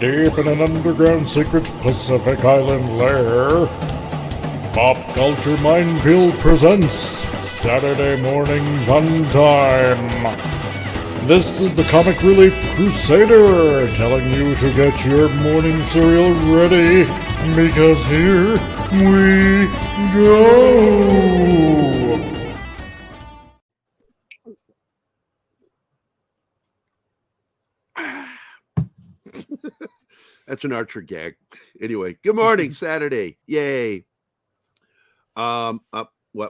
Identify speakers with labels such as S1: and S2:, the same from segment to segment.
S1: Deep in an underground secret Pacific Island lair, Pop Culture Minefield presents Saturday Morning Funtime. This is the Comic Relief Crusader telling you to get your morning cereal ready, because here we go.
S2: That's an Archer gag. Anyway, good morning, Saturday. Yay. Well,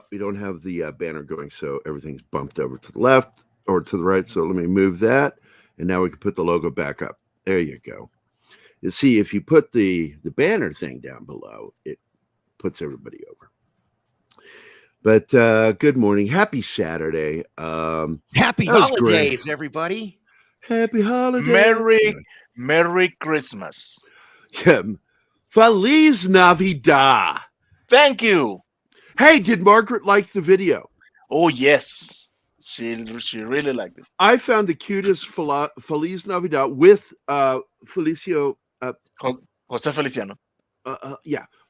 S2: we don't have the banner going, so everything's bumped over to the left or to the right. So let me move that. And now we can put the logo back up. There you go. You see, if you put the banner thing down below, it puts everybody over. But good morning. Happy Saturday.
S3: Happy holidays, everybody.
S2: Happy holidays.
S4: Merry Christmas.
S2: Yeah. Feliz Navidad.
S4: Thank you.
S2: Hey, did Margaret like the video?
S4: Oh, yes. She really liked it.
S2: I found the cutest Feliz Navidad with Felicio.
S4: Jose Feliciano.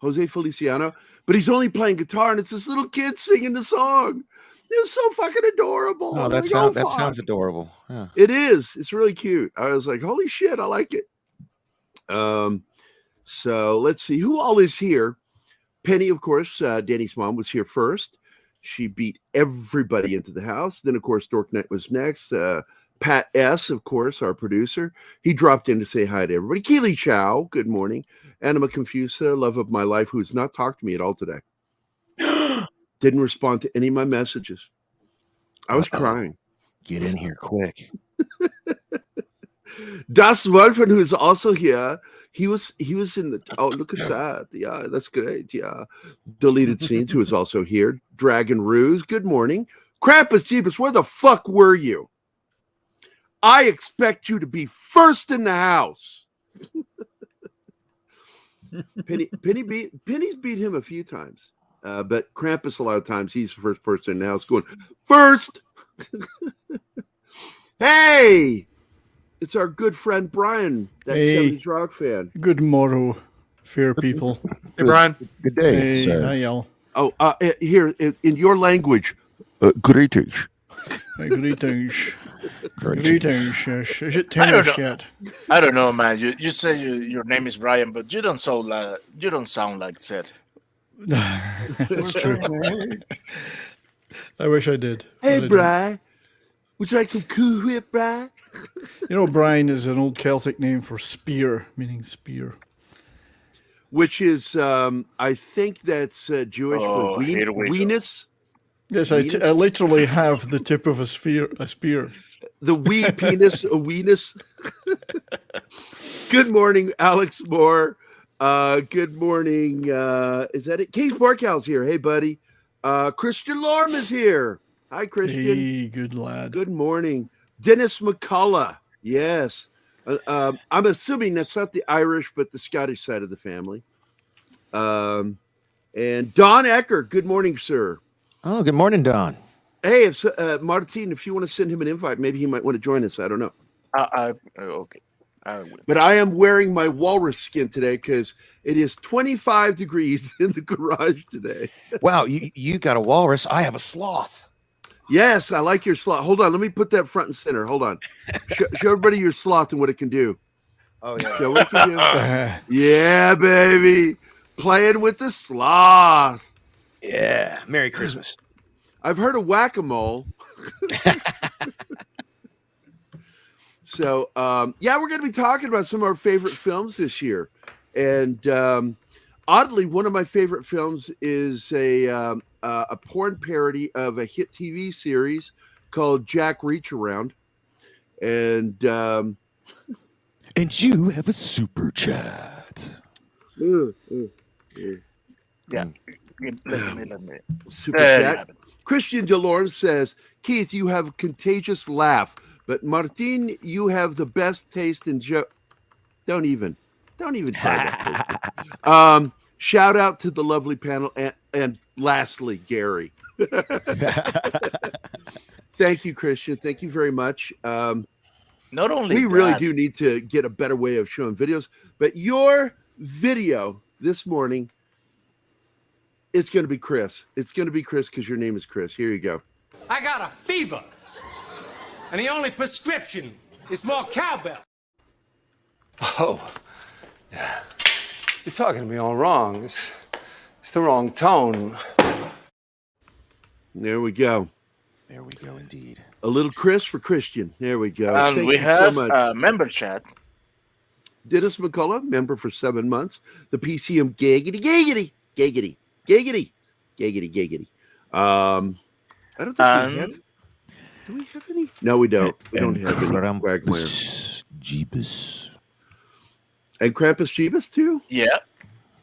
S2: Jose Feliciano. But he's only playing guitar, and it's this little kid singing the song. It was so fucking adorable.
S3: Oh, that sounds adorable. Yeah.
S2: It is. It's really cute. I was like, holy shit, I like it. So let's see who all is here. Penny, of course, Danny's mom was here first. She beat everybody into the house. Then, of course, Dork Knight was next. Pat S., of course, our producer. He dropped in to say hi to everybody. Keely Chow, good morning. Anima Confusa, love of my life, who has not talked to me at all today. Didn't respond to any of my messages. I was crying.
S3: Get in here quick.
S2: Das Wolfen, who is also here. He was in the, oh, look at that. Yeah, that's great. Yeah. Deleted Scenes, who is also here. Dragon Ruse, good morning. Krampus Jeebus, where the fuck were you? I expect you to be first in the house. Penny's beat him a few times. But Krampus, a lot of times, he's the first person in the house going, first. Hey, it's our good friend Brian, that 70s rock fan.
S5: Good morrow, fair people.
S4: Hey, Brian.
S3: Good day,
S5: Hey,
S3: sir.
S5: hi, y'all.
S2: Oh, here, in your language, greetings.
S5: Greetings.
S3: Greetings.
S5: Is it tennis yet?
S4: I don't know, man. You say your name is Brian, but you don't sound like Seth.
S5: That's true. I wish I did.
S2: Hey,
S5: but I
S2: Brian. Would you like some Cool Whip, Brian?
S5: don't. You know, Brian is an old Celtic name for spear, meaning spear.
S2: Which is, I think that's Jewish for
S4: here we go.
S2: weenus.
S5: Yes, I literally have the tip of a spear.
S2: The wee penis, a weenus. Good morning, Alex Moore. Good morning. Is that it? Case Barkow's here. Hey, buddy. Christian Lorm is here. Hi, Christian.
S5: Hey, good lad.
S2: Good morning. Dennis McCullough. Yes. I'm assuming that's not the Irish, but the Scottish side of the family. And Don Ecker. Good morning, sir.
S3: Oh, good morning, Don.
S2: Hey, if Martin, if you want to send him an invite, maybe he might want to join us. I don't know.
S4: Okay. I will.
S2: But I am wearing my walrus skin today because it is 25 degrees in the garage today.
S3: Wow, you got a walrus. I have a sloth.
S2: Yes, I like your sloth. Hold on. Let me put that front and center. Hold on. Show everybody your sloth and what it can do.
S3: Oh, yeah.
S2: Show what it can do. Yeah, baby. Playing with the sloth.
S3: Yeah. Merry Christmas.
S2: I've heard of whack-a-mole. So, we're going to be talking about some of our favorite films this year. And oddly, one of my favorite films is a porn parody of a hit TV series called Jack Reach Around. And
S3: you have a super chat.
S4: Yeah. Let me.
S2: Super chat. Christian DeLorme says, Keith, you have a contagious laugh. But Martin, you have the best taste in joke. Don't even try that. Shout out to the lovely panel and lastly, Gary. Thank you, Christian. Thank you very much.
S4: Not only
S2: We really
S4: that,
S2: do need to get a better way of showing videos. But your video this morning, it's going to be Chris. It's going to be Chris because your name is Chris. Here you go.
S6: I got a fever, and the only prescription is more cowbell.
S7: Oh, you're talking to me all wrong. It's the wrong tone.
S2: There we go.
S3: There we go, indeed.
S2: A little Chris for Christian. There we go.
S4: and
S2: Thank
S4: we
S2: you
S4: have
S2: so much.
S4: a member chat.
S2: Dennis McCullough, member for 7 months. The PCM giggity, giggity, giggity, giggity, giggity, giggity. I don't think we have. Do we have any? No, we don't. We don't have any. Quagmire.
S3: Jeebus.
S2: And Krampus Jeebus too?
S4: Yeah.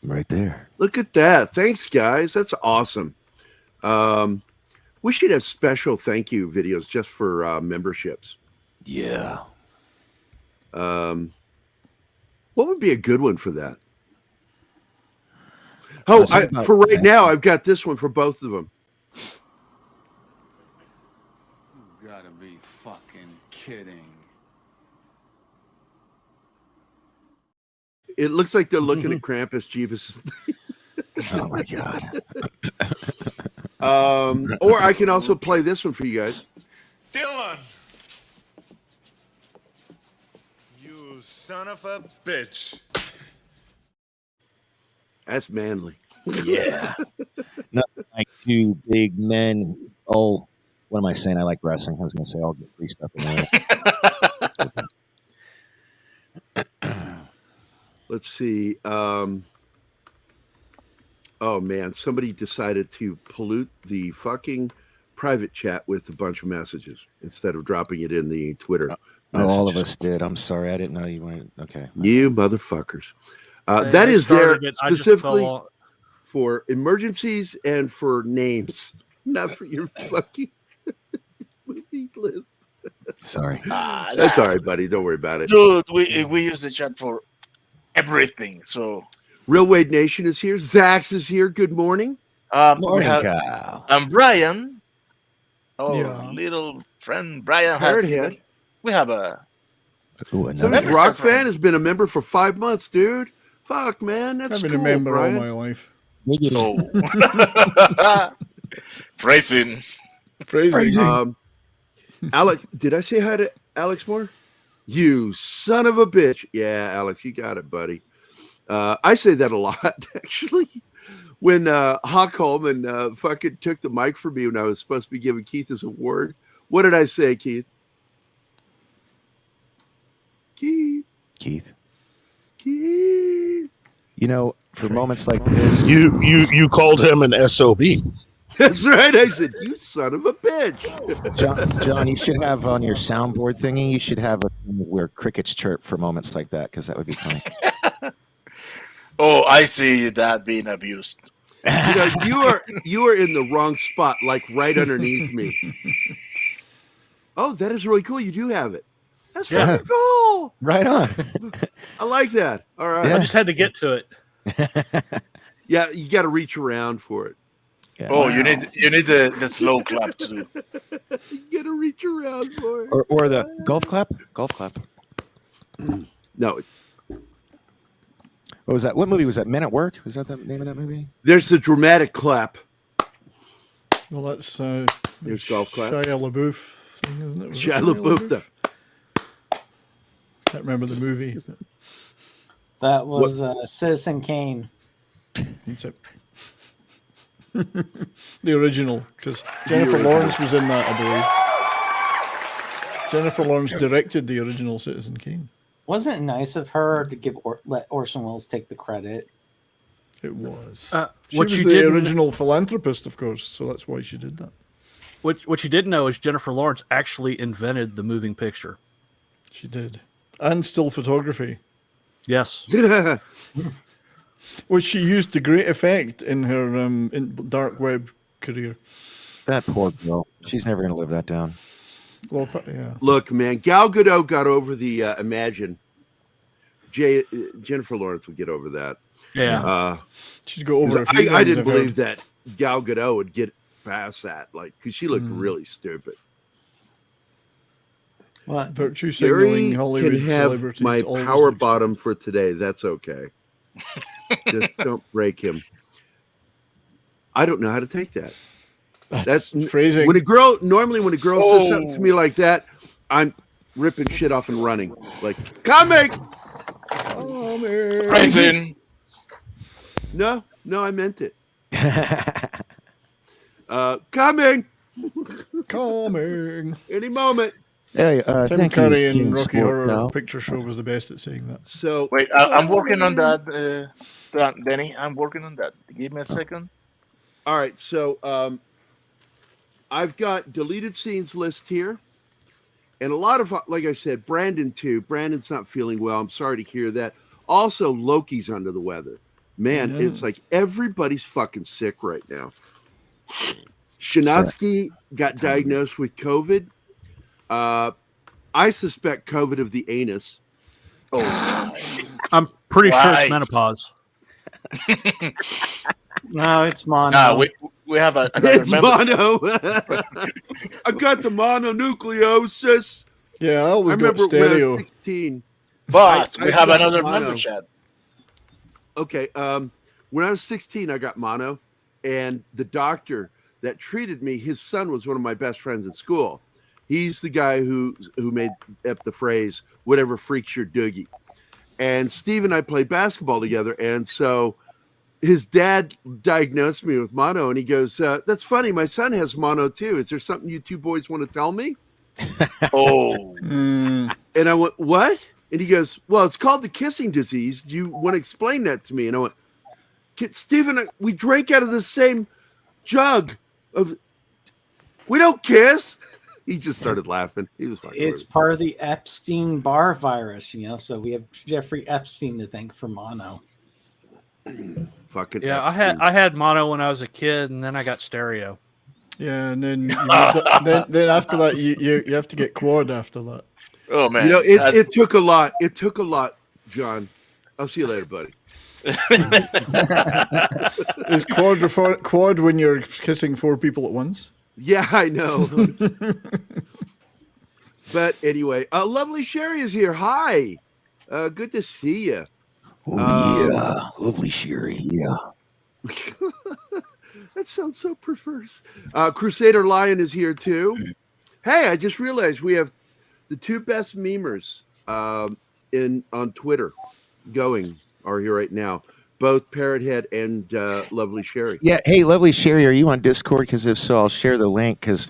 S3: Right there.
S2: Look at that. Thanks, guys. That's awesome. We should have special thank you videos just for memberships.
S3: Yeah.
S2: What would be a good one for that? Oh, for right now, I've got this one for both of them.
S7: You gotta be fucking kidding.
S2: It looks like they're looking at Krampus Jeebus.
S3: Oh my god.
S2: Or I can also play this one for you guys.
S8: Dylan! You son of a bitch.
S2: That's manly.
S3: Yeah. Nothing like two big men. Oh, what am I saying? I like wrestling. I was going to say I'll get greased up in there.
S2: Let's see. Oh man, somebody decided to pollute the fucking private chat with a bunch of messages instead of dropping it in the Twitter.
S3: Oh, all of us did. I'm sorry. I didn't know you weren't. Okay.
S2: You motherfuckers. That is there specifically for emergencies and for names, not for your fucking movie list.
S3: Sorry.
S2: That's all right, buddy. Don't worry about it.
S4: Dude, we use the chat for everything. So
S2: Real Wade Nation is here. Zax is here. Good morning.
S3: Morning, Kyle.
S4: And Brian. Oh,
S5: Yeah.
S4: little friend Brian
S2: Parrot
S4: has.
S2: head.
S4: We have a.
S3: Ooh, another
S2: Somebody's
S4: Membership
S2: rock
S4: friend.
S2: fan has been a member for 5 months, dude. Fuck, man. That's
S5: I've been
S2: cool,
S5: a member
S2: Brian.
S5: all my life.
S4: So. Phrasing.
S5: Phrasing.
S2: Alex, did I say hi to Alex Moore? You son of a bitch. Yeah, Alex, you got it, buddy. I say that a lot, actually. When Hockholm fucking took the mic from me when I was supposed to be giving Keith his award, what did I say, Keith?
S3: Keith.
S2: Keith.
S3: You know, for moments like this,
S1: You called him an SOB.
S2: That's right. I said, you son of a bitch.
S3: John, you should have on your soundboard thingy. You should have a thing where crickets chirp for moments like that because that would be funny.
S4: Oh, I see that being abused.
S2: You know, you are in the wrong spot, like right underneath me. Oh, that is really cool. You do have it. That's fucking cool.
S3: Right on.
S2: I like that. All right.
S9: I just had to get to it.
S2: Yeah, you got to reach around for it.
S3: Yeah.
S4: Oh, you need the slow clap too.
S2: You got to reach around for it.
S3: Or the golf clap. Golf clap.
S2: No,
S3: What was that? What movie was that? Men at Work? Was that the name of that movie?
S2: there's the dramatic clap.
S5: Well, that's
S2: There's golf clap.
S5: Shia LaBeouf thing, isn't it? Was it
S2: Shia LaBeouf.
S5: Can't remember the movie. But
S10: That was Citizen Kane.
S5: it's it. The original, because Jennifer Lawrence was in that, I believe. Jennifer Lawrence directed the original Citizen Kane.
S10: Wasn't it nice of her to let Orson Welles take the credit?
S5: It was. She
S9: What
S5: was
S9: you
S5: the
S9: didn't-
S5: original philanthropist, of course, so that's why she did that.
S9: What you didn't know is Jennifer Lawrence actually invented the moving picture.
S5: She did. And still photography,
S9: Yes.
S5: which she used to great effect in her in dark web career.
S3: That poor girl. She's never going to live that down.
S5: Well, yeah.
S2: Look, man, Gal Gadot got over the Imagine. Jennifer Lawrence would get over that.
S9: Yeah.
S5: She's got over a few
S2: I
S5: things,
S2: didn't
S5: I've
S2: believe
S5: heard.
S2: that Gal Gadot would get past that, like, because she looked really stupid.
S10: What?
S5: Virtue signaling
S2: Gary
S5: Hollywood
S2: can have
S5: celebrities.
S2: my
S5: always
S2: power
S5: looks
S2: bottom for today. That's okay. Just don't break him. I don't know how to take that.
S5: That's phrasing.
S2: When a girl says something to me like that, I'm ripping shit off and running. Like, coming.
S4: Phrasing.
S2: No, I meant it. Coming. Any moment.
S3: Hey,
S5: Tim
S3: thank
S5: Curry
S3: you,
S5: in
S3: King
S5: Rocky
S3: Sport
S5: Horror
S3: Now.
S5: Picture Show was the best at saying that.
S2: So
S4: wait, I'm working on that, Danny. I'm working on that. Give me a second.
S2: All right, so I've got deleted scenes list here, and a lot of, like I said, Brandon too. Brandon's not feeling well. I'm sorry to hear that. Also, Loki's under the weather. Man, it's like everybody's fucking sick right now. Shanatsky got diagnosed with COVID. I suspect COVID of the anus.
S4: Oh,
S9: I'm pretty sure
S4: Why?
S9: it's menopause.
S10: No, it's mono.
S4: nah, we have another
S2: It's
S4: member.
S2: mono. I got the mononucleosis.
S5: Yeah, I
S2: I
S5: always got
S2: remember when I
S5: stereo.
S2: was 16.
S4: But we
S2: I
S4: have
S2: got
S4: another
S2: mono.
S4: member, Chad.
S2: Okay, when I was 16, I got mono, and the doctor that treated me, his son was one of my best friends at school. He's the guy who made up the phrase, whatever freaks your doogie. And Steve and I played basketball together, and so his dad diagnosed me with mono, and he goes, that's funny, my son has mono too. Is there something you two boys want to tell me?
S4: Oh,
S2: And I went, what? And he goes, well, it's called the kissing disease. Do you want to explain that to me? And I went, Stephen, we drank out of the same jug. We don't kiss. He just started laughing. He was like,
S10: It's part of the Epstein-Barr virus, so we have Jeffrey Epstein to thank for mono.
S2: fucking
S9: Yeah,
S2: Epstein.
S9: I had mono when I was a kid, and then I got stereo.
S5: Yeah, and then then after that, you have to get quad after that.
S4: oh man.
S2: It took a lot. It took a lot, John. I'll see you later, buddy.
S5: Is quad when you're kissing 4 people at once?
S2: Yeah, I know. But anyway, lovely Sherry is here. Hi. Good to see you.
S3: Yeah, lovely Sherry. Yeah.
S2: That sounds so perverse. Crusader Lion is here too. Hey, I just realized we have the 2 best memers on Twitter are here right now. Both Parrothead and Lovely Sherry.
S3: Yeah. Hey, lovely Sherry, are you on Discord? Because if so, I'll share the link because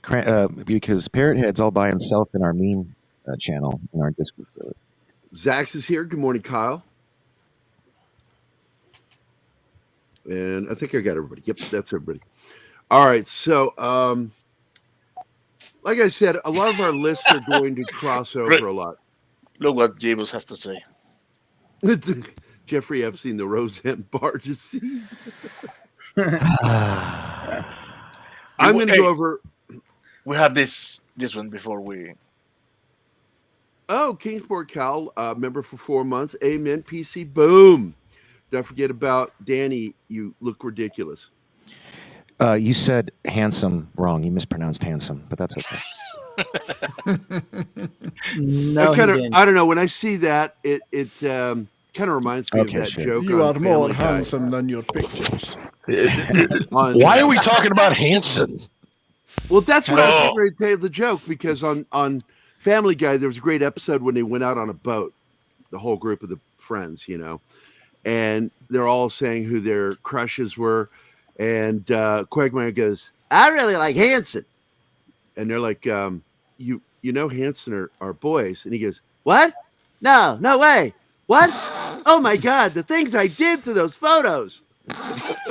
S3: Parrothead's all by himself in our meme channel in our Discord.
S2: Zax is here. Good morning, Kyle. And I think I got everybody. Yep, that's everybody. All right. So, like I said, a lot of our lists are going to cross over a lot.
S4: Look what Jeebus has to say.
S2: Jeffrey Epstein, the Roseanne Barr disease. I'm going to go over.
S4: We have this one before we.
S2: Oh, Kingsport Cal, member for 4 months. Amen. PC. Boom. Don't forget about Danny. You look ridiculous.
S3: You said handsome wrong. You mispronounced handsome, but that's okay.
S10: No,
S2: I don't know. When I see that, it kind of reminds me of that joke.
S5: You are
S2: on
S5: more
S2: Family Guy.
S5: handsome than your pictures.
S11: Why are we talking about Hanson?
S2: Well, that's what I was getting ready to tell the joke, because on Family Guy, there was a great episode when they went out on a boat, the whole group of the friends, and they're all saying who their crushes were. And Quagmire goes, I really like Hanson. And they're like, you know Hanson are boys. And he goes, what? No way. What? Oh my God, the things I did to those photos.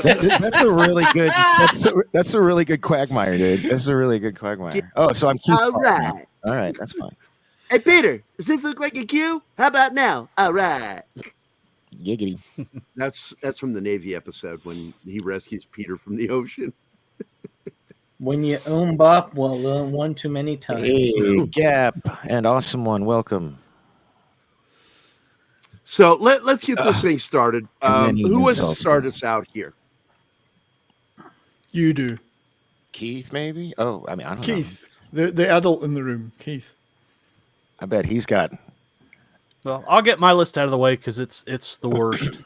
S3: That's a really good. That's a really good Quagmire, dude. That's a really good Quagmire. Oh, so I'm Keith.
S2: All right.
S3: All right, that's fine.
S2: Hey Peter, does this look like a cue? How about now? All right.
S3: Giggity.
S2: That's from the Navy episode when he rescues Peter from the ocean.
S10: When you bop, well, one too many times.
S3: Hey, Gap and Awesome One, welcome.
S2: So let's get this thing started. Who wants to
S3: insults
S2: start
S3: me.
S2: us out here?
S5: You do.
S3: Keith, maybe? Oh, I mean, I don't know.
S5: Keith, the adult in the room. Keith.
S3: I bet he's got.
S9: Well, I'll get my list out of the way because it's the worst.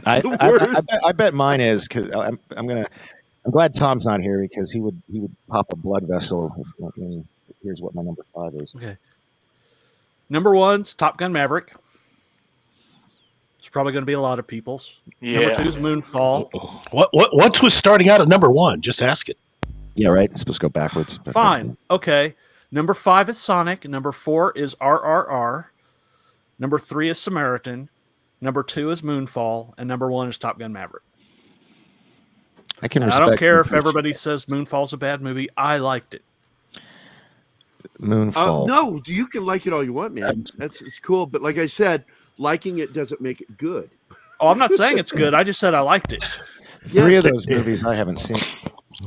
S3: I bet mine is because I'm glad Tom's not here because he would pop a blood vessel. Here's what my number 5 is.
S9: Okay. Number 1's Top Gun Maverick. It's probably going to be a lot of people's.
S4: Yeah.
S9: Number 2's Moonfall.
S11: What's with starting out at number 1? Just ask it.
S3: Yeah, right. It's supposed to go backwards.
S9: Fine. Okay. Number 5 is Sonic. Number 4 is RRR. Number 3 is Samaritan. Number 2 is Moonfall. And number 1 is Top Gun Maverick.
S3: I
S9: don't care if everybody says Moonfall's a bad movie. I liked it.
S3: Moonfall.
S2: No, you can like it all you want, man. It's cool. But like I said, liking it doesn't make it good.
S9: Oh, I'm not saying it's good. I just said I liked it.
S3: 3 of those movies I haven't seen.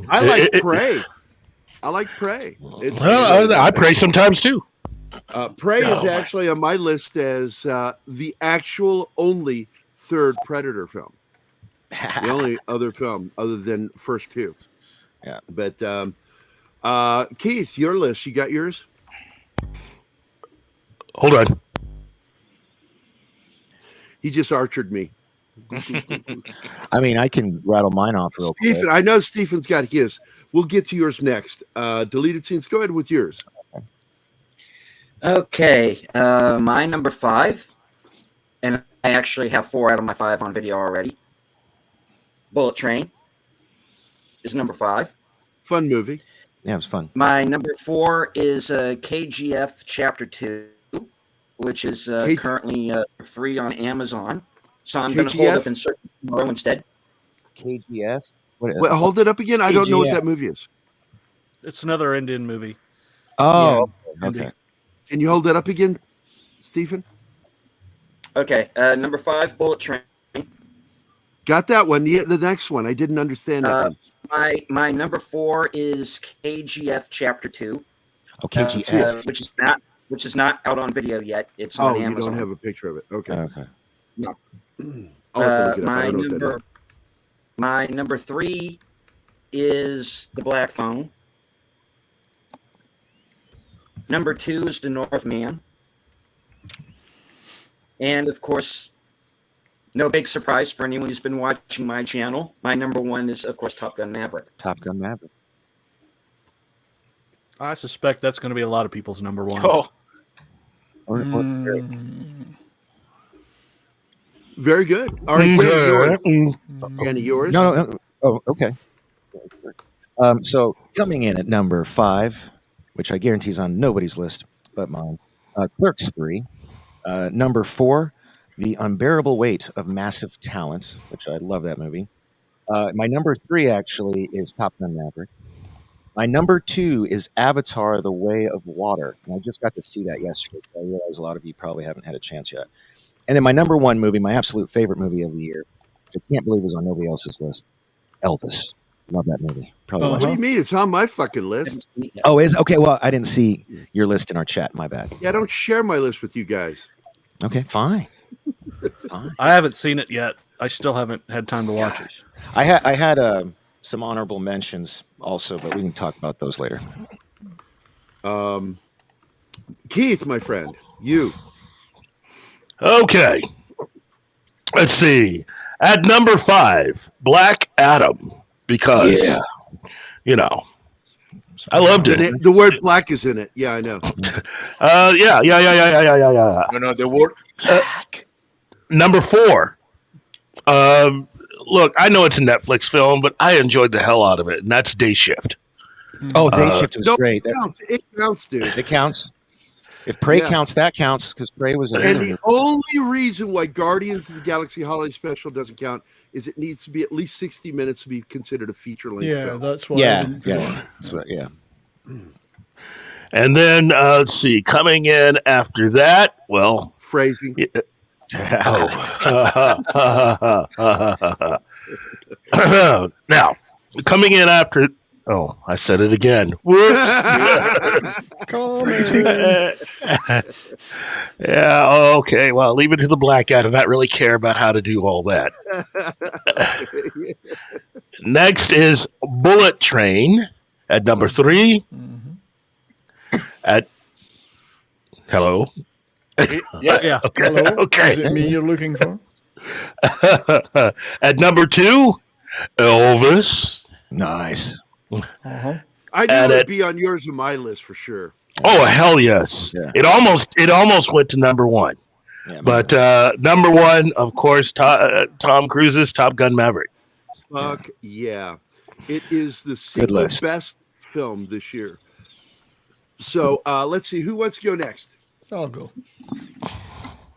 S2: I like Prey. I like Prey.
S11: I pray sometimes too.
S2: Prey is actually on my list as the actual only third Predator film. The only other film other than first 2.
S3: Yeah.
S2: But Keith, your list. You got yours?
S11: Hold on.
S2: He just archered me.
S3: I mean, I can rattle mine off real quick.
S2: Stephen, I know Stephen's got his. We'll get to yours next. Deleted scenes. Go ahead with yours.
S12: Okay. My number 5, and I actually have 4 out of my 5 on video already. Bullet Train is number 5.
S2: Fun movie.
S3: Yeah, it was fun.
S12: My number 4 is KGF Chapter 2, which is currently free on Amazon. So I'm going to hold up and search tomorrow instead.
S3: KGF?
S2: Wait, hold it up again. I don't know what that movie is.
S9: It's another Indian movie.
S3: Oh, okay.
S2: Can you hold that up again, Stephen?
S12: Okay. Number 5, Bullet Train.
S2: Got that one. The next one. I didn't understand that one.
S12: My number 4 is KGF Chapter 2.
S3: Oh, KGF.
S12: Which is not out on video yet. It's on Amazon.
S2: You don't have a picture of it. Okay.
S12: No.
S2: I'll have to look it up. I don't know what that is.
S12: My number 3 is The Black Phone. Number 2 is The Northman. And, of course, no big surprise for anyone who's been watching my channel, my number 1 is, of course, Top Gun Maverick.
S3: Top Gun Maverick.
S9: I suspect that's going to be a lot of people's number 1.
S4: Oh.
S2: Very good. All right, Andy, yours.
S3: No. Oh, okay. So coming in at number 5, which I guarantee is on nobody's list but mine, Clerks 3. Number 4, The Unbearable Weight of Massive Talent, which I love that movie. My number 3 actually is Top Gun Maverick. My number 2 is Avatar: The Way of Water. And I just got to see that yesterday. So I realize a lot of you probably haven't had a chance yet. And then my number 1 movie, my absolute favorite movie of the year, which I can't believe was on nobody else's list, Elvis. Love that movie. Probably
S2: What do you mean? It's on my fucking list.
S3: Oh, is okay. Well, I didn't see your list in our chat. My bad.
S2: Yeah, I don't share my list with you guys.
S3: Okay, fine.
S9: I haven't seen it yet. I still haven't had time to watch it.
S3: I had some honorable mentions also, but we can talk about those later.
S2: Keith, my friend, you.
S11: Okay. Let's see. At number 5, Black Adam, because I loved it.
S2: The word black is in it. Yeah, I know.
S11: Yeah.
S4: No, the word black.
S11: Number 4. Look, I know it's a Netflix film, but I enjoyed the hell out of it, and that's Day Shift.
S3: Oh, Day Shift was great.
S2: It counts, dude.
S3: It counts. If Prey counts, that counts, because Prey was.
S2: And the only reason why Guardians of the Galaxy Holiday Special doesn't count is it needs to be at least 60 minutes to be considered a feature-length film.
S5: That's why.
S3: That's what. Yeah.
S11: And then let's see, coming in after that, well,
S2: phrasing.
S11: Now, coming in after. Oh, I said it again. Whoops. Yeah, okay. Well, leave it to the Black Adam. Not really care about how to do all that. Next is Bullet Train at number 3.
S3: Mm-hmm.
S11: Hello.
S4: Yeah.
S11: Okay.
S5: Hello?
S11: Okay.
S5: Is it me you're looking for?
S11: At number 2, Elvis.
S3: Nice.
S5: Uh-huh.
S2: I knew
S11: And
S2: it would
S11: at
S2: be on yours and my list for sure.
S11: oh hell yes,
S3: Yeah.
S11: it almost went to number 1,
S3: Yeah,
S11: but number 1, of course, Tom Cruise's Top Gun Maverick.
S2: Fuck yeah. It is the single
S3: list.
S2: best film this year. So let's see who wants to go next.
S5: I'll go.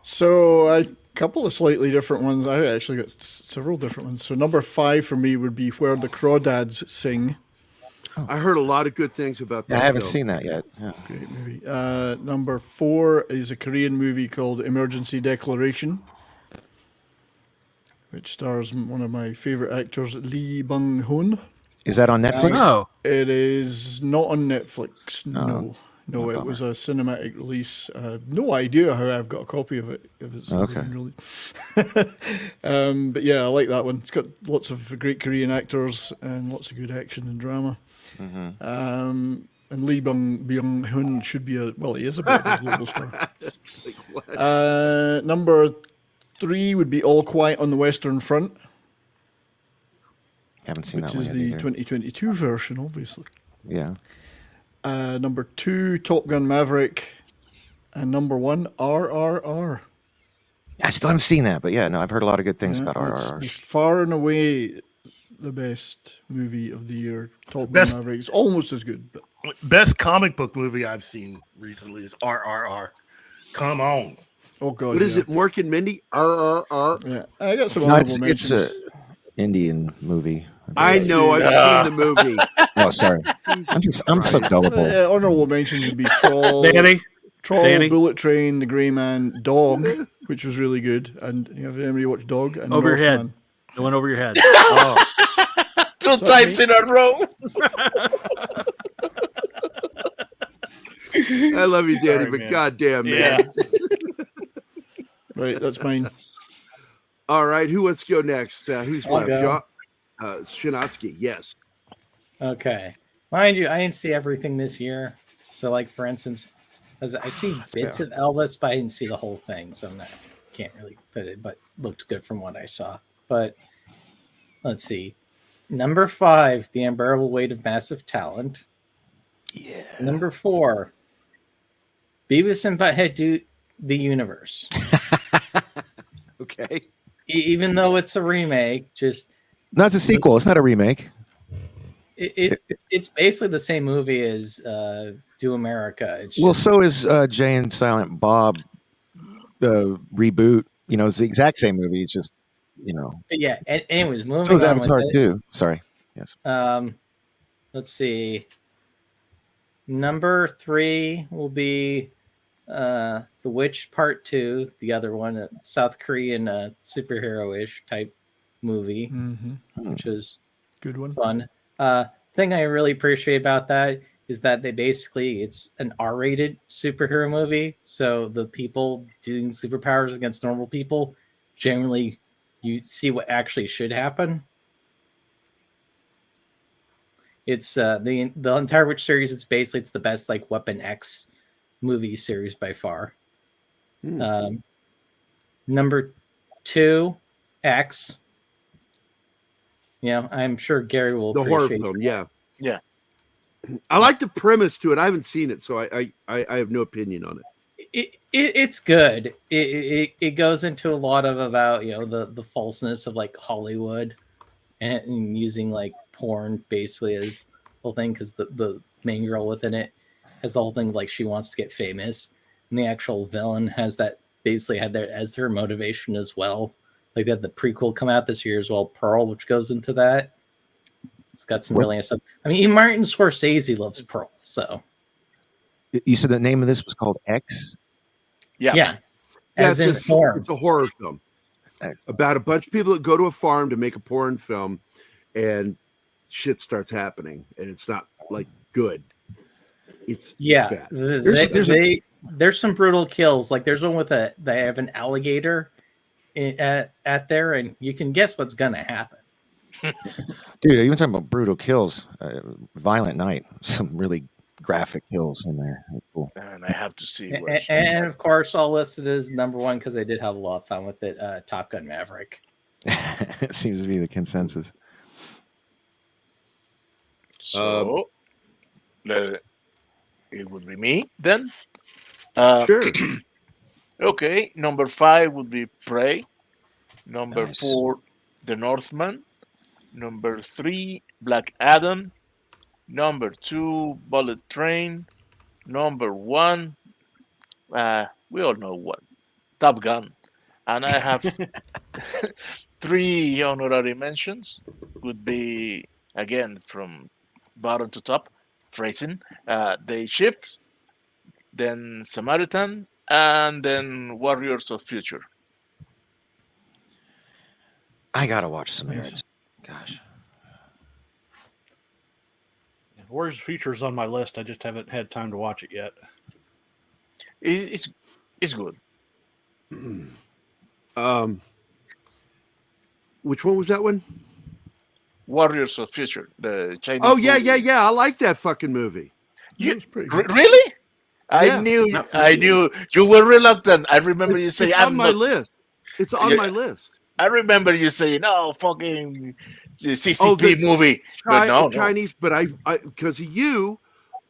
S5: So a couple of slightly different ones. I actually got several different ones. So number 5 for me would be Where the Crawdads Sing.
S2: I heard a lot of good things about that.
S3: I haven't
S2: film.
S3: seen that yet. Yeah.
S5: Great movie. Number 4 is a Korean movie called Emergency Declaration, which stars one of my favorite actors, Lee Bung-hoon.
S3: Is that on Netflix?
S9: Oh,
S5: It is not on Netflix. No. No,
S3: Oh,
S5: it
S3: bummer.
S5: was a cinematic release. No idea how I've got a copy of it. If it's
S3: Okay.
S5: been released. But yeah, I like that one. It's got lots of great Korean actors and lots of good action and drama.
S3: Mm-hmm.
S5: And Lee Byung-hun should be he is a bit of a global star.
S2: Like, what?
S5: Number 3 would be All Quiet on the Western Front,
S3: Haven't seen
S5: which
S3: that one
S5: is
S3: yet
S5: the
S3: either.
S5: 2022 version, obviously.
S3: Yeah.
S5: Number 2, Top Gun Maverick. And number 1, RRR.
S3: I still haven't seen that, but yeah, no, I've heard a lot of good things about
S5: It's
S3: RRR.
S5: far and away the best movie of the year. Top Gun
S11: Best-
S5: Maverick. It's almost as good. But
S11: Best comic book movie I've seen recently is RRR. Come on.
S5: oh god,
S2: What is
S5: yeah.
S2: it? Mork and Mindy? RRR.
S5: Yeah, I got some
S3: No,
S5: honorable
S3: it's
S5: mentions.
S3: a Indian movie.
S2: I know. I've seen the movie.
S3: Oh, sorry. I'm so gullible.
S5: Honorable mentions would be Troll,
S9: Danny. Danny.
S5: Bullet Train, The Grey Man, Dog, which was really good. And you have anybody watch Dog? And
S9: Over your head.
S5: Northman.
S9: The one over your head.
S5: Oh.
S4: Two types in a row.
S2: I love you, Danny,
S9: Sorry,
S2: but
S9: man.
S2: goddamn,
S9: Yeah.
S2: man.
S5: Right, that's mine.
S2: All right, who wants to go next? Who's
S10: I'll
S2: left?
S10: go.
S2: John Shinatsky, yes.
S10: Okay. Mind you, I didn't see everything this year. So, like, for instance, I've seen bits of Elvis, but I didn't see the whole thing. So can't really put it, but looked good from what I saw. But let's see. Number 5, The Unbearable Weight of Massive Talent.
S3: Yeah.
S10: Number 4, Beavis and Butthead Do the Universe.
S3: Okay.
S10: Even though it's a remake, just
S3: No, it's a sequel. It's not a remake.
S10: it's basically the same movie as Do America. It's
S3: Well,
S10: just-
S3: so is Jay and Silent Bob reboot. You know, it's the exact same movie. It's just, you know.
S10: but yeah. Anyways, moving
S3: So is
S10: on
S3: Avatar
S10: with it.
S3: too. Sorry. Yes.
S10: Let's see. Number 3 will be The Witch Part 2, the other one, a South Korean superhero-ish type movie, which was
S5: Good one.
S10: fun. Thing I really appreciate about that is that it's an R-rated superhero movie, so the people doing superpowers against normal people, generally you see what actually should happen. It's the entire Witch series. It's the best like Weapon X movie series by far. Number 2, X. You know, I'm sure Gary will
S2: The horror
S10: appreciate
S2: film, yeah.
S4: Yeah.
S2: I like the premise to it. I haven't seen it, so I have no opinion on it.
S10: It's good. It goes into a lot of about the falseness of like Hollywood and using like porn basically as the whole thing, because the main girl within it has the whole thing like she wants to get famous, and the actual villain has that basically had that as their motivation as well. Like they had the prequel come out this year as well, Pearl, which goes into that. It's got some really nice stuff. I mean, even Martin Scorsese loves Pearl, so.
S3: You said the name of this was called X?
S10: Yeah.
S2: Yeah,
S10: As in porn.
S2: it's a horror film about a bunch of people that go to a farm to make a porn film, and shit starts happening, and it's not like good. It's bad.
S10: There's some brutal kills. Like there's one with they have an alligator at there, and you can guess what's gonna happen.
S3: Dude, even talking about brutal kills, Violent Night, some really graphic kills in there. That's cool.
S4: And I have to see.
S10: And of course, I'll list it as number one because I did have a lot of fun with it. Top Gun Maverick.
S3: It seems to be the consensus.
S4: So it would be me then.
S2: Sure.
S4: Okay, number 5 would be Prey. Number
S3: Nice.
S4: 4, The Northman. Number 3, Black Adam. Number 2, Bullet Train. Number 1, we all know what, Top Gun. And I have 3 honorary mentions. Would be, again, from bottom to top, phrasing. Day Shift, then Samaritan, and then Warriors of Future.
S3: I gotta watch Samaritan. Gosh.
S9: Warriors Features on my list. I just haven't had time to watch it yet.
S4: It's good.
S2: Which one was that one?
S4: Warriors of Future, the Chinese.
S2: Oh yeah,
S4: movie.
S2: yeah. I like that fucking movie.
S4: Really?
S2: Yeah.
S4: I knew you were reluctant. I remember you say,
S2: it's on my list. It's on my list.
S4: I remember you saying, "No, fucking CCP movie." But no.
S2: Chinese, but I because of you,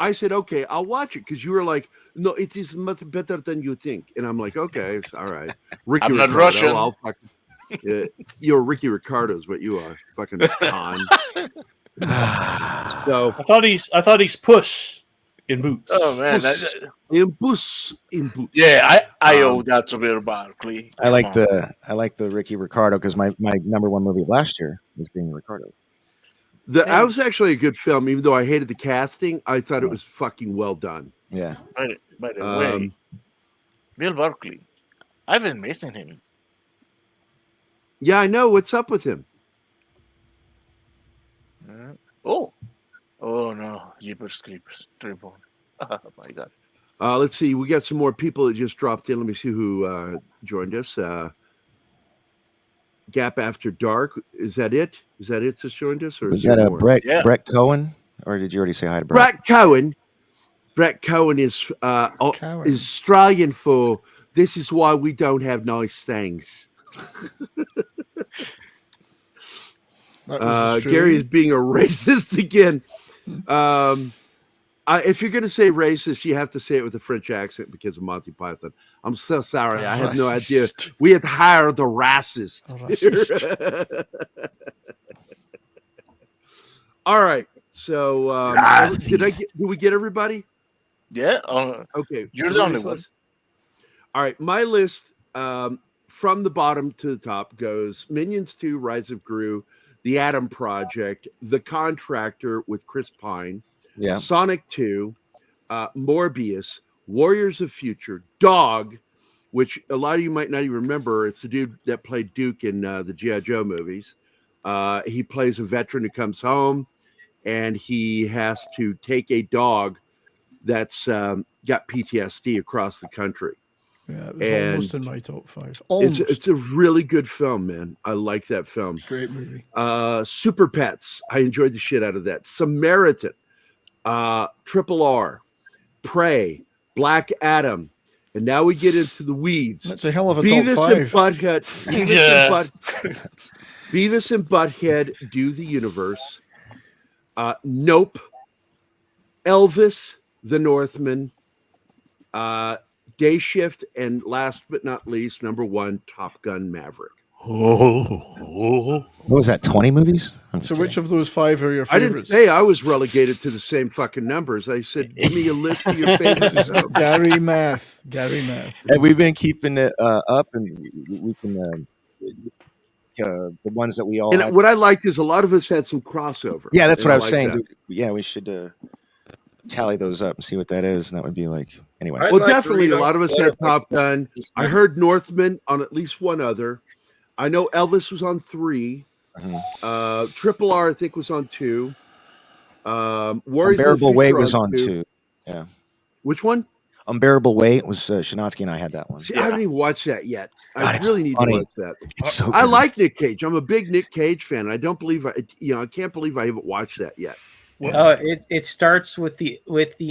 S2: I said, okay, I'll watch it because you were like, no, it is much better than you think, and I'm like, okay, it's all right. Ricky
S4: I'm not
S2: Ricardo,
S4: Russian.
S2: I'll fucking, you're Ricky Ricardo is what you are, fucking con. So
S9: I thought he's Puss in Boots.
S4: Oh man,
S2: in Boots.
S4: Yeah, I owe that to Bill Barkley.
S3: I like the Ricky Ricardo because my number one movie last year was being Ricardo.
S2: That was actually a good film, even though I hated the casting. I thought it was fucking well done.
S3: Yeah.
S4: By the way, Bill Barkley, I've been missing him.
S2: Yeah, I know. What's up with him?
S4: Oh no, Jeepers Creepers, Tribune. Oh my god.
S2: Let's see. We got some more people that just dropped in. Let me see who joined us. Gap After Dark. Is that it? Is that it that's joined us? Or
S3: We
S2: is
S3: got
S2: there
S3: a
S2: more?
S3: Brett Cohen, or did you already say hi to Brett?
S2: Brett Cohen. Brett Cohen is Australian for this is why we don't have nice things. Gary is being a racist again. If you're going to say racist, you have to say it with a French accent because of Monty Python. I'm so sorry. I had no idea. We had hired a racist. All right. So did we get everybody?
S4: Yeah.
S2: Okay.
S4: You're the only one.
S2: All right. My list from the bottom to the top goes Minions 2, Rise of Gru, The Atom Project, The Contractor with Chris Pine, Sonic 2, Morbius, Warriors of Future, Dog, which a lot of you might not even remember. It's the dude that played Duke in the G.I. Joe movies. He plays a veteran who comes home, and he has to take a dog that's got PTSD across the country.
S5: Yeah, it was almost in my top 5.
S2: It's a really good film, man. I like that film.
S5: Great movie.
S2: Super Pets. I enjoyed the shit out of that. Samaritan. Triple R. Prey. Black Adam. And now we get into the weeds.
S5: That's a hell of a
S2: Beavis
S5: top 5.
S2: And Butthead. Beavis and Butthead Do the Universe. Nope. Elvis, The Northman. Day Shift, and last but not least, number 1, Top Gun Maverick.
S3: What was that, 20 movies?
S5: So which of those 5 are your favorites?
S2: I didn't say I was relegated to the same fucking numbers. I said, give me a list of your favorites.
S5: Gary Math.
S3: And we've been keeping it up, and we can the ones that we all
S2: And
S3: had.
S2: what I liked is a lot of us had some crossover.
S3: Yeah, that's what I was
S2: like
S3: saying.
S2: that.
S3: Yeah, we should tally those up and see what that is, and that would be like anyway.
S2: Well, definitely a lot of us had Top Gun. I heard Northman on at least one other. I know Elvis was on 3. Triple R, I think, was on 2. Warriors
S3: Unbearable
S2: of the
S3: Weight
S2: Future
S3: was on
S2: 2.
S3: 2. Yeah.
S2: Which one?
S3: Unbearable Weight was Shinatsky and I had that one.
S2: See, I haven't even watched that yet.
S3: God,
S2: I
S3: it's
S2: really need
S3: funny.
S2: to watch that.
S3: It's so
S2: I
S3: good.
S2: like Nick Cage. I'm a big Nick Cage fan. I don't believe I can't believe I haven't watched that yet.
S10: Oh, it starts with the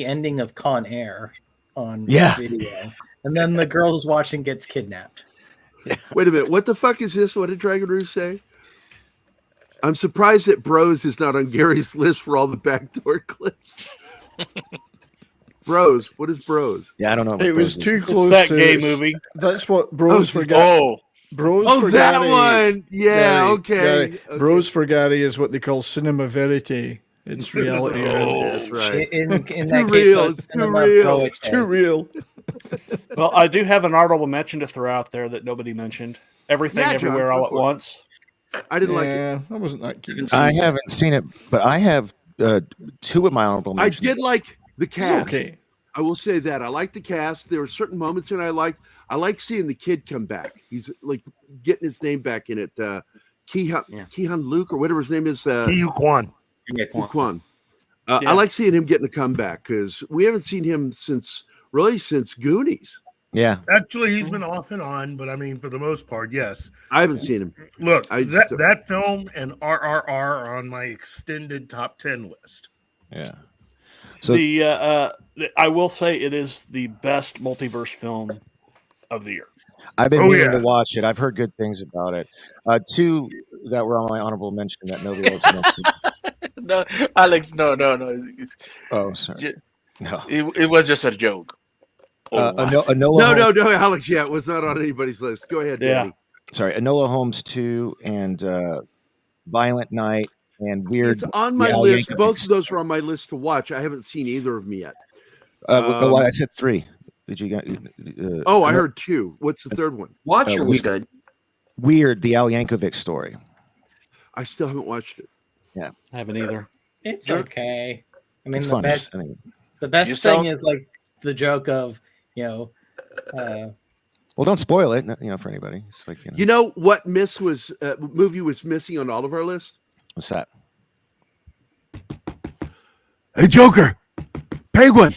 S10: ending of Con Air on video, and then the girl who's watching gets kidnapped.
S2: Wait a minute. What the fuck is this? What did Dragon Roost say? I'm surprised that Bros is not on Gary's list for all the backdoor clips. Bros. What is Bros?
S3: Yeah, I don't know.
S5: It was too close
S4: It's that
S5: to
S4: gay movie.
S5: That's what Bros for Gary.
S4: Oh,
S5: Bros for
S2: that
S5: Gary.
S2: one. Yeah,
S5: Gary,
S2: okay.
S5: Gary.
S2: Okay.
S5: Bros for Gary is what they call cinema verite. It's reality.
S2: That's right.
S10: In that
S2: Too
S10: case,
S2: real.
S10: it's
S2: It's too real.
S5: It's too real.
S9: Well, I do have an honorable mention to throw out there that nobody mentioned. Everything,
S2: Yeah, John,
S9: Everywhere,
S2: go
S9: All at
S2: for it.
S9: Once.
S2: I didn't like it.
S5: Yeah, I wasn't that keen.
S3: I haven't seen it, but I have two of my honorable
S2: I
S3: mentions.
S2: did like the cast.
S5: Okay.
S2: I will say that. I like the cast. There were certain moments that I liked. I like seeing the kid come back. He's like getting his name back in it. Ki-Hun Luke or whatever his name is.
S13: Ki-Hu Kwan.
S2: Kwan.
S9: Yeah.
S2: I like seeing him getting a comeback because we haven't seen him since Goonies.
S3: Yeah.
S13: Actually, he's been off and on, but I mean, for the most part, yes.
S2: I haven't seen him.
S13: Look,
S2: I
S13: that film and RRR are on my extended top 10 list.
S3: Yeah. So
S9: I will say it is the best multiverse film of the year.
S3: I've been meaning to watch it. I've heard good things about it. Two that were on my honorable mention that nobody else mentioned.
S4: No, Alex, no.
S3: Oh, sorry. No.
S4: It was just a joke.
S2: No, Alex. Yeah, it was not on anybody's list. Go ahead, Danny.
S3: Sorry, Enola Holmes 2 and Violent Night and Weird.
S2: It's on my list. Both of those were on my list to watch. I haven't seen either of them yet.
S3: I said 3. Did you get?
S2: I heard 2. What's the third one?
S12: Watcher was good.
S3: Weird, the Al Yankovic story.
S2: I still haven't watched it.
S3: Yeah,
S9: I haven't either.
S10: It's okay. I mean,
S3: it's
S10: the
S3: fun.
S10: best thing is like the joke of
S3: well, don't spoil it. For anybody. It's like
S2: You know what movie was missing on all of our lists?
S3: What's that?
S2: Hey, Joker, Penguin,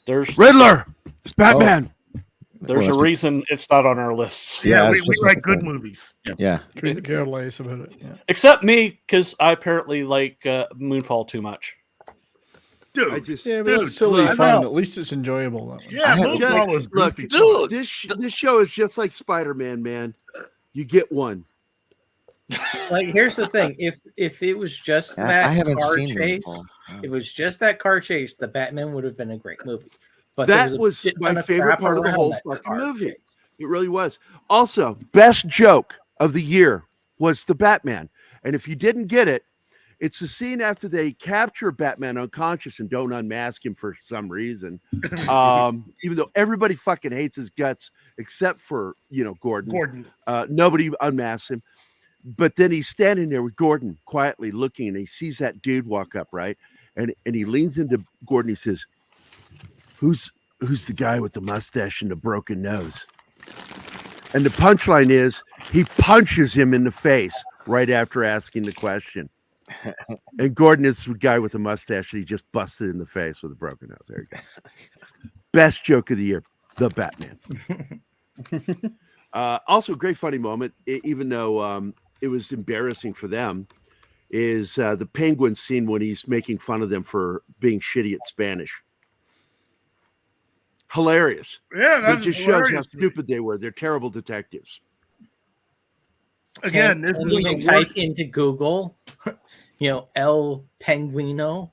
S9: there's
S2: Riddler, it's Batman.
S9: There's a reason it's not on our lists.
S13: Yeah, we like good movies.
S3: Yeah.
S5: Couldn't care less about it. Yeah.
S9: Except me, because I apparently like Moonfall too much.
S13: Dude,
S5: but it's silly fun. At least it's enjoyable. That one.
S13: Yeah, Moonfall was goofy.
S2: Dude, this show is just like Spider-Man, man. You get one.
S10: Like, here's the thing: if it was just that
S3: I haven't
S10: car
S3: seen
S10: chase, it was just that car chase, the Batman would have been a great movie. But
S2: that was my favorite part of the whole fucking movie. It really was. Also, best joke of the year was the Batman. And if you didn't get it, it's the scene after they capture Batman unconscious and don't unmask him for some reason. Even though everybody fucking hates his guts except for, Gordon. Nobody unmasks him. But then he's standing there with Gordon quietly looking, and he sees that dude walk up, right? And he leans into Gordon. He says, Who's the guy with the mustache and the broken nose? And the punchline is he punches him in the face right after asking the question. And Gordon is the guy with the mustache that he just busted in the face with a broken nose. There you go. Best joke of the year, the Batman. Also, a great funny moment, even though it was embarrassing for them, is the Penguin scene when he's making fun of them for being shitty at Spanish. Hilarious.
S13: Yeah,
S2: it just shows how stupid they were. They're terrible detectives.
S13: Again,
S10: this is you type into Google, El Penguino.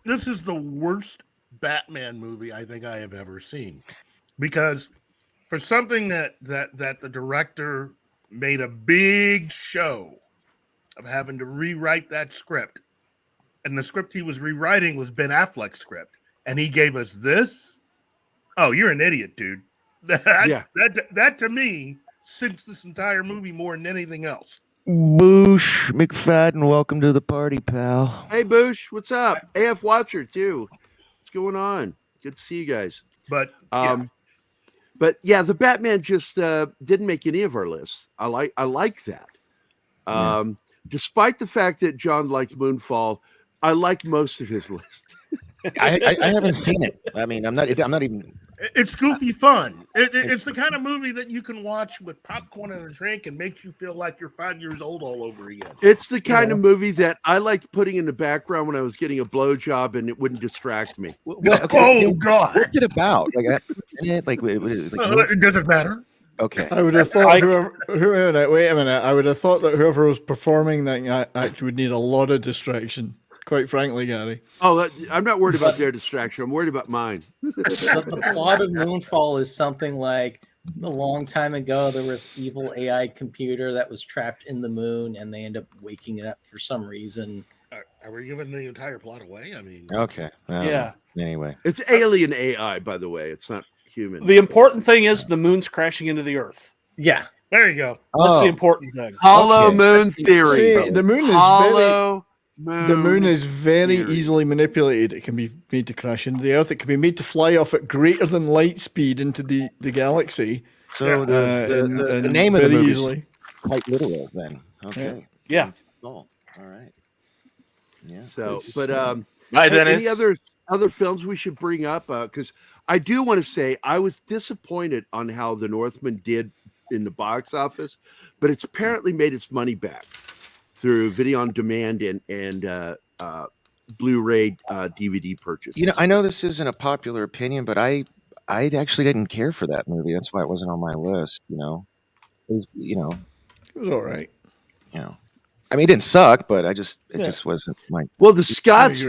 S13: This is the worst Batman movie I think I have ever seen, because for something that the director made a big show of having to rewrite that script, and the script he was rewriting was Ben Affleck's script, and he gave us this. Oh, you're an idiot, dude. That to me sinks this entire movie more than anything else.
S3: Boosh McFadden, welcome to the party, pal.
S2: Hey, Boosh, what's up? AF Watcher too. What's going on? Good to see you guys.
S13: But
S2: the Batman just didn't make any of our lists. I like that. Despite the fact that John liked Moonfall, I like most of his list.
S3: I haven't seen it. I mean, I'm not even.
S13: It's goofy fun. It's the kind of movie that you can watch with popcorn and a drink and makes you feel like you're 5 years old all over again.
S2: It's the kind of movie that I liked putting in the background when I was getting a blowjob and it wouldldn't distract me.
S13: God!
S3: What's it about?
S13: Does it matter?
S3: Okay.
S5: I would have thought wait a minute. I would have thought that whoever was performing that act would need a lot of distraction. Quite frankly, Gary.
S2: Oh, I'm not worried about their distraction. I'm worried about mine.
S10: The plot of Moonfall is something like a long time ago there was evil AI computer that was trapped in the moon, and they end up waking it up for some reason.
S13: Are we giving the entire plot away? I mean,
S3: Okay.
S9: Yeah.
S3: Anyway,
S2: it's alien AI, by the way. It's not human.
S9: The important thing is the moon's crashing into the Earth.
S10: Yeah.
S13: There you go.
S9: That's the important thing.
S2: Hollow moon theory.
S5: See, the moon is
S2: Hollow
S5: the moon is very easily manipulated. It can be made to crash into the Earth. It can be made to fly off at greater than light speed into the galaxy.
S3: So the name of the movie is quite literal then. Okay.
S9: Yeah.
S3: Oh, all right. Yeah.
S2: So, but
S14: Hi, Dennis.
S2: any other films we should bring up? Because I do want to say I was disappointed on how The Northman did in the box office, but it's apparently made its money back through video on demand and Blu-ray DVD purchase.
S3: You know, I know this isn't a popular opinion, but I actually didn't care for that movie. That's why it wasn't on my list. You know, it was
S5: all right.
S3: You know, I mean, it didn't suck, but it just wasn't my.
S2: Well, the Scots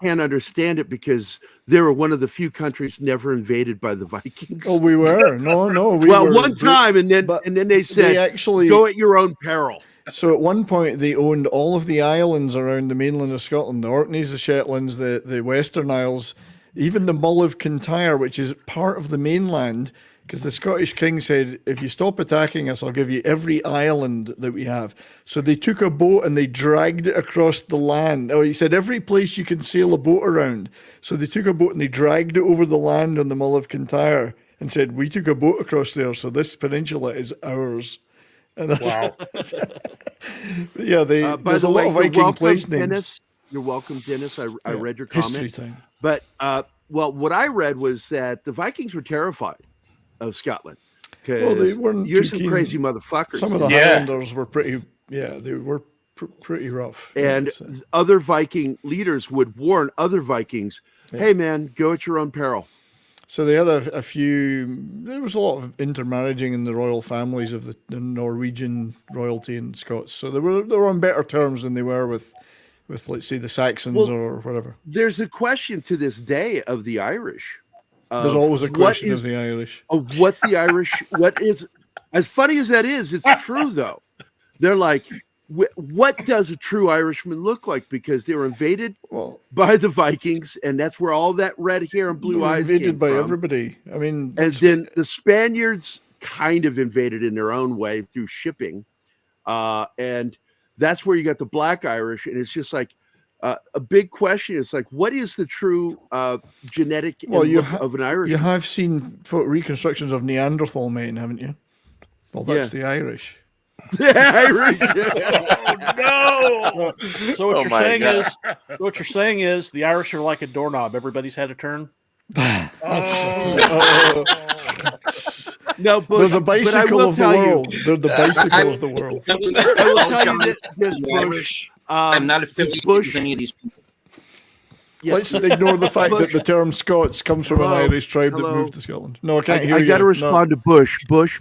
S2: can't understand it because they were one of the few countries never invaded by the Vikings.
S5: Oh, we were. No.
S2: One time, and then they said,
S5: they actually
S2: go at your own peril.
S5: So at one point, they owned all of the islands around the mainland of Scotland, the Orkneys, the Shetlands, the Western Isles, even the Mull of Kintyre, which is part of the mainland, because the Scottish king said, if you stop attacking us, I'll give you every island that we have. So they took a boat and they dragged it across the land. Oh, he said, every place you can sail a boat around. So they took a boat and they dragged it over the land on the Mull of Kintyre and said, we took a boat across there, so this peninsula is ours. And that's,
S2: Wow.
S5: Yeah, there's a lot of Viking place names.
S2: Dennis. You're welcome, Dennis. I read your
S5: History
S2: comment.
S5: time.
S2: But, well, what I read was that the Vikings were terrified of Scotland.
S5: Well, they weren't
S2: You're
S5: too
S2: some
S5: keen.
S2: crazy motherfuckers.
S5: Some of the Highlanders were pretty, they were pretty rough.
S2: And other Viking leaders would warn other Vikings, hey, man, go at your own peril.
S5: So they had a few. There was a lot of intermarrying in the royal families of the Norwegian royalty and Scots. So they were on better terms than they were with let's say the Saxons or whatever.
S2: There's a question to this day of the Irish.
S5: There's always a question of the Irish.
S2: Of what the Irish, what is, as funny as that is, it's true though. They're like, what does a true Irishman look like? Because they were invaded by the Vikings, and that's where all that red hair and blue eyes
S5: invaded
S2: came
S5: by
S2: from.
S5: everybody. I mean,
S2: and then the Spaniards kind of invaded in their own way through shipping, and that's where you got the Black Irish. And it's just like a big question. It's like, what is the true genetic look of an Irish?
S5: You have seen reconstructions of Neanderthal men, haven't you? Well, that's the Irish.
S2: The Irish.
S9: Oh, no. So what you're saying is the Irish are like a doorknob. Everybody's had a turn.
S2: No,
S5: they're the bicycle of the world. They're the bicycle of the world.
S12: I will tell you this, Bush. I'm not affiliated with any of these people.
S5: Let's ignore the fact that the term Scots comes from an Irish tribe that moved to Scotland. No, I can't hear you.
S2: I got to respond to Bush. Bush.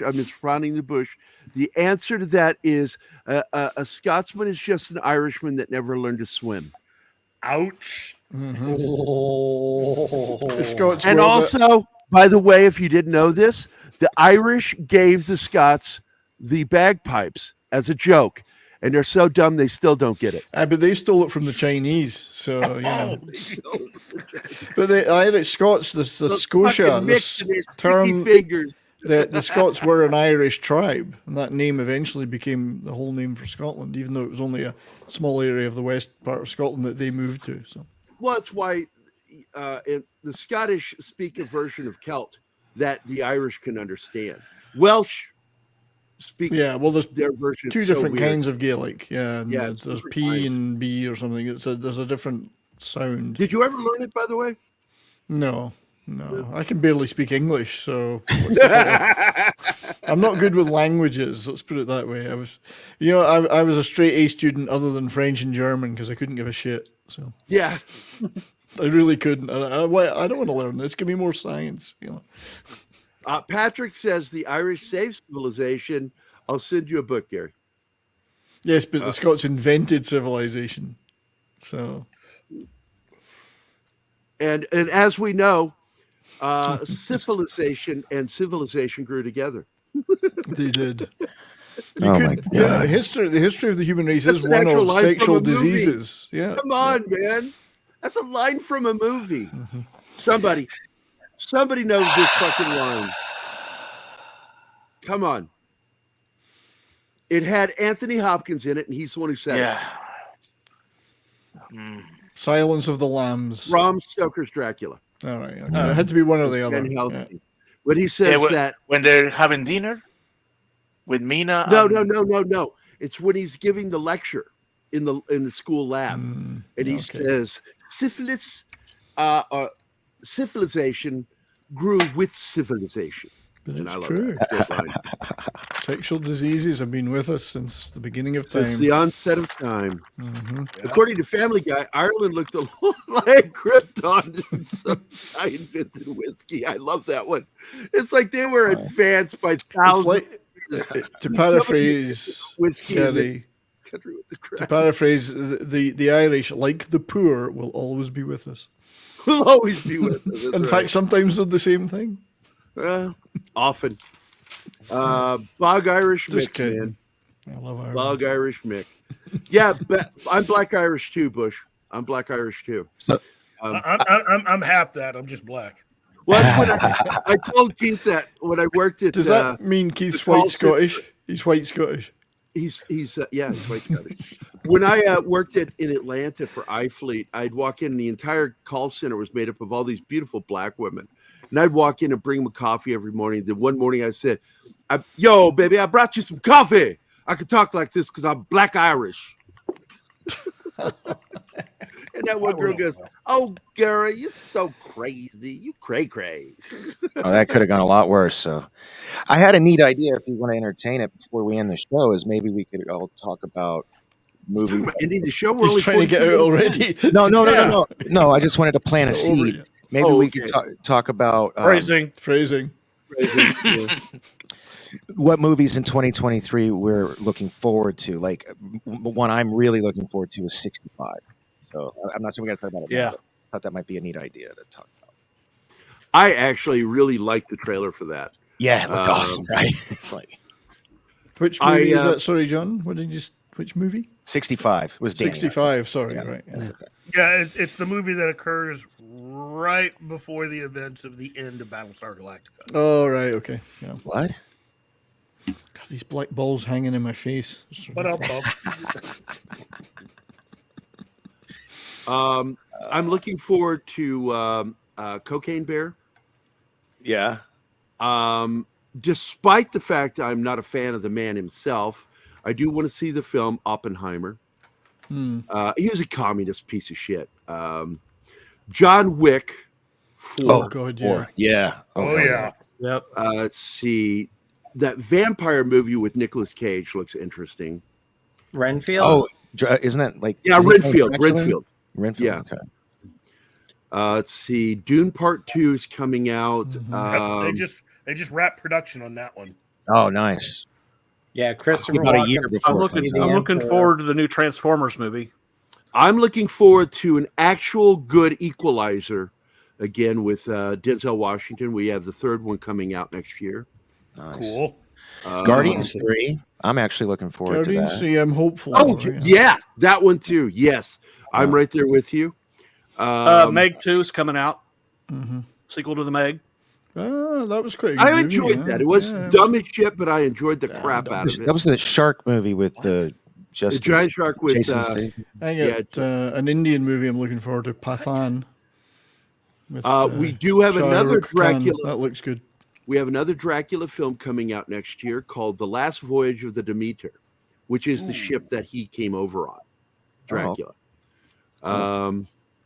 S2: I'm just frowning the Bush. The answer to that is a Scotsman is just an Irishman that never learned to swim.
S13: Ouch.
S5: Mm-hmm.
S2: And also, by the way, if you didn't know this, the Irish gave the Scots the bagpipes as a joke. And they're so dumb they still don't get it.
S5: But they stole it from the Chinese, so you know. But the Irish Scots, the Scotia, this term, the Scots were an Irish tribe, and that name eventually became the whole name for Scotland, even though it was only a small area of the west part of Scotland that they moved to. So,
S2: well, that's why the Scottish speak a version of Celt that the Irish can understand. Welsh.
S5: There's
S2: their version
S5: two different kinds of Gaelic. There's P
S2: kinds.
S5: and B or something. There's a different sound.
S2: Did you ever learn it, by the way?
S5: No. No, I can barely speak English, so what's the point? I'm not good with languages. Let's put it that way. I was a straight A student, other than French and German, because I couldn't give a shit. So
S2: Yeah.
S5: I really couldn't. I don't want to learn this. Give me more science.
S2: Patrick says the Irish saved civilization. I'll send you a book, Gary.
S5: Yes, but the Scots invented civilization. So,
S2: and as we know, civilization and civilization grew together.
S5: They did.
S3: God.
S5: The history of the human race is one of sexual diseases. Yeah.
S2: Come on, man. That's a line from a movie.
S5: Mm-hmm.
S2: Somebody knows this fucking line. Come on. It had Anthony Hopkins in it, and he's the one who said it.
S5: Silence of the Lambs.
S2: Bram Stoker's Dracula.
S5: All right. Okay. It had to be one or the other.
S2: Yeah. When he says that
S4: when they're having dinner with Mina.
S2: No. It's when he's giving the lecture in the school lab, and he says civilization grew with civilization.
S5: But
S2: and
S5: it's
S2: I love
S5: true.
S2: That.
S5: Sexual diseases have been with us since the beginning of time.
S2: Since the onset of time.
S5: Mm-hmm.
S2: According to Family Guy, Ireland looked a lot like Krypton. So I invented whiskey. I love that one. It's like they were advanced by thousands.
S5: To paraphrase Gary, to paraphrase the Irish, like the poor, will always be with us.
S2: Will always be with us.
S5: In fact, sometimes they're the same thing.
S2: Often. Bog Irish
S5: Just
S2: Mick,
S5: kidding.
S2: man.
S5: I love Irish.
S2: Bog Irish Mick. Yeah, but I'm Black Irish too, Bush. I'm Black Irish too.
S13: I'm half that. I'm just black.
S2: Well, that's what I told Keith that when I worked at.
S5: Does that mean Keith's white Scottish? He's white Scottish.
S2: He's he's white Scottish. When I worked in Atlanta for iFleet, I'd walk in and the entire call center was made up of all these beautiful black women. And I'd walk in and bring them a coffee every morning. Then one morning I said, yo, baby, I brought you some coffee. I can talk like this because I'm Black Irish. And that one girl goes, oh, Gary, you're so crazy. You cray-cray.
S3: Oh, that could have gone a lot worse. So I had a neat idea if you want to entertain it before we end the show is maybe we could all talk about movies.
S2: Ending the show? We're
S5: He's trying to get out already.
S3: No, I just wanted to plant a seed. Maybe we could talk about
S5: phrasing.
S3: What movies in 2023 we're looking forward to. Like one I'm really looking forward to is 65. So I'm not saying we got to talk about it.
S9: Yeah.
S3: But I thought that might be a neat idea to talk about.
S2: I actually really liked the trailer for that.
S3: Yeah, it looked awesome, right? It's like,
S5: which movie is that? Sorry, John. Which movie?
S3: 65. It was Danny,
S5: 65.
S3: right?
S5: Sorry,
S3: yeah.
S5: Right. Yeah.
S13: Yeah, it's the movie that occurs right before the events of the end of Battlestar Galactica.
S5: Oh, right. Okay. Yeah.
S3: What?
S5: God, these black balls hanging in my face.
S13: What up,
S2: Bob? I'm looking forward to Cocaine Bear.
S3: Yeah.
S2: Despite the fact I'm not a fan of the man himself, I do want to see the film Oppenheimer. He was a communist piece of shit. John Wick 4.
S5: Oh, God, yeah.
S3: Yeah.
S13: Oh, yeah.
S9: Yep.
S2: Let's see. That vampire movie with Nicolas Cage looks interesting.
S10: Renfield?
S3: Oh, isn't that like...
S2: Yeah, Renfield. Yeah.
S3: Okay.
S2: Let's see. Dune Part 2 is coming out.
S13: They just wrapped production on that one.
S3: Oh, nice.
S10: Yeah, Christopher
S3: About a year
S10: Walken's
S3: before.
S9: I'm looking forward to the new Transformers movie.
S2: I'm looking forward to an actual good Equalizer again with Denzel Washington. We have the third one coming out next year.
S3: Nice.
S13: Cool.
S3: Guardians 3. I'm actually looking forward to that.
S5: I'm hopeful.
S2: Oh, yeah, that one too. Yes, I'm right there with you.
S9: Meg 2 is coming out. Sequel to the Meg.
S5: Oh, that was quite good.
S2: I enjoyed that. It was dumb as shit, but I enjoyed the crap out of it.
S3: That was the shark movie with the
S2: The giant shark with
S3: Jason Statham.
S5: I got an Indian movie I'm looking forward to, Pathan. With,
S2: we do have
S5: Shah
S2: another
S5: Rukh Khan.
S2: Dracula.
S5: That looks good.
S2: We have another Dracula film coming out next year called The Last Voyage of the Demeter, which is the ship that he came over on. Dracula.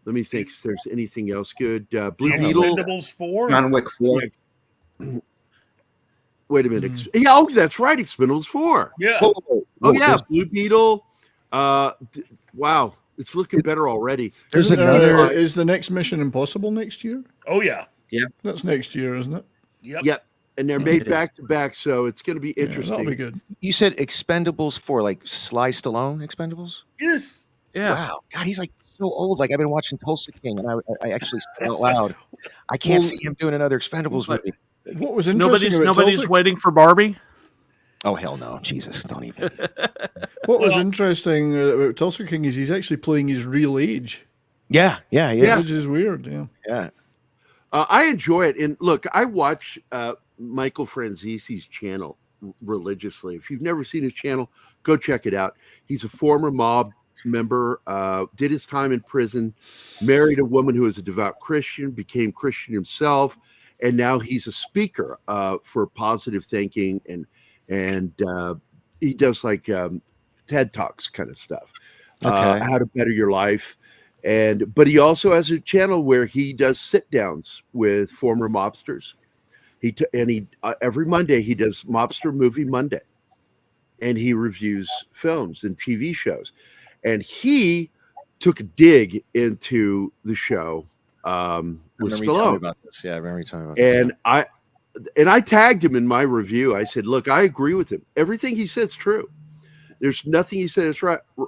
S2: Let me think if there's anything else good. Blue
S13: The
S2: Beetle.
S13: Expendables 4.
S12: John Wick 4.
S2: Wait a minute. Yeah, oh, that's right. Expendables 4.
S13: Yeah.
S2: Oh, yeah. Blue Beetle. Wow. It's looking better already.
S5: There's another. Is the next Mission Impossible next year?
S13: Oh, yeah.
S12: Yeah.
S5: That's next year, isn't it?
S2: Yep. And they're made back to back, so it's going to be interesting.
S5: That'll be good.
S3: You said Expendables 4, like Sly Stallone Expendables?
S13: Yes.
S9: Yeah.
S3: Wow. God, he's like so old. Like I've been watching Tulsa King, and I actually said out loud, I can't see him doing another Expendables movie.
S5: What was interesting
S9: Nobody's
S5: Tulsa...
S9: waiting for Barbie?
S3: Oh, hell no. Jesus, don't even.
S5: What was interesting about Tulsa King is he's actually playing his real age.
S3: Yeah.
S5: Which is weird,
S3: Yeah.
S2: I enjoy it. And look, I watch Michael Franzisi's channel religiously. If you've never seen his channel, go check it out. He's a former mob member, did his time in prison, married a woman who was a devout Christian, became Christian himself, and now he's a speaker for positive thinking, and he does like TED Talks kind of stuff, how to better your life. But he also has a channel where he does sit downs with former mobsters. He every Monday he does Mobster Movie Monday, and he reviews films and TV shows. And he took a dig into the show with Stallone.
S3: About this. Yeah, I remember you talking about
S2: and I tagged him in my review. I said, "Look, I agree with him. Everything he said is true. There's nothing he said is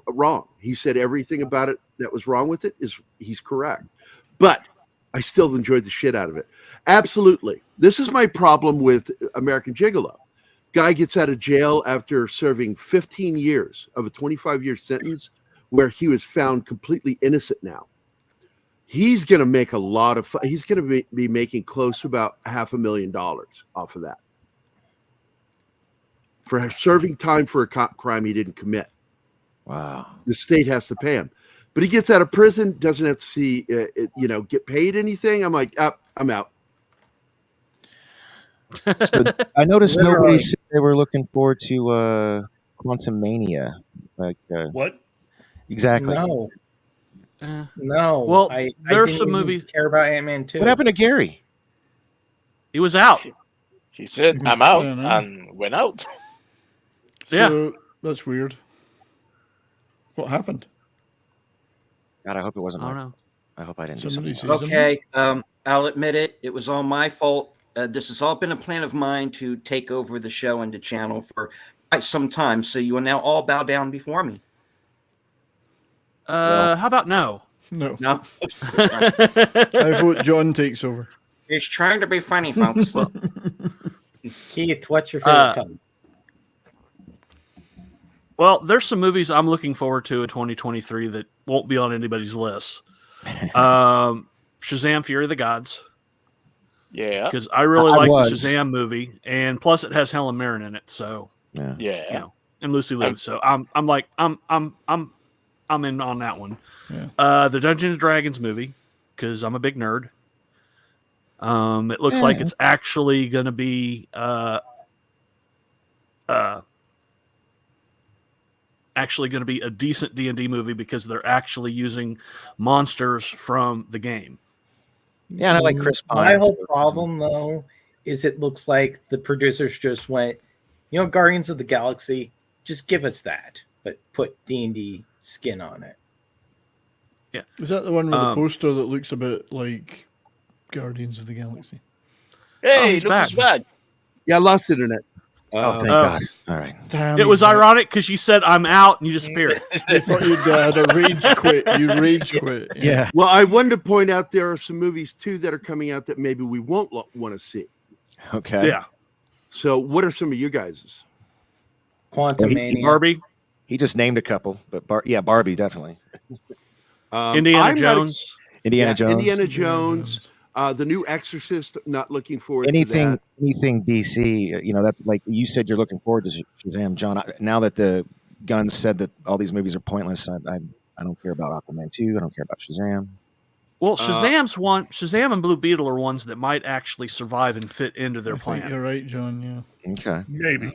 S2: wrong. He said everything about it that was wrong with it he's correct. But I still enjoyed the shit out of it. Absolutely. This is my problem with American Gigolo. Guy gets out of jail after serving 15 years of a 25-year sentence where he was found completely innocent now. He's going to make a lot of he's going to be making close to about $500,000 off of that. For serving time for a crime he didn't commit.
S3: Wow.
S2: The state has to pay him. But he gets out of prison, doesn't have to see, get paid anything. I'm like, I'm out.
S3: So I noticed nobody said they were looking forward to Quantum Mania. Like
S13: what?
S3: Exactly.
S10: No. No.
S9: Well,
S10: I
S9: there's
S10: didn't
S9: some
S10: even
S9: movies.
S10: care about Ant-Man 2.
S3: What happened to Gary?
S9: He was out.
S4: He said, I'm out, and went out.
S5: So that's weird. What happened?
S3: God, I hope it wasn't.
S9: I don't know.
S3: I hope I didn't.
S12: Okay, I'll admit it. It was all my fault. This has all been a plan of mine to take over the show and the channel for quite some time. So you will now all bow down before me.
S9: How about no?
S5: No.
S12: I
S5: vote John takes over.
S12: He's trying to be funny, folks.
S10: Keith, what's your favorite color?
S9: Well, there's some movies I'm looking forward to in 2023 that won't be on anybody's list. Shazam! Fury of the Gods.
S4: Yeah,
S9: because I really like the Shazam movie, and plus it has Helen Mirren in it. So
S4: yeah,
S9: and Lucy Liu. So I'm in on that one.
S5: Yeah.
S9: The Dungeons and Dragons movie, because I'm a big nerd. It looks like it's actually going to be a decent D&D movie because they're actually using monsters from the game.
S3: Yeah, and I like Chris Pine.
S10: My whole problem, though, is it looks like the producers just went, Guardians of the Galaxy, just give us that, but put D&D skin on it.
S9: Yeah.
S5: Is that the one with the poster that looks a bit like Guardians of the Galaxy?
S4: Hey, look who's back.
S2: Yeah, I lost internet.
S3: Thank God. All right.
S5: Damn,
S9: it was ironic because you said I'm out and you disappeared.
S5: I thought you'd had a rage quit. You rage quit.
S3: Yeah.
S2: Well, I wanted to point out there are some movies too that are coming out that maybe we won't want to see.
S3: Okay.
S9: Yeah.
S2: So, what are some of you guys'?
S10: Quantumania.
S9: Barbie.
S3: He just named a couple, but Barbie definitely.
S9: Indiana Jones.
S3: Indiana
S2: Jones. The new Exorcist. Not looking forward to that.
S3: Anything DC. That's like you said. You're looking forward to Shazam, John. Now that the Guns said that all these movies are pointless, I don't care about Aquaman 2. I don't care about Shazam.
S9: Well, Shazam and Blue Beetle are ones that might actually survive and fit into their plan.
S5: You're right, John. Yeah.
S3: Okay.
S13: Maybe.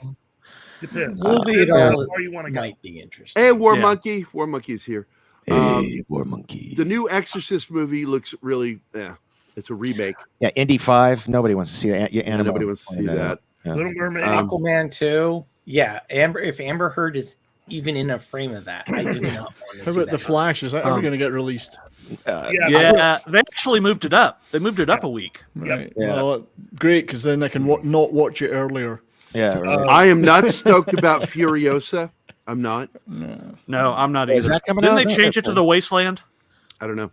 S13: Depends.
S10: Blue Beetle
S13: Where you want to go.
S10: might be interesting.
S2: Hey, War Monkey. War Monkey's here.
S3: Hey, war monkey.
S2: The new Exorcist movie looks really, it's a remake.
S3: Yeah, Indy 5. Nobody wants to see that.
S2: Nobody wants to see that.
S3: Yeah.
S13: Little Mermaid.
S10: Aquaman 2. Yeah, if Amber Heard is even in a frame of that, I do not want to
S5: How
S10: see
S5: about
S10: that.
S5: The Flash? Is that ever going to get released?
S9: Yeah, they actually moved it up. They moved it up a week.
S5: Right.
S3: Yeah.
S5: Well, great, because then I can not watch it earlier.
S3: Yeah. Right.
S2: I am not stoked about Furiosa. I'm not.
S9: No, I'm not either.
S3: Is that coming
S9: Didn't
S3: out?
S9: they change it to the Wasteland?
S2: I don't know.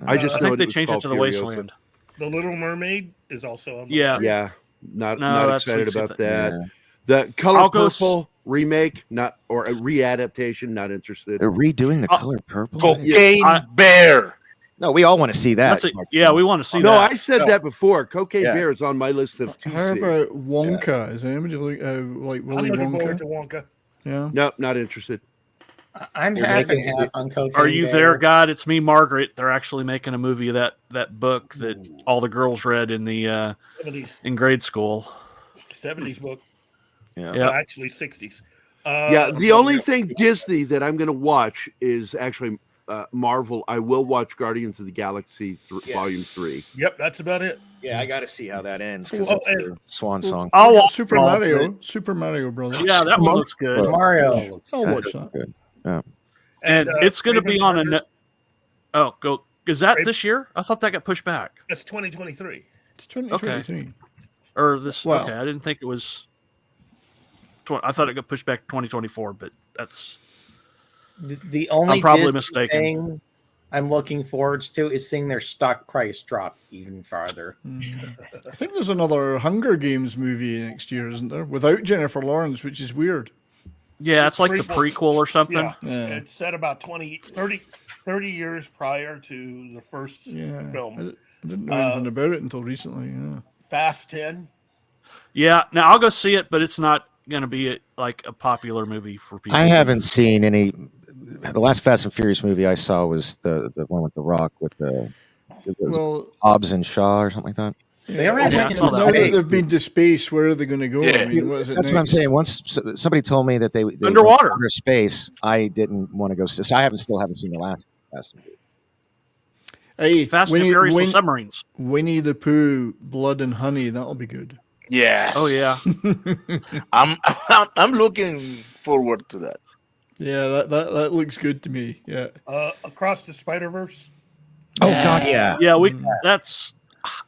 S2: I just
S9: I
S2: know
S9: think they
S2: it was
S9: changed it
S2: called
S9: to the
S2: Furiosa.
S9: Wasteland.
S13: The Little Mermaid is also on.
S2: Yeah. Not
S9: that's
S2: excited
S9: the-
S2: about that.
S3: Yeah.
S2: The Color
S9: I'll go
S2: Purple remake, or a readaptation, not interested.
S3: They're redoing the color purple.
S11: Cocaine Bear.
S3: No, we all want to see that.
S9: Yeah, we want to see
S2: No,
S9: that.
S2: I said that before. Cocaine
S3: Yeah.
S2: Bear is on my list of two.
S5: How about Wonka? Is anybody like Willy
S13: I'm looking forward
S5: Wonka?
S13: to Wonka.
S5: Yeah.
S2: Nope, not interested.
S10: I'm
S3: You're
S10: half and
S3: making-
S10: half on Cocaine
S9: Are you
S10: Bear.
S9: there, God? It's me, Margaret. They're actually making a movie of that book that all the girls read in the
S13: 70s,
S9: in grade school.
S13: 70s book.
S3: Yeah.
S9: Yeah.
S13: Actually 60s.
S2: Yeah, the only thing Disney that I'm going to watch is actually Marvel. I will watch Guardians of the Galaxy Volume 3.
S13: Yep, that's about it.
S3: Yeah, I got to see how that ends because
S13: Oh,
S3: it's
S13: and-
S3: their swan song.
S9: I'll watch
S5: Super
S9: all of
S5: Mario.
S9: it.
S5: Super Mario Brothers.
S9: Yeah, that one looks good.
S10: Mario?
S5: I'll watch that.
S3: Good. Yeah.
S9: And it's going to be on a. Go. Is that
S13: Brave-
S9: this year? I thought that got pushed back.
S13: That's 2023.
S5: It's 2023.
S9: Or this.
S5: Well-
S9: okay, I didn't think it was. I thought it got pushed back to 2024, but that's.
S10: The only
S9: I'm probably
S10: Disney
S9: mistaken.
S10: thing I'm looking forward to is seeing their stock price drop even farther.
S5: I think there's another Hunger Games movie next year, isn't there? Without Jennifer Lawrence, which is weird.
S9: Yeah, it's like the prequel or something.
S13: Yeah.
S5: Yeah.
S13: It's set about 30 years prior to the first
S5: Yeah.
S13: film.
S5: I didn't know anything about it until recently. Yeah.
S13: Fast 10.
S9: Yeah, now I'll go see it, but it's not going to be like a popular movie for people.
S3: I haven't seen any. The last Fast and Furious movie I saw was the one with The Rock with the
S5: Well,
S3: Hobbs and Shaw or something like that.
S10: They already
S9: Yeah,
S10: went
S9: I saw
S10: into
S9: that.
S5: now that
S10: space.
S5: they've been to space, where are they going to go?
S11: Yeah.
S5: I mean, what is it
S3: That's what I'm
S5: next?
S3: saying. Once somebody told me that they
S9: Underwater.
S3: went to space, I didn't want to go. So I still haven't seen the last Fast and Furious.
S5: Hey,
S9: Fast and Furious with submarines.
S5: Winnie the Pooh, Blood and Honey. That'll be good.
S11: Yes.
S9: Oh yeah.
S11: I'm looking forward to that.
S5: Yeah, that looks good to me. Yeah.
S13: Across the Spider-Verse.
S3: Oh God, yeah.
S9: Yeah, that's.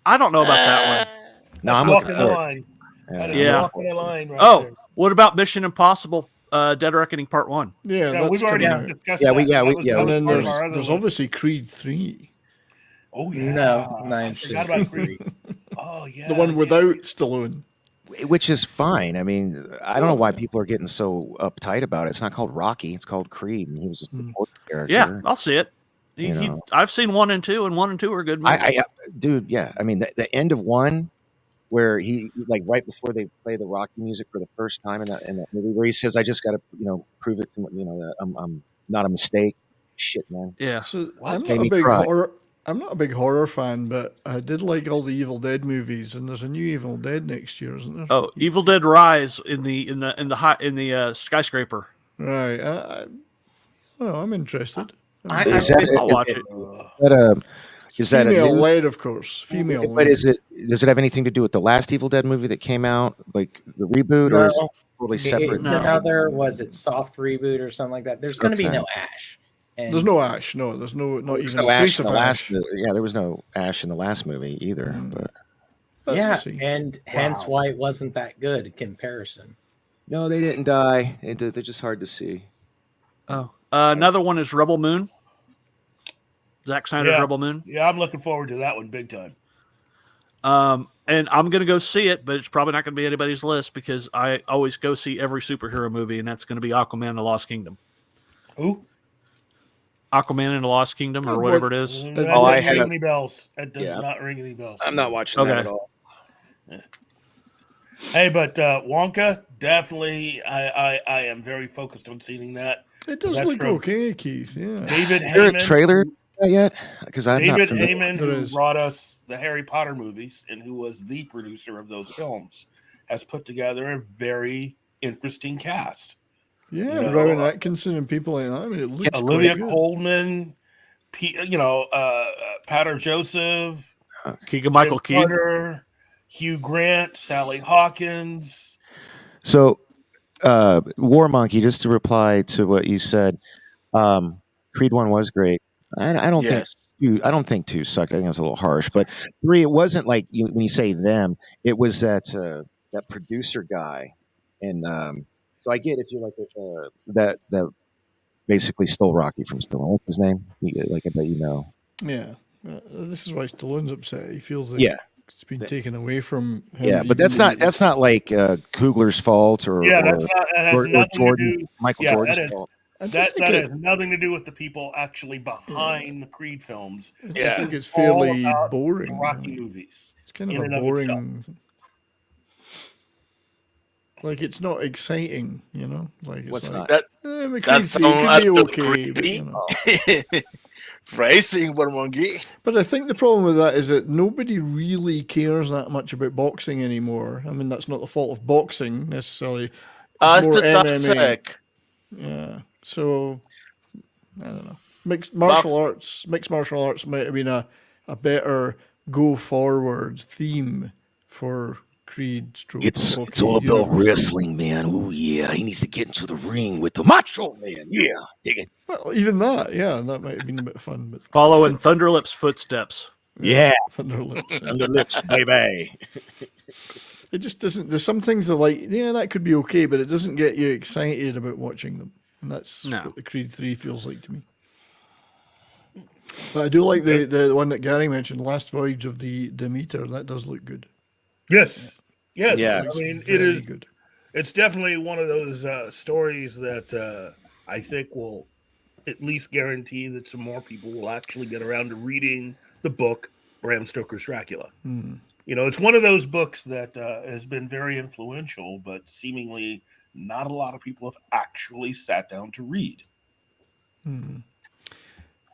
S9: I don't know about that one.
S3: No,
S13: That's
S3: I'm
S13: walking
S3: looking
S13: the
S3: for it.
S13: line. That is
S9: Yeah.
S13: walking the line right
S9: Oh,
S13: there.
S9: what about Mission Impossible? Dead Reckoning Part 1.
S5: Yeah,
S13: Yeah,
S5: that's
S13: we've already
S5: coming out.
S13: discussed
S3: Yeah,
S13: that.
S3: we- yeah,
S13: That
S3: we-
S13: was-
S3: yeah,
S13: that
S5: And
S13: was
S5: then
S13: part of
S5: there's
S13: our other
S5: there's
S13: one.
S5: obviously Creed 3,
S13: Oh yeah.
S10: No, not
S13: I
S10: interested.
S13: forgot about Creed. Oh yeah.
S5: the one
S13: yeah.
S5: without Stallone.
S3: Which is fine. I mean, I don't know why people are getting so uptight about it. It's not called Rocky. It's called Creed, and he was just a supporting character.
S9: Yeah, I'll see it.
S3: You know.
S9: I've seen 1 and 2, and 1 and 2 are good movies.
S3: Dude, yeah. I mean, the end of 1, where he like right before they play the Rocky music for the first time in that movie, where he says, "I just got to prove it to that I'm not a mistake." Shit, man.
S9: Yeah.
S5: So
S3: Made me cry.
S5: I'm not a big horror fan, but I did like all the Evil Dead movies, and there's a new Evil Dead next year, isn't there?
S9: Oh, Evil Dead Rise in the skyscraper.
S5: Right. I'm interested.
S3: Is that,
S9: I'll watch it.
S3: Is that a
S5: female
S3: new?
S5: led, of course. Female
S3: But
S5: led.
S3: does it have anything to do with the last Evil Dead movie that came out, like the reboot, or is it totally separate?
S10: It's another, was it soft reboot or something like that? There's going to be
S3: Okay.
S10: no Ash. And
S5: There's no Ash. No, there's not
S3: There's
S5: even
S3: no
S5: a
S3: Ash
S5: trace
S3: in
S5: of
S3: the
S5: Ash.
S3: last. Yeah, there was no Ash in the last movie either. But
S10: yeah,
S5: we'll see.
S10: and hence why it wasn't that good in comparison.
S3: no, they didn't die. They're just hard to see.
S9: Oh, another one is Rebel Moon. Zack Snyder's
S13: Yeah.
S9: Rebel Moon.
S13: Yeah, I'm looking forward to that one big time.
S9: And I'm going to go see it, but it's probably not going to be anybody's list because I always go see every superhero movie, and that's going to be Aquaman and the Lost Kingdom.
S13: Who?
S9: Aquaman and the Lost Kingdom, or whatever it is.
S13: That
S3: I
S13: doesn't ring
S3: have-
S13: any bells. That does
S3: Yeah.
S13: not ring any bells.
S3: I'm not watching that
S9: Okay.
S3: at all.
S13: Hey, but Wonka, definitely, I am very focused on seeing that.
S5: It does
S13: That's
S5: look
S13: from
S5: okay, Keith. Yeah.
S13: David
S3: Is there a
S13: Heyman.
S3: trailer yet? Because I'm not
S13: David
S3: familiar.
S13: Heyman,
S5: There
S13: who
S5: is.
S13: brought us the Harry Potter movies and who was the producer of those films, has put together a very interesting cast.
S5: Yeah,
S14: You know,
S5: Rowan Atkinson and people like that. I mean, it looks
S14: Olivia
S5: quite good.
S14: Colman, Pater Joseph,
S9: Keegan Michael Key.
S14: Carter, Hugh Grant, Sally Hawkins.
S3: So, War Monkey, just to reply to what you said, Creed 1 was great. I don't
S4: Yes.
S3: think I don't think 2 sucked. I think that's a little harsh. But 3, it wasn't like when you say them, it was that producer guy, and so I get if you're like that basically stole Rocky from Stallone. What's his name? Like I bet you know.
S5: Yeah. This is why Stallone's upset. He feels like
S3: Yeah.
S5: it's been taken away from him.
S3: Yeah, but that's not like Coogler's fault or
S14: Yeah, that's not. That has
S3: or
S14: nothing
S3: Jordan,
S14: to do.
S3: Michael
S14: Yeah,
S3: Jordan's fault.
S14: that has nothing to do with the people actually behind the Creed films.
S5: I just think it's
S14: all
S5: fairly
S14: about
S5: boring.
S14: the Rocky movies.
S5: It's kind of
S14: in
S5: a
S14: and of itself.
S5: boring. Like it's not exciting, you know. Like it's
S3: What's
S5: like
S3: not?
S5: Creed
S4: That's
S5: 3 could be okay, but, you know.
S4: Phrasing, War Monkey.
S5: But I think the problem with that is that nobody really cares that much about boxing anymore. I mean, that's not the fault of boxing necessarily.
S4: It's
S5: More
S4: the
S5: MMA.
S4: toxic.
S5: Yeah. So I don't know. Mixed martial arts might have been a better go forward theme for Creed.
S3: It's all about wrestling, man. Oh yeah, he needs to get into the ring with the Macho Man. Yeah, dig it.
S5: Well, even that, yeah, that might have been a bit of fun. But
S9: Following Thunderlip's footsteps.
S3: Yeah,
S5: Thunderlips,
S3: Thunderlips, baby.
S5: It just doesn't. There's some things that like, yeah, that could be okay, but it doesn't get you excited about watching them, and that's what the Creed 3 feels like to me. But I do like the one that Gary mentioned, Last Voyage of the Demeter. That does look good.
S13: Yes. Yes.
S5: Yeah.
S13: I mean,
S5: Very
S13: it is
S5: good.
S13: It's definitely one of those stories that I think will at least guarantee that some more people will actually get around to reading the book Bram Stoker's Dracula.
S5: Mm.
S13: You know, it's one of those books that has been very influential, but seemingly not a lot of people have actually sat down to read.
S5: Hmm.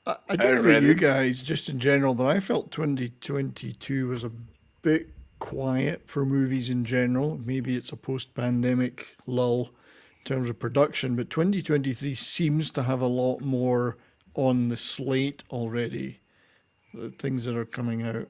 S5: I don't know about you guys, just in general, but I felt 2022 was a bit quiet for movies in general. Maybe it's a post-pandemic lull in terms of production, but 2023 seems to have a lot more on the slate already. The things that are coming out.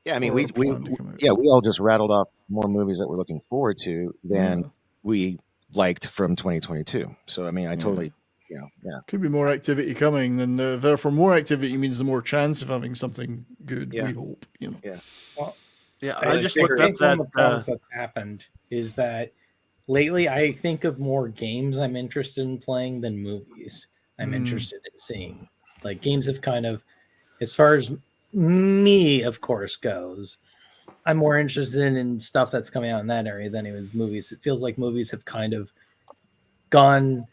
S3: Yeah, I mean,
S5: or
S3: we
S5: are planned to come out.
S3: we all just rattled off more movies that we're looking forward to than we liked from 2022. So I mean, I totally, yeah.
S5: Could be more activity coming, then therefore more activity means the more chance of having something good.
S3: Yeah.
S5: We hope, you know.
S3: Yeah.
S10: Well,
S9: Yeah,
S10: I just looked up that one of the problems that's happened is that lately I think of more games I'm interested in playing than movies I'm interested in seeing. Like games have kind of, as far as me, of course, goes, I'm more interested in stuff that's coming out in that area than it was movies. It feels like movies have kind of gone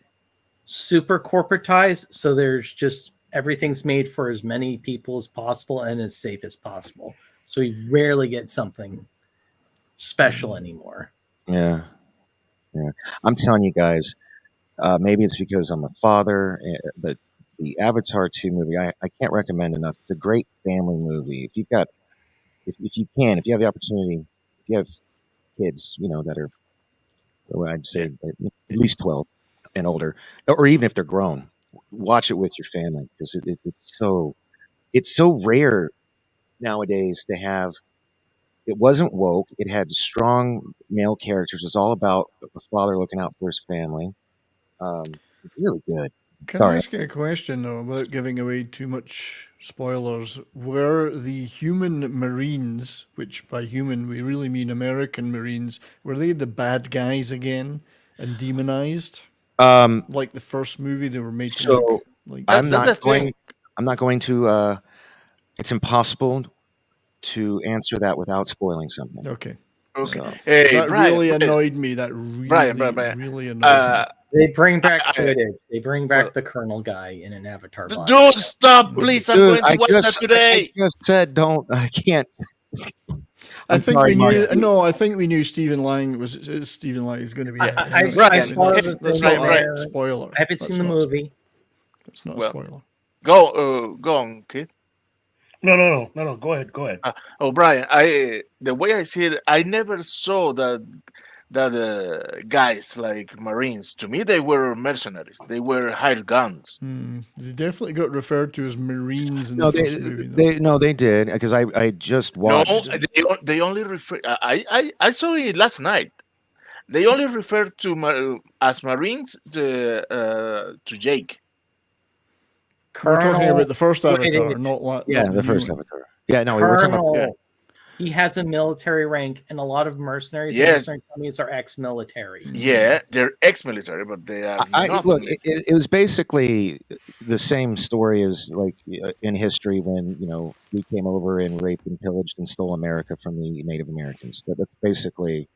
S10: super corporatized, so there's just everything's made for as many people as possible and as safe as possible. So we rarely get something special anymore.
S3: Yeah. I'm telling you guys, maybe it's because I'm a father, but the Avatar 2 movie, I can't recommend enough. It's a great family movie. If you've got, if you have the opportunity, if you have kids, you know, that are, well, I'd say at least 12 and older, or even if they're grown, watch it with your family because it's so rare nowadays to have. It wasn't woke. It had strong male characters. It's all about a father looking out for his family. It's really good.
S5: Can I ask you a question, though, without giving away too much spoilers? Were the human Marines, which by human we really mean American Marines, were they the bad guys again and demonized? Like the first movie they were made to
S3: So
S5: look like.
S3: I'm not going to. It's impossible to answer that without spoiling something.
S5: Okay.
S4: Okay.
S3: So,
S4: Hey,
S5: that
S4: Brian,
S5: really annoyed me. That really,
S4: Brian.
S5: really annoyed me.
S10: They bring back They bring back the Colonel guy in an Avatar body.
S4: Dude, stop, please. I'm going to watch that today.
S3: I just said don't. I can't.
S5: I think we knew. No, I think we knew Stephen Lang was. Stephen Lang is going to be.
S10: I saw
S5: that's not a spoiler.
S10: I haven't seen the movie.
S5: It's not a spoiler.
S4: Go on, kid.
S13: No. Go ahead.
S4: Brian, the way I see it, I never saw that guys like Marines. To me, they were mercenaries. They were hired guns.
S5: They definitely got referred to as Marines in the first movie.
S3: They did, because I just watched.
S4: No, they only refer. I saw it last night. They only refer to as Marines to Jake.
S5: We're talking about the first
S10: Colonel-
S5: Avatar, not like
S3: the first Avatar. Yeah, no, we're talking about.
S10: Colonel, he has a military rank, and a lot of mercenaries and
S4: Yes.
S10: mercenary companies are ex-military.
S4: Yeah, they're ex-military, but they are. not
S3: Look, it was basically the same story as like in history when we came over and raped and pillaged and stole America from the Native Americans. That's basically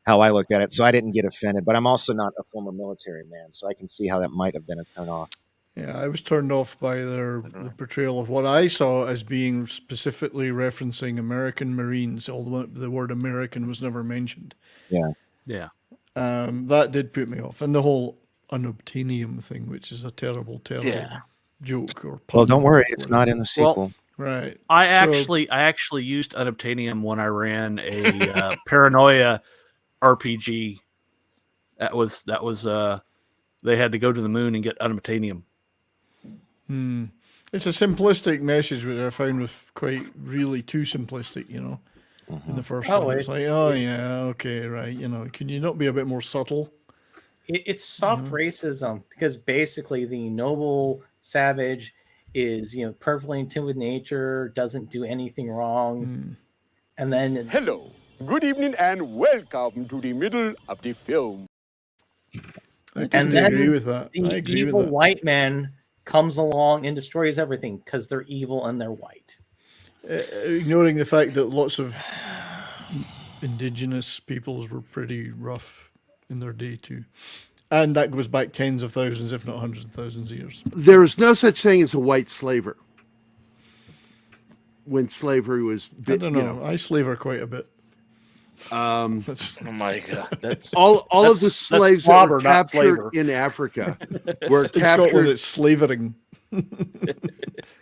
S3: how I looked at it. So I didn't get offended, but I'm also not a former military man, so I can see how that might have been a turn off.
S5: Yeah, I was turned off by the portrayal of what I saw as being specifically referencing American Marines, although the word American was never mentioned.
S3: Yeah.
S5: That did put me off. And the whole unobtainium thing, which is a terrible joke or pun.
S3: Well, don't worry, it's not in the sequel.
S5: Right.
S9: I actually used unobtainium when I ran a paranoia RPG. That was they had to go to the moon and get unobtainium.
S5: It's a simplistic message, which I found was quite really too simplistic, in the first one. It's like, okay, right. Can you not be a bit more subtle?
S10: It's soft racism because basically the noble savage is, perfectly in tune with nature, doesn't do anything wrong. And then
S15: hello, good evening, and welcome to the middle of the film.
S5: I totally agree with that.
S10: The
S5: I agree
S10: evil
S5: with that.
S10: white man comes along and destroys everything because they're evil and they're white.
S5: Ignoring the fact that lots of indigenous peoples were pretty rough in their day too. And that goes back tens of thousands, if not hundreds of thousands of years.
S2: There is no such thing as a white slaver. When slavery was...
S5: I don't know. I slaver quite a bit.
S4: Oh my God! That's
S2: all of the slaves that were captured
S4: slaver.
S2: in Africa were
S5: In Scotland,
S2: captured.
S5: it's slavering.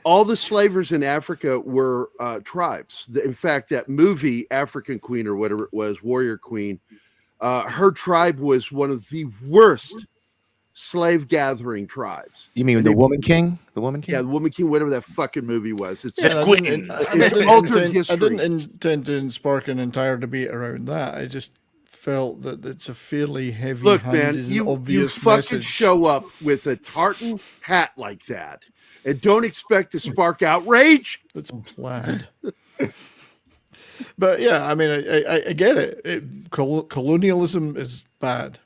S2: All the slavers in Africa were tribes. In fact, that movie African Queen or whatever it was, Warrior Queen, her tribe was one of the worst slave gathering tribes.
S3: You mean the Woman King? The Woman King?
S2: Yeah, the Woman King, whatever that fucking movie was. It's
S5: I
S2: altered history.
S5: didn't intend to spark an entire debate around that. I just felt that it's a fairly heavy-handed
S2: Look, man,
S5: and
S2: you
S5: obvious
S2: fucking
S5: message.
S2: show up with a tartan hat like that and don't expect to spark outrage.
S5: That's plaid. But yeah, I mean, I get it. Colonialism is bad.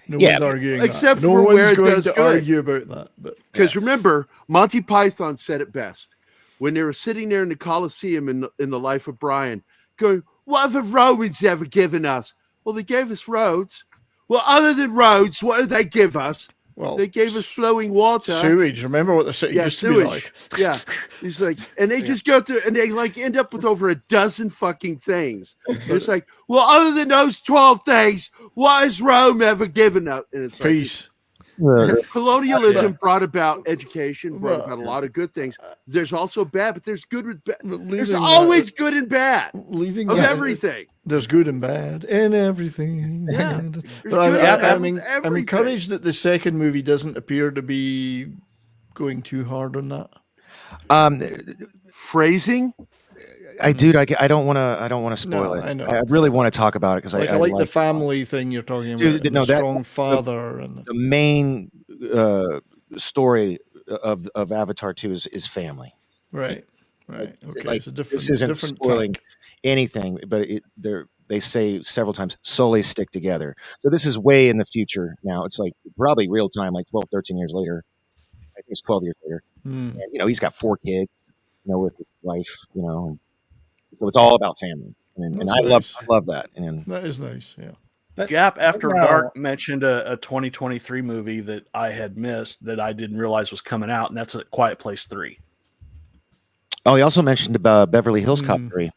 S5: No one's arguing
S2: except
S5: that.
S2: for
S5: No
S2: where
S5: one's
S2: it
S5: going
S2: does
S5: to
S2: good.
S5: argue about that.
S2: Because remember, Monty Python said it best when they were sitting there in the Colosseum in the Life of Brian, going, "What have the Romans ever given us?" Well, they gave us roads. Well, other than roads, what did they give us?
S5: Well,
S2: they gave us flowing water,
S5: sewage. Remember what the city used to be like?
S2: Yeah, he's like, and they just go through, and they like end up with over a dozen fucking things. It's like, well, other than those 12 things, what has Rome ever given us? And it's like,
S5: Peace.
S2: Colonialism brought about education, brought about a lot of good things. There's also bad, but there's good with bad. There's always good and bad of everything.
S5: There's good and bad in everything.
S2: Yeah.
S5: But I'm encouraged that the second movie doesn't appear to be going too hard on that.
S2: Phrasing.
S3: I don't want to spoil it.
S5: I know.
S3: I really want to talk about it because
S5: I like the family thing you're talking about.
S3: Dude,
S5: and
S3: no,
S5: the
S3: that-
S5: strong father and
S3: the main story of Avatar 2 is family.
S5: right. Okay,
S3: Like,
S5: it's a different.
S3: this isn't
S5: different
S3: spoiling
S5: tack.
S3: anything, but they say several times, solely stick together. So this is way in the future now. It's like probably real time, like 12, 13 years later. I think it's 12 years later.
S5: Hmm.
S3: And, he's got 4 kids, with his wife, and so it's all about family. And
S5: That's
S3: I
S5: nice.
S3: love that. And
S5: That is nice. Yeah.
S9: Gap After
S10: No.
S9: Dark mentioned a 2023 movie that I had missed that I didn't realize was coming out, and that's A Quiet Place 3.
S3: oh, he also mentioned Beverly Hills Cop 3.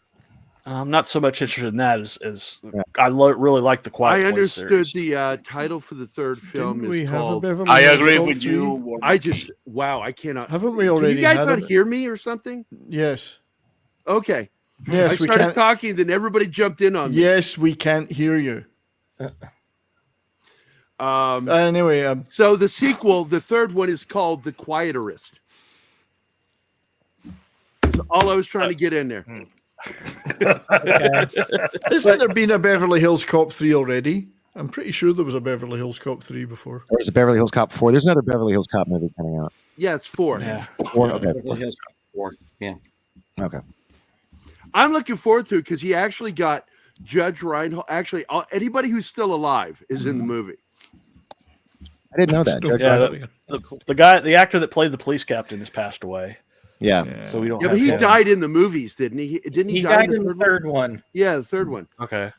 S9: I'm not so much interested in that as I really like the Quiet
S2: I
S9: Place
S2: understood
S9: series.
S2: the title for the third film
S5: Didn't we
S2: is
S5: have a
S2: called.
S5: Beverly
S4: I
S5: Hills
S4: agree
S5: Cop
S4: with
S5: 3?
S4: you.
S2: I just I cannot.
S5: Haven't we
S2: Can
S5: already?
S2: you guys
S5: had
S2: not
S5: it?
S2: hear me or something?
S5: Yes.
S2: Okay.
S5: Yes,
S2: I
S5: we
S2: started
S5: can't.
S2: talking, then everybody jumped in on me.
S5: Yes, we can't hear you. Anyway,
S2: so the sequel, the third one, is called The Quieterist. That's all I was trying to get in there.
S5: Isn't there been a Beverly Hills Cop 3 already? I'm pretty sure there was a Beverly Hills Cop 3 before.
S3: There's a Beverly Hills Cop 4. There's another Beverly Hills Cop movie coming out.
S2: Yeah, it's 4.
S3: Yeah. 4? Okay.
S12: Beverly Hills Cop 4. Yeah.
S3: Okay.
S2: I'm looking forward to it because he actually got Judge Reinhold. Actually, anybody who's still alive is in the movie.
S3: I didn't know that.
S9: The actor that played the police captain has passed away.
S3: Yeah.
S9: So we don't.
S2: Yeah, but he died in the movies, didn't he? Didn't he die
S10: died in the third one?
S2: Yeah, the third one.
S9: Okay.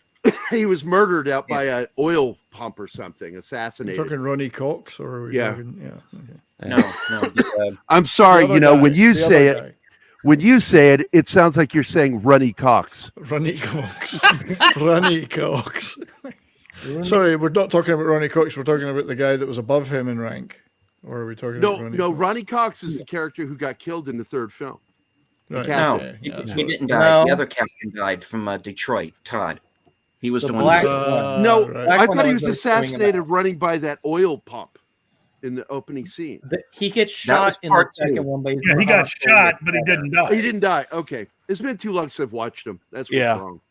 S2: He was murdered out by an oil pump or something, assassinated.
S5: You're talking Ronnie Cox, or are we talking? Yeah. Okay.
S12: No.
S2: I'm sorry.
S5: The
S2: You know,
S5: other
S2: when
S5: guy,
S2: you
S5: the
S2: say
S5: other
S2: it,
S5: guy.
S2: when you say it, it sounds like you're saying Runny Cox.
S5: Ronnie Cox. Ronnie Cox. Sorry, we're not talking about Ronnie Cox. We're talking about the guy that was above him in rank. Or are we talking about Ronnie Cox?
S2: Ronnie Cox is the character who got killed in the third film.
S5: Right.
S12: No,
S5: Okay.
S12: he
S5: Yeah,
S12: didn't die. The other captain died from Detroit. Todd. He was the one.
S2: No,
S5: right.
S2: I
S10: Black
S2: thought he
S10: one
S2: was
S10: was like
S2: assassinated running by that oil pump in the opening scene.
S10: He gets
S12: That
S10: shot
S12: was
S10: in the
S12: part
S10: second
S12: two.
S10: one. But he's
S14: Yeah, he
S10: in the
S14: got
S10: hospital.
S14: shot, but he didn't die.
S2: He didn't die. Okay. It's been too long since I've watched him. That's what's
S9: Yeah.
S2: wrong.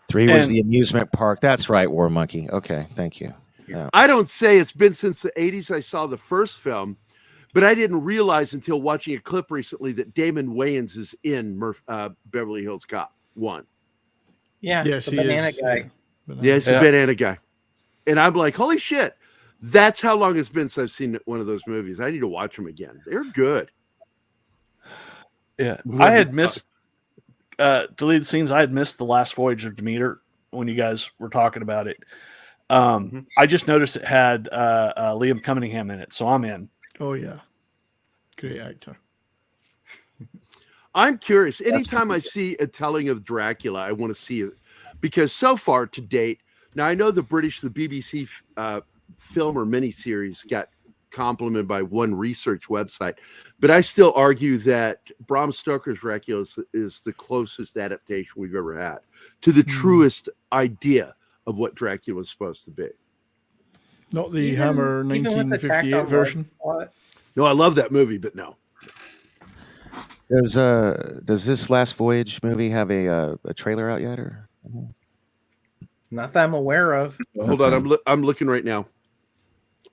S3: 3 was
S9: And-
S3: the amusement park. That's right, War Monkey. Okay, thank you. Yeah.
S2: I don't say it's been since the 80s I saw the first film, but I didn't realize until watching a clip recently that Damon Wayans is in Beverly Hills Cop 1.
S10: Yeah,
S5: Yes,
S10: the
S5: he
S10: banana
S5: is.
S10: guy.
S2: Yeah, he's the banana guy. And I'm like, holy shit. That's how long it's been since I've seen one of those movies. I need to watch them again. They're good.
S9: Yeah, I had missed deleted scenes. I had missed the last voyage of Demeter when you guys were talking about it. I just noticed it had Liam Cunningham in it, so I'm in.
S5: Oh, yeah. Great actor.
S2: I'm curious. Anytime I see a telling of Dracula, I want to see it because so far to date, now I know the BBC film or miniseries got complimented by one research website, but I still argue that Bram Stoker's Dracula is the closest adaptation we've ever had to the truest idea of what Dracula is supposed to be.
S5: Not the Hammer
S10: even with the tacked
S5: 1958
S10: on
S5: version.
S10: plot.
S2: No, I love that movie, but no.
S3: Does this last voyage movie have a trailer out yet, or?
S10: Not that I'm aware of.
S2: Hold on, I'm looking right now.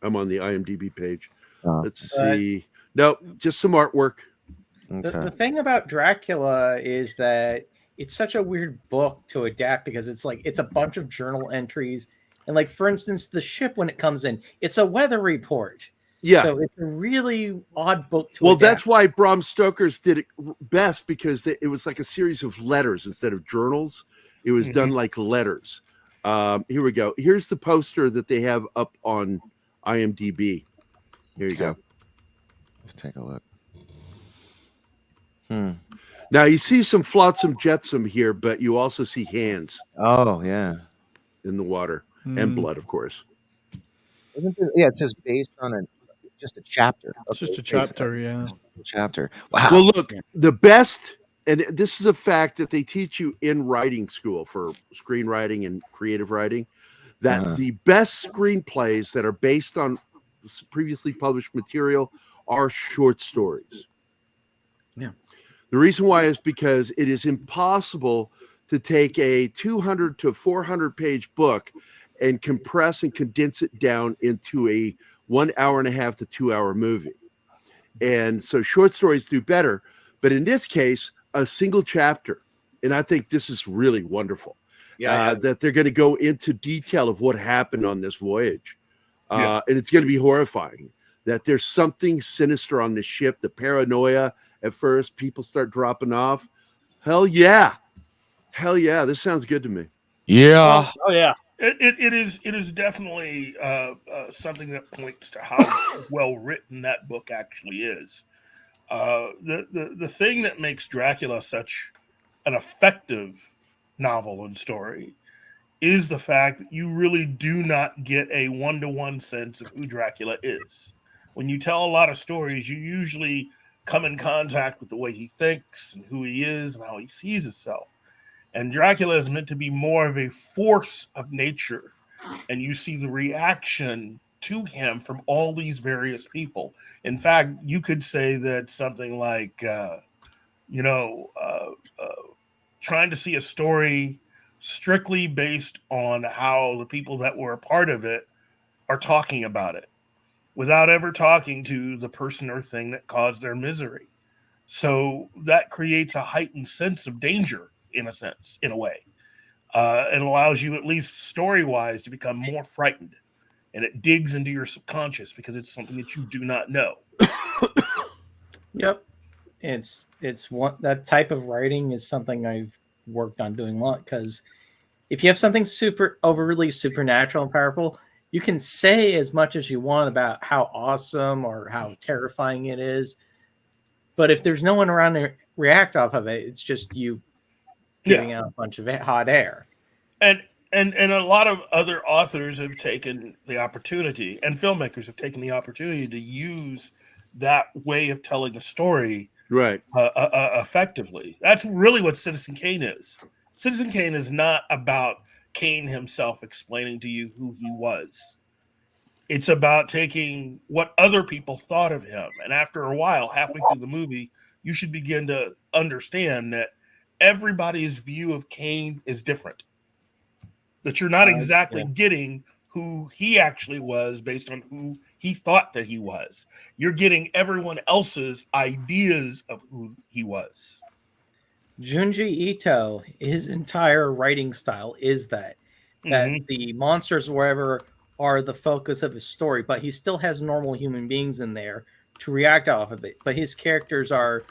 S2: I'm on the IMDb page. Let's see. Nope, just some artwork.
S10: The thing about Dracula is that it's such a weird book to adapt because it's a bunch of journal entries. And like, for instance, the ship, when it comes in, it's a weather report.
S2: Yeah.
S10: So it's a really odd book to
S2: Well,
S10: adapt.
S2: that's why Bram Stoker's did it best, because it was like a series of letters instead of journals. It was done like letters. Here we go. Here's the poster that they have up on IMDb. Here you go.
S3: Let's take a look.
S2: Now you see some flotsam jetsam here, but you also see hands.
S3: Oh, yeah.
S2: In the water and blood, of course.
S3: Isn't this, it says based on just a chapter.
S5: It's just a chapter, yeah.
S3: A chapter. Wow.
S2: Well, look, the best, and this is a fact that they teach you in writing school for screenwriting and creative writing, that the best screenplays that are based on previously published material are short stories.
S12: Yeah.
S2: The reason why is because it is impossible to take a 200 to 400 page book and compress and condense it down into a 1 hour and a half to 2 hour movie. And so short stories do better, but in this case, a single chapter. And I think this is really wonderful. That they're going to go into detail of what happened on this voyage. And it's going to be horrifying that there's something sinister on the ship, the paranoia at first, people start dropping off. Hell yeah. This sounds good to me.
S3: Yeah.
S9: Oh yeah.
S14: It is definitely something that points to how well written that book actually is. The thing that makes Dracula such an effective novel and story is the fact that you really do not get a one-to-one sense of who Dracula is. When you tell a lot of stories, you usually come in contact with the way he thinks and who he is and how he sees himself. And Dracula is meant to be more of a force of nature and you see the reaction to him from all these various people. In fact, you could say that something like, trying to see a story strictly based on how the people that were a part of it are talking about it without ever talking to the person or thing that caused their misery. So that creates a heightened sense of danger, in a sense, in a way. It allows you, at least story-wise, to become more frightened, and it digs into your subconscious because it's something that you do not know.
S10: Yep, it's one that type of writing is something I've worked on doing a lot, because if you have something super overly supernatural and powerful, you can say as much as you want about how awesome or how terrifying it is, but if there's no one around to react off of it, it's just you giving out a bunch of hot air.
S14: And a lot of other authors have taken the opportunity, and filmmakers have taken the opportunity to use that way of telling a story
S2: right
S14: effectively. That's really what Citizen Kane is. Citizen Kane is not about Kane himself explaining to you who he was. It's about taking what other people thought of him. And after a while, halfway through the movie, you should begin to understand that everybody's view of Kane is different. That you're not exactly getting who he actually was based on who he thought that he was. You're getting everyone else's ideas of who he was.
S10: Junji Ito, his entire writing style is that the monsters wherever are the focus of his story, but he still has normal human beings in there to react off of it. But his characters are,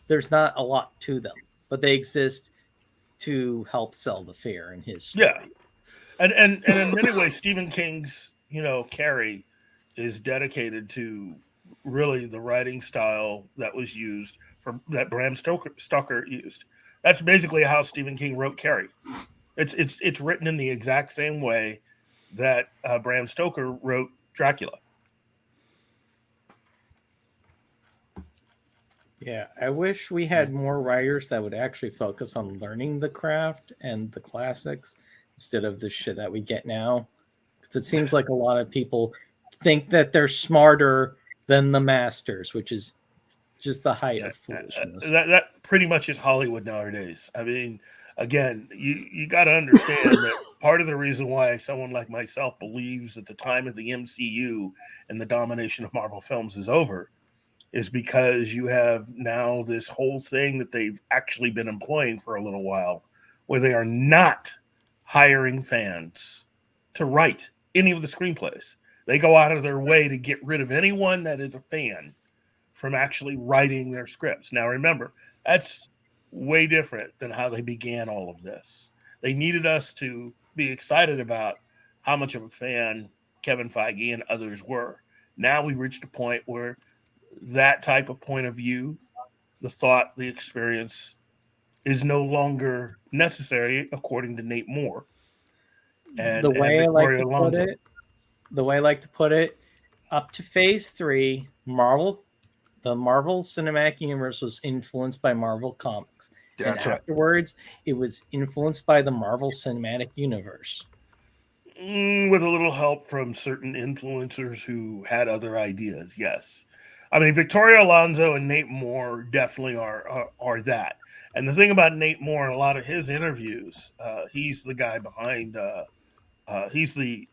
S10: there's not a lot to them, but they exist to help sell the fear in his story.
S14: Yeah. And in many ways, Stephen King's, Carrie is dedicated to really the writing style that was used that Bram Stoker used. That's basically how Stephen King wrote Carrie. It's written in the exact same way that Bram Stoker wrote Dracula.
S10: Yeah, I wish we had more writers that would actually focus on learning the craft and the classics instead of the shit that we get now. Because it seems like a lot of people think that they're smarter than the masters, which is just the height of foolishness.
S14: That pretty much is Hollywood nowadays. I mean, again, you got to understand that part of the reason why someone like myself believes that the time of the MCU and the domination of Marvel films is over is because you have now this whole thing that they've actually been employing for a little while, where they are not hiring fans to write any of the screenplays. They go out of their way to get rid of anyone that is a fan from actually writing their scripts. Now, remember, that's way different than how they began all of this. They needed us to be excited about how much of a fan Kevin Feige and others were. Now we reached a point where that type of point of view, the thought, the experience, is no longer necessary, according to Nate Moore. And
S10: the way I like to
S14: Alonso.
S10: put it, up to Phase 3, the Marvel Cinematic Universe was influenced by Marvel Comics.
S14: That's
S10: and
S14: right.
S10: afterwards, it was influenced by the Marvel Cinematic Universe.
S14: With a little help from certain influencers who had other ideas, yes. I mean, Victoria Alonso and Nate Moore definitely are that. And the thing about Nate Moore and a lot of his interviews, he's the guy behind, he's the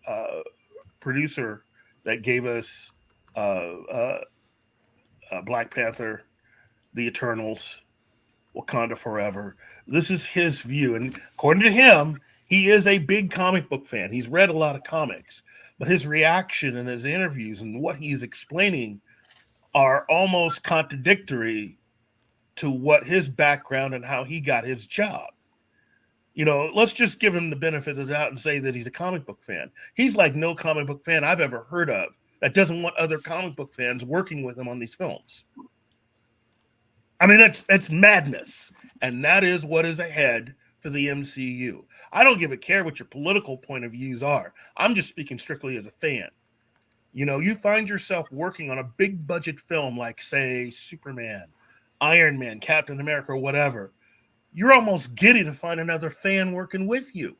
S14: producer that gave us Black Panther, The Eternals, Wakanda Forever. This is his view. And according to him, he is a big comic book fan. He's read a lot of comics. But his reaction in his interviews and what he's explaining are almost contradictory to what his background and how he got his job. Let's just give him the benefit of the doubt and say that he's a comic book fan. He's like no comic book fan I've ever heard of that doesn't want other comic book fans working with him on these films. I mean, that's madness. And that is what is ahead for the MCU. I don't give a care what your political point of views are. I'm just speaking strictly as a fan. You find yourself working on a big budget film like, say, Superman, Iron Man, Captain America, or whatever. You're almost giddy to find another fan working with you.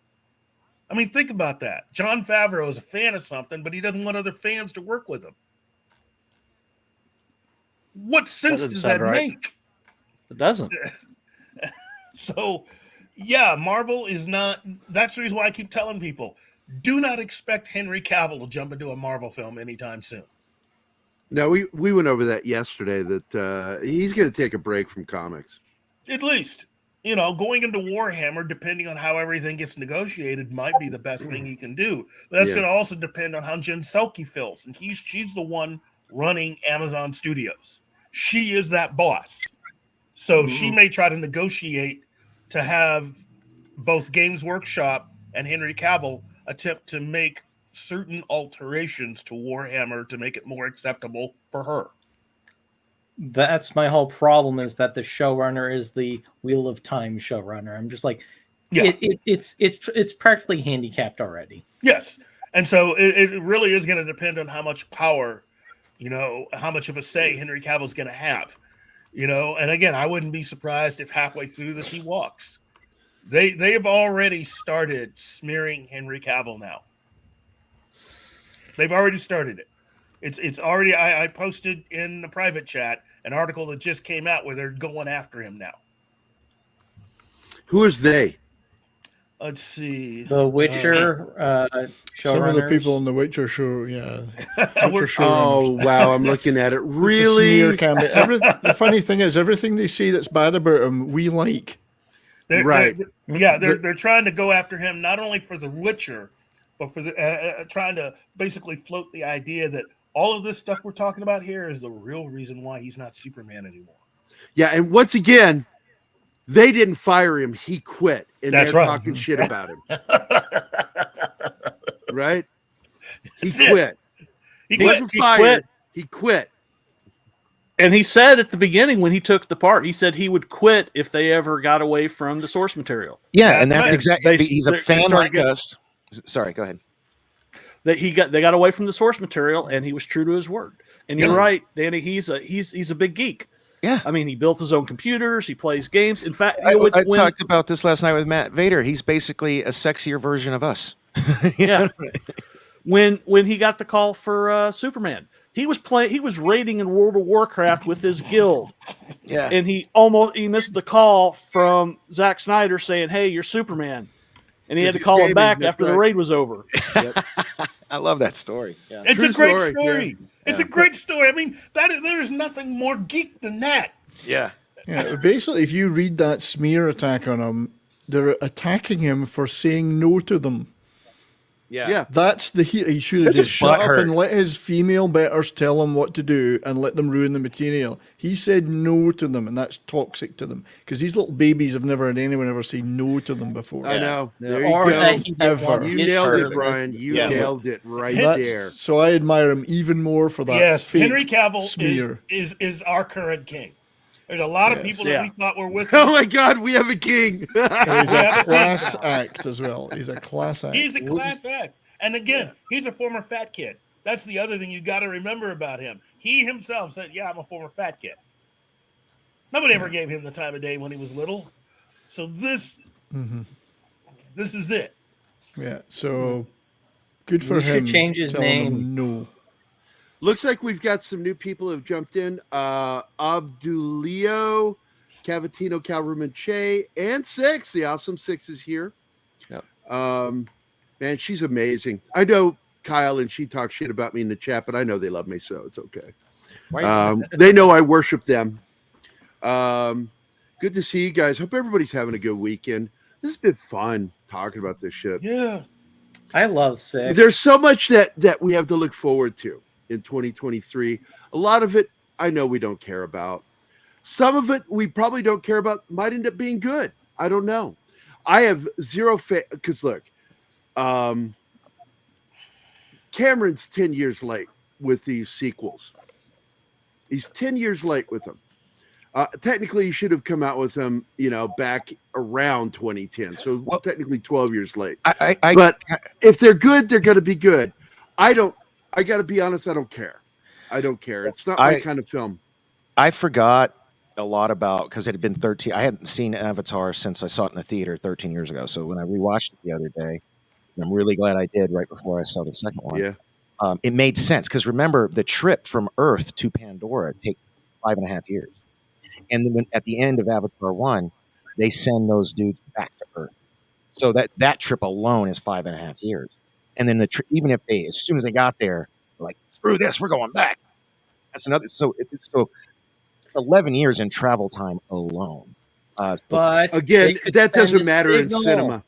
S14: I mean, think about that. Jon Favreau is a fan of something, but he doesn't want other fans to work with him. What sense does that make?
S9: It doesn't.
S14: So, yeah, Marvel is not. That's the reason why I keep telling people, do not expect Henry Cavill to jump into a Marvel film anytime soon.
S2: No, we went over that yesterday, that he's going to take a break from comics.
S14: At least, going into Warhammer, depending on how everything gets negotiated, might be the best thing he can do. But that's going to also depend on how Jen Selke feels. And she's the one running Amazon Studios. She is that boss. So she may try to negotiate to have both Games Workshop and Henry Cavill attempt to make certain alterations to Warhammer to make it more acceptable for her.
S10: That's my whole problem, is that the showrunner is the Wheel of Time showrunner. I'm just like, it's practically handicapped already.
S14: Yes. And so it really is going to depend on how much power, how much of a say Henry Cavill's going to have. And again, I wouldn't be surprised if halfway through this he walks. They have already started smearing Henry Cavill now. They've already started it. It's already. I posted in the private chat an article that just came out where they're going after him now.
S2: Who is they?
S14: Let's see.
S10: The Witcher
S5: some of the
S10: showrunners.
S5: people on the Witcher show, yeah.
S2: Oh wow, I'm looking at it. Really?
S5: The funny thing is, everything they say that's bad about him, we like.
S14: They're trying to go after him not only for The Witcher, but for the trying to basically float the idea that all of this stuff we're talking about here is the real reason why he's not Superman anymore.
S2: Yeah, and once again, they didn't fire him; he quit, and
S14: That's
S2: they're
S14: right.
S2: talking shit about him. Right? He quit. He wasn't fired. He quit.
S9: And he said at the beginning when he took the part, he said he would quit if they ever got away from the source material.
S3: Yeah, and that's exactly. He's a
S9: they
S3: fan
S9: started
S3: like
S9: getting-
S3: us. Sorry, go ahead.
S9: That they got away from the source material, and he was true to his word. And you're right, Danny. He's a big geek.
S3: Yeah,
S9: I mean, he built his own computers. He plays games. In fact,
S3: I talked about this last night with Matt Vader. He's basically a sexier version of us.
S9: Yeah. When he got the call for Superman, he was raiding in World of Warcraft with his guild.
S3: Yeah.
S9: And he missed the call from Zack Snyder saying, "Hey, you're Superman," and he had to call him back after the raid was over.
S2: Yep.
S3: I love that story. Yeah.
S14: It's
S2: True
S14: a great
S2: story.
S14: story.
S2: Yeah.
S14: It's a great story. I mean, there's nothing more geek than that.
S3: Yeah.
S5: Yeah, basically, if you read that smear attack on him, they're attacking him for saying no to them.
S3: Yeah.
S5: That's the heat. He should have
S3: That's
S5: just
S3: his
S5: shut
S3: butt
S5: up
S3: hurt.
S5: and let his female betters tell him what to do and let them ruin the material. He said no to them, and that's toxic to them because these little babies have never had anyone ever say no to them before.
S2: I know. There you
S10: Or
S2: go.
S10: that he didn't
S5: Ever.
S10: want
S2: You
S10: his
S2: nailed it,
S10: service.
S2: Brian. You
S10: Yeah.
S2: nailed it right
S5: That's-
S2: there.
S5: So I admire him even more for that.
S14: Yes,
S5: fake
S14: Henry Cavill
S5: smear.
S14: is our current king. There's a lot of people that we thought were with
S2: Oh
S14: him.
S2: my God, we have a king.
S5: And he's
S14: Yeah.
S5: a class act as well. He's a class act.
S14: He's a class act. And again, he's a former fat kid. That's the other thing you got to remember about him. He himself said, "Yeah, I'm a former fat kid." Nobody ever gave him the time of day when he was little. So this is it.
S5: Yeah. So good for
S10: We should
S5: him.
S10: change his
S5: telling
S10: name.
S5: them no.
S2: Looks like we've got some new people who have jumped in. Abdulio, Cavatino, Calverman, Che, and Six. The awesome Six is here.
S3: Yep.
S2: Man, she's amazing. I know Kyle and she talks shit about me in the chat, but I know they love me, so it's okay. They know I worship them. Good to see you guys. Hope everybody's having a good weekend. This has been fun talking about this shit.
S14: Yeah.
S10: I love Six.
S2: There's so much that we have to look forward to in 2023. A lot of it I know we don't care about. Some of it we probably don't care about, might end up being good. I don't know. I have zero faith because look, Cameron's 10 years late with these sequels. He's 10 years late with them. Technically, he should have come out with them, back around 2010. So technically 12 years late. But if they're good, they're going to be good. I got to be honest, I don't care. I don't care. It's not my kind of film.
S3: I forgot a lot about, because it had been 13. I hadn't seen Avatar since I saw it in the theater 13 years ago. So when I rewatched it the other day, And I'm really glad I did right before I saw the second one.
S2: Yeah.
S3: It made sense because remember, the trip from Earth to Pandora takes 5.5 years. And then at the end of Avatar 1, they send those dudes back to Earth. So that trip alone is 5.5 years. And then even if they, as soon as they got there, they're like, screw this, we're going back. That's another. So 11 years in travel time alone.
S10: But
S2: again, that doesn't matter in
S10: signal.
S2: cinema.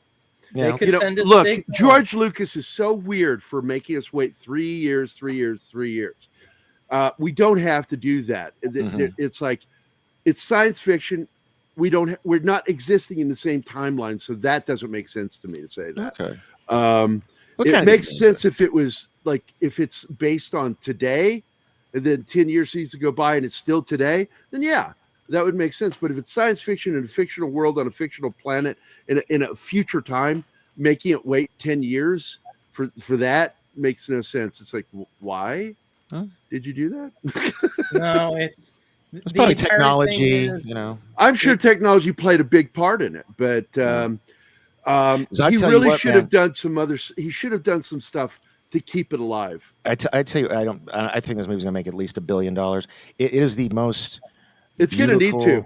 S10: They could send a
S2: look,
S10: signal.
S2: George Lucas is so weird for making us wait 3 years. We don't have to do that. It's like, it's science fiction. We're not existing in the same timeline, so that doesn't make sense to me to say that.
S3: Okay.
S2: It makes sense if it was like, if it's based on today, and then 10 years needs to go by and it's still today, then yeah, that would make sense. But if it's science fiction in a fictional world on a fictional planet in a future time, making it wait 10 years for that makes no sense. It's like, why did you do that?
S10: No, it's
S3: probably technology,
S2: I'm sure technology played a big part in it, but he really should have done he should have done some stuff to keep it alive.
S3: I tell you, I think this movie's gonna make at least $1 billion. It is the most.
S2: It's gonna need to.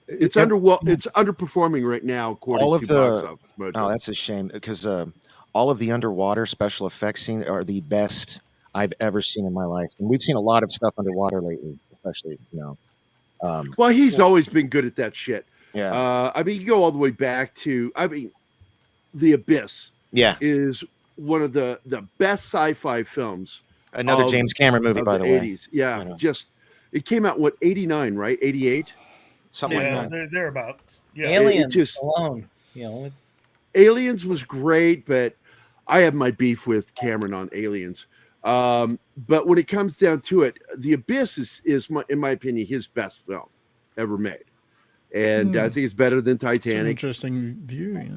S2: It's underperforming right now according to Box Office Mojo.
S3: Oh, that's a shame because all of the underwater special effects scenes are the best I've ever seen in my life, and we've seen a lot of stuff underwater lately, especially
S2: well, he's always been good at that shit.
S3: Yeah.
S2: I mean, you go all the way back to The Abyss.
S3: Yeah.
S2: Is one of the best sci-fi films.
S3: Another James Cameron movie, by the way.
S2: 80s. Yeah. It came out, 89, right? 88?
S3: Something like
S14: that. They're about. Yeah.
S10: Aliens alone.
S2: Aliens was great, but I have my beef with Cameron on Aliens. But when it comes down to it, The Abyss is in my opinion, his best film ever made. And I think it's better than Titanic.
S5: An interesting view, yeah.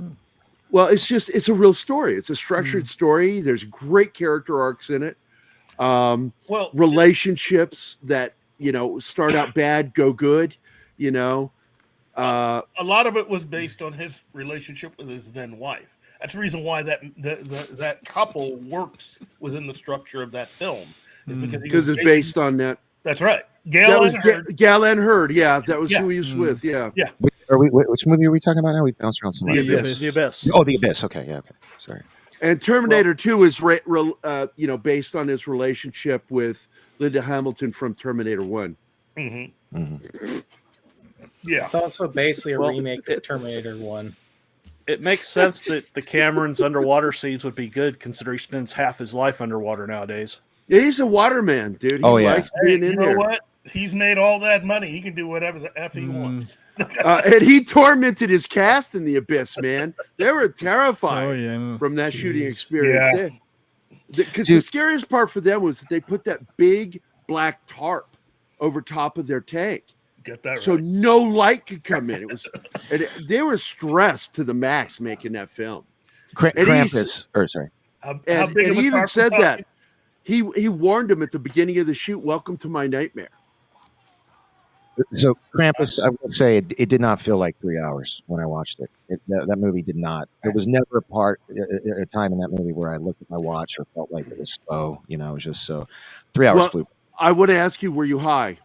S2: Well, it's a real story. It's a structured story. There's great character arcs in it. Relationships that, start out bad, go good, a
S14: lot of it was based on his relationship with his then wife. That's the reason why that couple works within the structure of that film.
S2: Because it's based on that.
S14: That's right.
S2: Gal and Hurd. Yeah, that was who he was with. Yeah.
S14: Yeah.
S3: Which movie are we talking about now? We bounced around so much.
S9: The Abyss.
S3: Oh, The Abyss. Okay, yeah, okay. Sorry.
S2: And Terminator 2 is based on his relationship with Linda Hamilton from Terminator 1.
S14: Mm-hmm.
S3: Mm-hmm.
S14: Yeah.
S10: It's also basically a remake of Terminator 1.
S9: It makes sense that the Cameron's underwater scenes would be good, considering he spends half his life underwater nowadays.
S2: Yeah, he's a waterman, dude. He likes being in there.
S14: You know what? He's made all that money. He can do whatever the F he wants.
S2: And he tormented his cast in The Abyss, man. They were terrified from that shooting experience. Because the scariest part for them was that they put that big black tarp over top of their tank.
S14: Get that right.
S2: So no light could come in. They were stressed to the max making that film.
S3: Krampus. Sorry.
S2: And he even said that. He warned him at the beginning of the shoot, "Welcome to my nightmare."
S3: So Krampus, I would say it did not feel like 3 hours when I watched it. That movie did not. There was never a time in that movie where I looked at my watch or felt like it was slow. It was just so 3 hours flew.
S2: I want to ask you, were you high?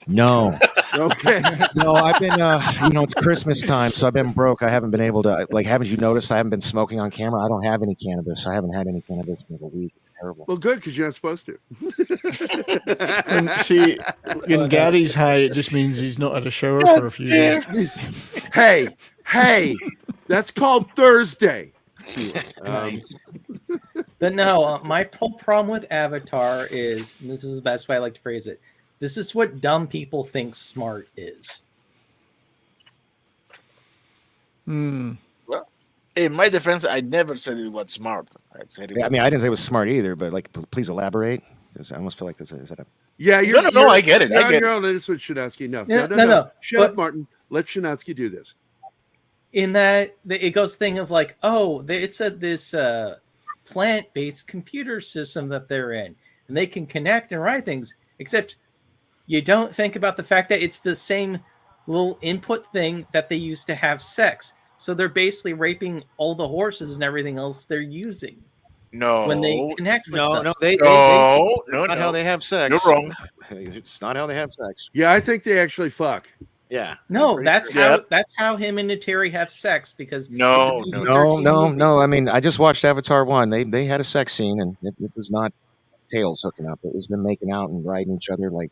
S3: No.
S2: Okay.
S3: No, I've been, it's Christmas time, so I've been broke. I haven't been able to, haven't you noticed I haven't been smoking on camera? I don't have any cannabis. I haven't had any cannabis in a week. It's terrible.
S2: Well, good, because you're not supposed to.
S5: And see, when Gary's high, it just means he's not had a shower for a few days.
S2: Hey, that's called Thursday.
S10: But no, my whole problem with Avatar is, and this is the best way I like to phrase it, this is what dumb people think smart is.
S4: Well, in my defense, I never said it was smart.
S3: I didn't say it was smart either, but please elaborate. Because I almost feel like is that a...
S2: Yeah,
S4: no, I get it.
S2: You're on this with Shinatsky. No. Shut up, Martin. Let Shinatsky do this.
S10: In that, it goes thing of it's this plant-based computer system that they're in, and they can connect and write things, except you don't think about the fact that it's the same little input thing that they use to have sex. So they're basically raping all the horses and everything else they're using.
S4: No.
S10: When they connect with them.
S3: That's not how they have sex.
S4: You're wrong.
S3: It's not how they have sex.
S2: Yeah, I think they actually fuck.
S3: Yeah.
S10: No, that's
S2: sure.
S10: that's how him and Nateri have sex because
S3: No. I mean, I just watched Avatar 1. They had a sex scene, and it was not tails hooking up. It was them making out and riding each other like,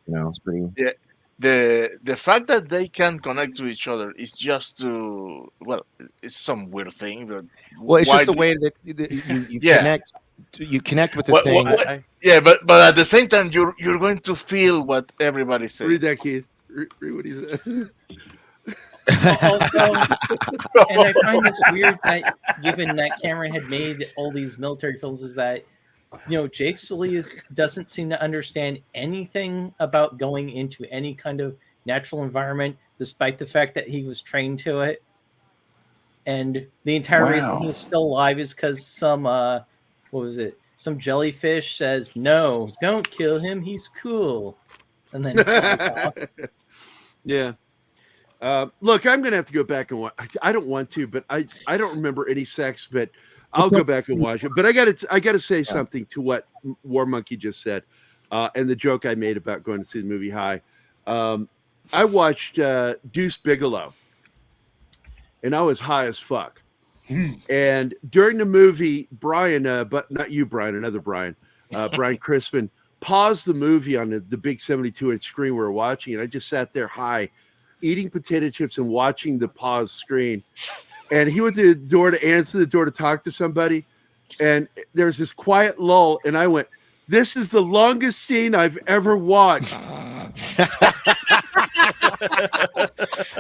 S3: it's pretty.
S4: Yeah. The fact that they can connect to each other is just it's some weird thing. But
S3: Well, it's
S4: why
S3: just the
S4: do-
S3: way that you
S4: Yeah.
S3: connect. You connect with the thing.
S4: Yeah, but at the same time, you're going to feel what everybody says.
S2: Read that, Keith. Read what he said.
S10: Also, and I find this weird that given that Cameron had made all these military films, is that Jake Sully doesn't seem to understand anything about going into any kind of natural environment, despite the fact that he was trained to it. And the entire reason he's still alive is because some some jellyfish says, "No, don't kill him. He's cool," and then.
S2: Yeah. Look, I'm going to have to go back and watch. I don't want to, but I don't remember any sex, but I'll go back and watch it. But I got to say something to what War Monkey just said, and the joke I made about going to see the movie High. I watched Deuce Bigalow, and I was high as fuck. And during the movie, Brian, but not you, Brian, another Brian, Brian Crispin, paused the movie on the big 72-inch screen we were watching, and I just sat there high, eating potato chips and watching the paused screen. And he went to the door to answer the door to talk to somebody, and there was this quiet lull, and I went, "This is the longest scene I've ever watched."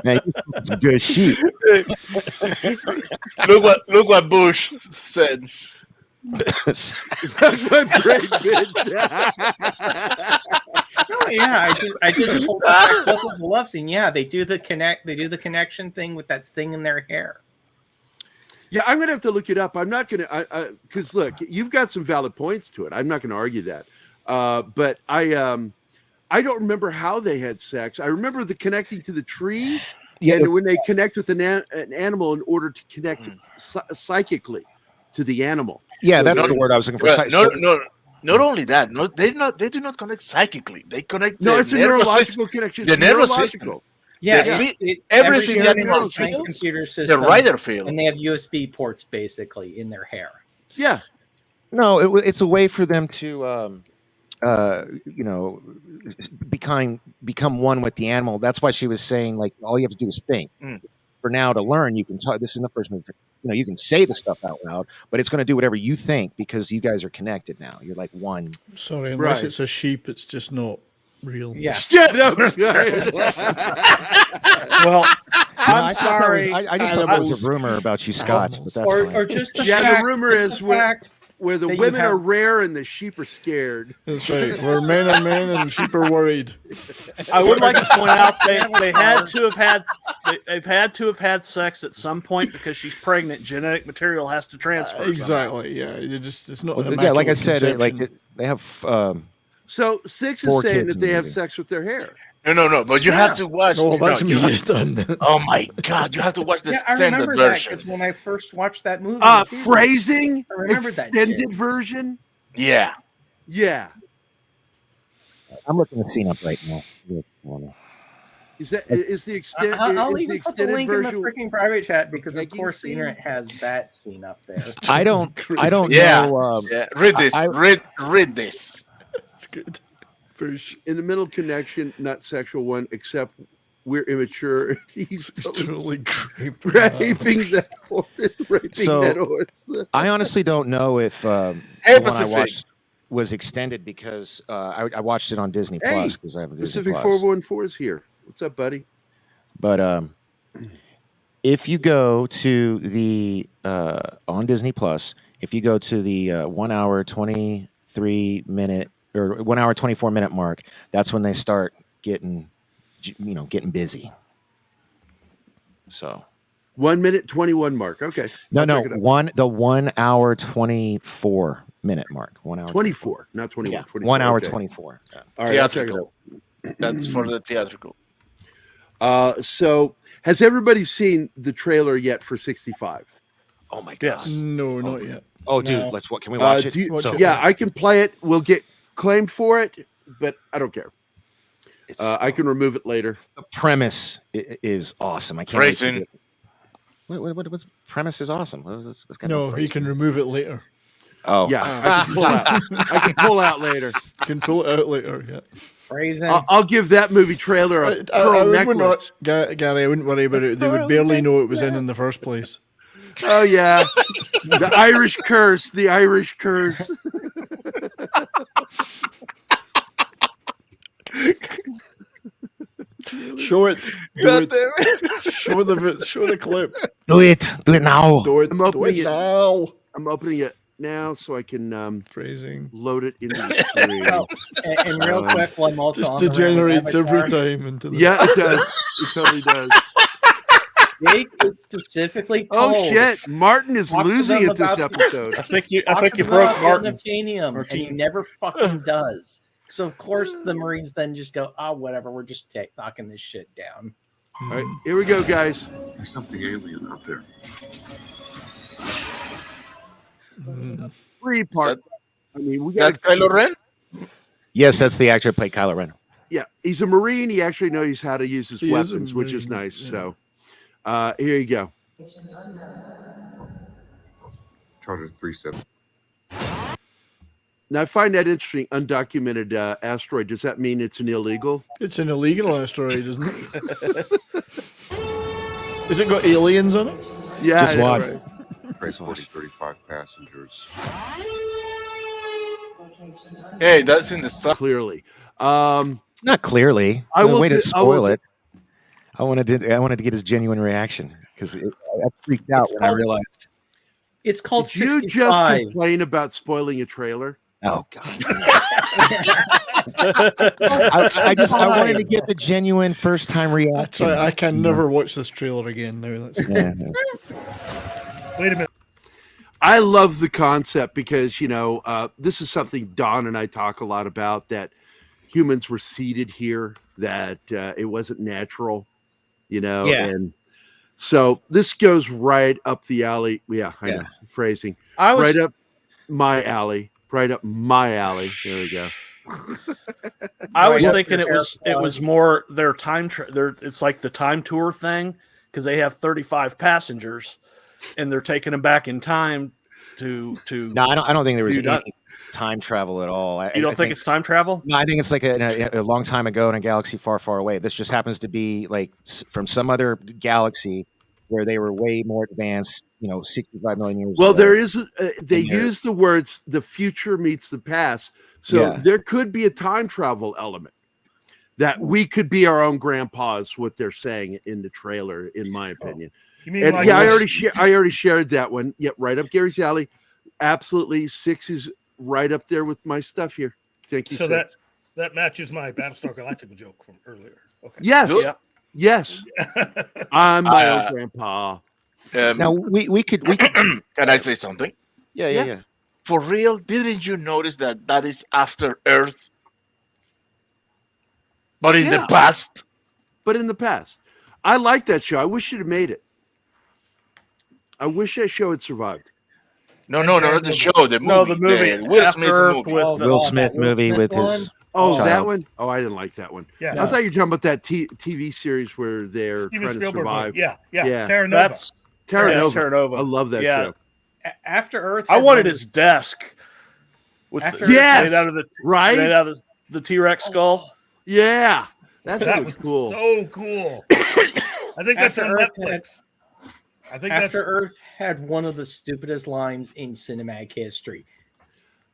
S3: Man, some good sheep.
S4: Look what Bush said.
S2: That's my great bitch.
S10: Oh yeah, I just pulled up that clip of the love scene. Yeah, they do the connection thing with that thing in their hair.
S2: Yeah, I'm gonna have to look it up. I'm not gonna, because look, you've got some valid points to it. I'm not gonna argue that, but I don't remember how they had sex. I remember the connecting to the tree, and when they connect with an animal in order to connect psychically to the animal.
S3: Yeah, that's the word I was looking for.
S4: Not only that, they do not connect psychically. They connect.
S2: No, it's a neurological connection.
S4: The nervous system.
S10: Yeah,
S4: everything that
S10: animal
S4: feels,
S10: computer system,
S4: the writer feels,
S10: and they have USB ports basically in their hair.
S2: Yeah.
S3: No, it's a way for them to, become one with the animal. That's why she was saying, like, all you have to do is think. For now to learn, you can talk. This is the first movie. You can say the stuff out loud, but it's going to do whatever you think because you guys are connected now. You're like one.
S5: Sorry, unless it's a sheep, it's just not real.
S10: Yeah.
S2: Shut up.
S9: Well,
S3: I'm sorry. I just thought it was a rumor about you Scots, but that's fine.
S10: Or just the
S2: the rumor is where the women are rare and the sheep are scared.
S5: That's right. Where men are men and sheep are worried.
S9: I would like to point out they've had to have had sex at some point because she's pregnant. Genetic material has to transfer.
S5: Exactly. Yeah. It's not.
S3: Yeah, like I said, they have.
S2: So 6 is
S3: 4
S2: saying
S3: kids
S2: that
S3: in
S2: they
S3: the
S2: have
S3: movie.
S2: sex with their hair.
S4: No, but you have to watch.
S5: Oh, that's me done.
S4: Oh my God, you have to watch the
S10: I
S4: standard
S10: remember that
S4: version.
S10: because when I first watched that movie, in the theater,
S2: Phrasing
S10: I remember that
S2: extended
S10: shit.
S2: version.
S4: Yeah.
S3: I'm looking the scene up right now.
S2: Is the extent?
S10: I'll
S2: is the
S10: even put the
S2: extended
S10: link in the
S2: version?
S10: freaking private chat because of
S2: Making
S10: course the
S2: scene?
S10: internet has that scene up there.
S3: I don't
S4: Yeah.
S3: know.
S4: Read this. Read this.
S5: It's good.
S2: In the middle connection, not sexual one, except we're immature. He's
S5: totally
S2: raping that horse. That horse.
S3: I honestly don't know if the one I
S4: Pacific.
S3: watched was extended because I watched it on Disney Plus because I have a Disney
S2: Pacific
S3: Plus.
S2: 414 is here. What's up, buddy?
S3: But if you go to the on Disney Plus, if you go to the 1 hour 23 minute or 1 hour 24 minute mark, that's when they start getting busy. So
S2: 1 minute 21 mark. Okay.
S3: No,
S2: I'll check it out.
S3: the 1 hour 24 minute mark. 1 hour
S2: 24, not 21.
S3: Yeah,
S2: 24.
S3: 1 hour
S2: Okay.
S3: 24. Yeah.
S2: All right, I'll check it
S4: Theatrical.
S2: out.
S4: That's for the theatrical.
S2: So has everybody seen the trailer yet for 65?
S3: Oh my god.
S9: Yes.
S5: No, not yet.
S3: Oh, dude,
S10: No.
S3: can we watch it?
S5: Watch it.
S2: Yeah, I can play it. We'll get claimed for it, but I don't care.
S3: It's
S2: I can remove it later.
S3: the premise is awesome. I can't wait to get... What's premise is awesome. That's kind
S5: No,
S3: of
S5: he can remove it later.
S3: Oh,
S2: Yeah, I can pull out. I can pull out later.
S5: You can pull it out later. Yeah.
S10: Phrasing.
S2: I'll give that movie trailer a pearl necklace.
S5: Gary, I wouldn't worry about it. They would barely know it was in the first place.
S2: Oh yeah, the Irish curse. The Irish curse.
S5: Show it. Do it. Show the clip.
S3: Do it now.
S5: Do it.
S2: I'm
S5: Do
S2: opening
S5: it
S2: it
S5: now.
S2: I'm opening it now so I can
S5: Phrasing.
S2: load it into the screen.
S10: Oh, and real quick, while I'm also
S5: Just
S10: on the
S5: degenerates every
S10: Avatar,
S5: time into the
S2: Yeah, it does. It totally does.
S10: Jake was specifically
S2: Oh
S10: told.
S2: shit! Martin is
S10: Talk to
S2: losing
S10: them
S2: at this
S10: about-
S2: episode.
S9: I think you
S10: Talk to them
S9: broke
S10: about
S9: Martin.
S10: unobtainium, and he never fucking does. So of course the Marines then just go, oh whatever, we're just knocking this shit down.
S2: All right, here we go, guys.
S16: There's something alien out there.
S2: Three part. I mean, we
S4: Is that
S2: got
S4: Kylo Ren?
S3: Yes, that's the actor who played Kylo Ren.
S2: Yeah, he's a Marine. He actually knows how to use his
S5: He is a
S2: weapons, which is
S5: Marine,
S2: nice.
S5: yeah.
S2: So, here you go.
S16: Charter 37.
S2: Now, I find that interesting. Undocumented asteroid. Does that mean it's an illegal?
S5: It's an illegal asteroid, isn't it? Has it got aliens on it?
S2: Yeah,
S3: Just
S2: I know,
S3: one.
S2: right?
S16: Transporting 35 passengers.
S4: Hey, that's in the stuff.
S2: Clearly.
S3: Not clearly.
S2: I
S3: No
S2: will
S3: way to
S2: I will
S3: spoil it. I wanted to get his genuine reaction because I freaked out when I realized.
S10: It's called
S2: Did you
S10: 65.
S2: just complain about spoiling a trailer?
S3: Oh God! I wanted to get the genuine first time reaction.
S5: I can never watch this trailer again now. That's
S3: Yeah.
S14: Wait a minute.
S2: I love the concept because, this is something Don and I talk a lot about, that humans were seeded here, that it wasn't natural,
S3: Yeah.
S2: and so this goes right up the alley. Yeah, I know, phrasing.
S9: I was
S2: Right up my alley. Right up my alley. There we go.
S9: I was
S10: Right up
S9: thinking
S10: your
S9: it was more their time. It's like the time tour thing because they have 35 passengers, and they're taking them back in time to.
S3: No, I don't think there was
S9: do that.
S3: any time travel at all.
S9: You don't think it's time travel?
S3: No, I think it's like a long time ago in a galaxy far, far away. This just happens to be like from some other galaxy where they were way more advanced. 65 million years.
S2: Well,
S3: ago.
S2: there is. They
S3: And there-
S2: use the words "the future meets the past," so
S3: Yeah.
S2: there could be a time travel element that we could be our own grandpas. What they're saying in the trailer, in my opinion.
S14: You mean
S2: And
S14: like
S2: yeah, I
S14: this-
S2: already shared that one. Yep, right up Gary's alley. Absolutely, 6 is right up there with my stuff here. Thank you.
S14: So
S2: 6.
S14: that matches my Battlestar Galactica joke from earlier. Okay.
S2: Yes,
S4: Yeah.
S2: yes. I'm my own grandpa.
S3: Now we could
S4: Can I say something?
S3: yeah.
S4: For real, didn't you notice that is after Earth? But in the
S2: Yeah.
S4: past?
S2: But in the past, I like that show. I wish it had made it. I wish that show had survived.
S4: No, not the show, the movie.
S9: No, the movie.
S4: The Will
S9: After
S4: Smith
S9: Earth
S4: movie.
S9: with
S3: Will Smith
S10: Will
S3: movie
S10: Smith
S3: with
S10: one?
S3: his
S2: Oh, that
S3: child.
S2: one? Oh, I didn't like that one.
S14: Yeah.
S2: I thought you were talking about that TV series where they're
S14: Steven
S2: trying to
S14: Spielberg.
S2: survive.
S14: Yeah.
S2: Yeah.
S14: Terra Nova.
S9: That's
S2: Terra
S9: Yeah,
S2: Nova.
S9: Terra Nova.
S2: I love that
S9: Yeah.
S2: show.
S10: After Earth.
S9: I
S10: had
S9: wanted
S10: one-
S9: his desk with
S10: After
S9: the,
S2: Yes!
S9: made out of the
S2: Right?
S9: made out of the T-Rex skull.
S2: Yeah. That
S14: That
S2: was
S14: was
S2: cool.
S14: so cool. I think that's
S10: After
S14: on
S10: Earth
S14: Netflix. I think
S10: After
S14: that's
S10: Earth had one of the stupidest lines in cinematic history.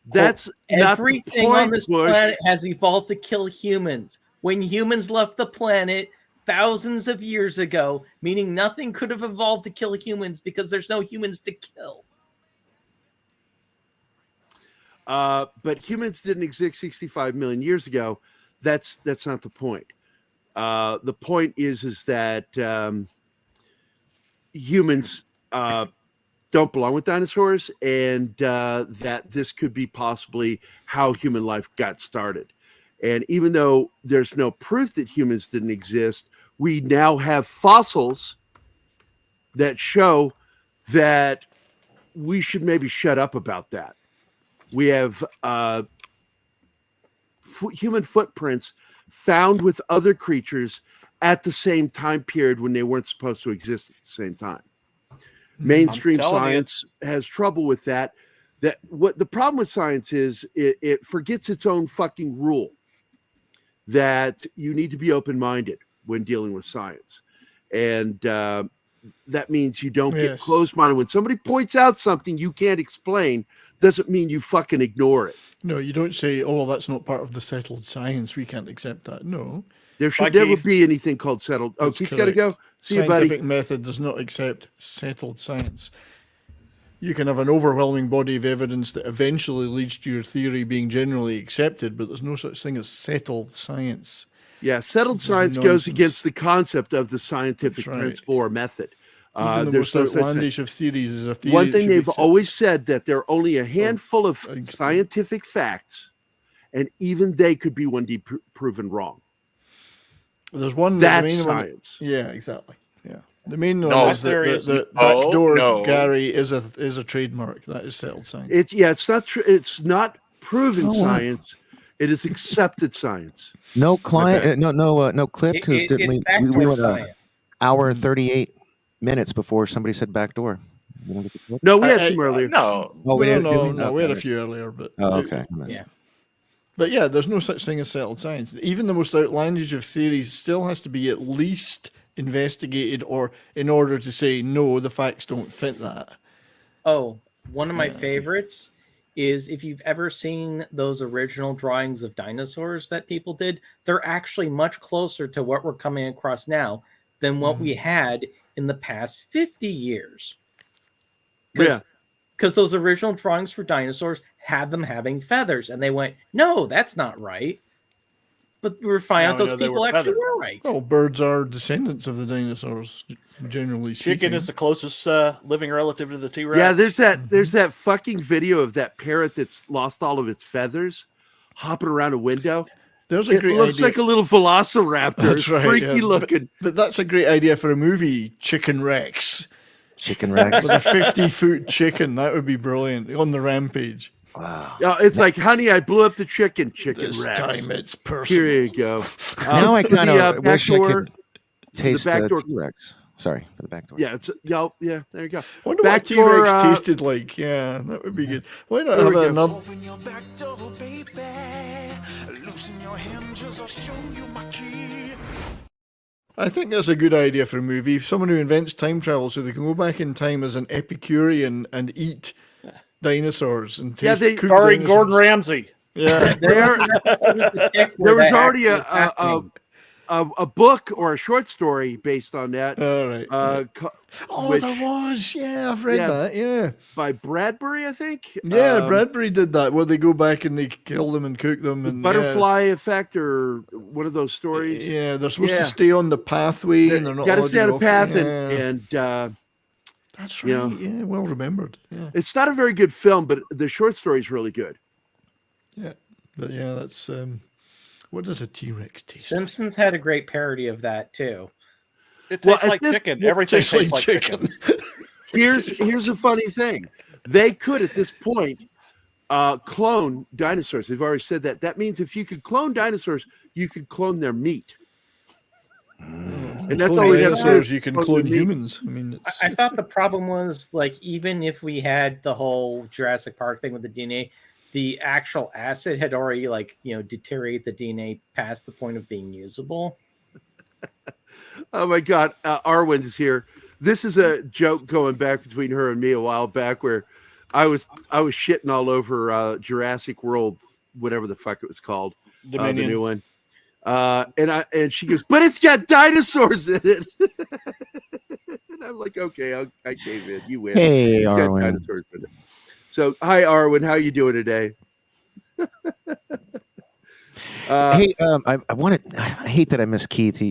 S2: That's not the
S10: Everything on
S2: point,
S10: this
S2: Bush.
S10: planet has evolved to kill humans. When humans left the planet thousands of years ago, meaning nothing could have evolved to kill humans because there's no humans to kill.
S2: But humans didn't exist 65 million years ago. That's not the point. The point is that humans don't belong with dinosaurs, and that this could be possibly how human life got started. And even though there's no proof that humans didn't exist, we now have fossils that show that we should maybe shut up about that. We have human footprints found with other creatures at the same time period when they weren't supposed to exist at the same time. Mainstream science has trouble with that. What the problem with science is, it forgets its own fucking rule that you need to be open-minded when dealing with science. And that means you don't get closed-minded. When somebody points out something you can't explain, doesn't mean you fucking ignore it.
S5: No, you don't say, oh, well, that's not part of the settled science. We can't accept that. No.
S2: There should never be anything called settled. Oh, Keith's got to go. See you, buddy.
S5: Scientific method does not accept settled science. You can have an overwhelming body of evidence that eventually leads to your theory being generally accepted, but there's no such thing as settled science.
S2: Yeah, settled science goes against the concept of the scientific principle or method.
S5: Even the most outlandish of theories is a theory.
S2: One thing they've always said, that there are only a handful of scientific facts, and even they could be one day proven wrong.
S5: There's one
S2: that's science.
S5: Yeah, exactly. Yeah, the main one is the backdoor Gary is a trademark. That is settled science.
S2: It's not true. It's not proven science. It is accepted science.
S3: No client, no clip, because we went an hour and 38 minutes before somebody said backdoor.
S2: No, we had some earlier.
S5: No, we had a few earlier, but
S3: okay.
S5: Yeah. But yeah, there's no such thing as settled science. Even the most outlandish of theories still has to be at least investigated, or in order to say, no, the facts don't fit that.
S10: Oh, one of my favorites is, if you've ever seen those original drawings of dinosaurs that people did, they're actually much closer to what we're coming across now than what we had in the past 50 years.
S2: Yeah.
S10: Because those original drawings for dinosaurs had them having feathers, and they went, no, that's not right. But we were finding out those people actually were right.
S5: Well, birds are descendants of the dinosaurs, generally speaking.
S9: Chicken is the closest living relative to the T-Rex.
S2: Yeah, there's that fucking video of that parrot that's lost all of its feathers hopping around a window.
S5: There's a great
S2: looks
S5: idea.
S2: like a little velociraptor.
S5: That's
S2: It's
S5: right,
S2: freaky looking.
S5: But that's a great idea for a movie, Chicken Rex.
S3: Chicken Rex.
S5: With a 50-foot chicken. That would be brilliant. On the rampage.
S3: Wow.
S2: It's like, honey, I blew up the chicken
S5: This
S2: Rex.
S5: time it's personal.
S2: Here you go.
S3: Now I kind of wish I could taste
S2: back door.
S3: T-Rex. Sorry for the back door.
S2: Yeah, there you go.
S5: I wonder
S2: Back
S5: what T-Rex
S2: door,
S5: tasted like. Yeah, that would be good. Why not
S2: There
S5: have
S2: we go.
S5: another...
S17: Open your back door, baby. Loosen your hinges, I'll show you my key.
S5: I think that's a good idea for a movie. Someone who invents time travel so they can go back in time as an Epicurean and eat dinosaurs and taste cooked
S9: starring
S5: dinosaurs.
S9: Gordon Ramsay.
S5: Yeah.
S2: There was already a book or a short story based on that.
S5: All right. There was. Yeah, I've read that. Yeah.
S2: By Bradbury, I think.
S5: Yeah, Bradbury did that, where they go back and they kill them and cook them. And
S2: Butterfly Effect, or one of those stories.
S5: Yeah, they're supposed to stay on the pathway, and they're not.
S2: Got to stay on the path,
S5: and that's right. Yeah, well remembered. Yeah.
S2: It's not a very good film, but the short story is really good.
S5: Yeah, but yeah, that's what does a T-Rex taste?
S10: Simpsons had a great parody of that too.
S9: It tastes like chicken. Everything tastes like chicken.
S2: Here's a funny thing. They could, at this point, clone dinosaurs. They've already said that. That means if you could clone dinosaurs, you could clone their meat. And that's all we have to do.
S5: You can clone humans. I mean,
S10: I thought the problem was, like, even if we had the whole Jurassic Park thing with the DNA, the actual acid had already, like, deteriorated the DNA past the point of being usable.
S2: Oh my God, Arwen is here. This is a joke going back between her and me a while back, where I was shitting all over Jurassic World, whatever the fuck it was called, the new one. And she goes, but it's got dinosaurs in it. And I'm like, okay, I gave in. You win.
S3: Hey,
S2: it's
S3: Arwen.
S2: got dinosaurs in it. So, hi, Arwen. How you doing today?
S3: Hey, I hate that I missed Keith.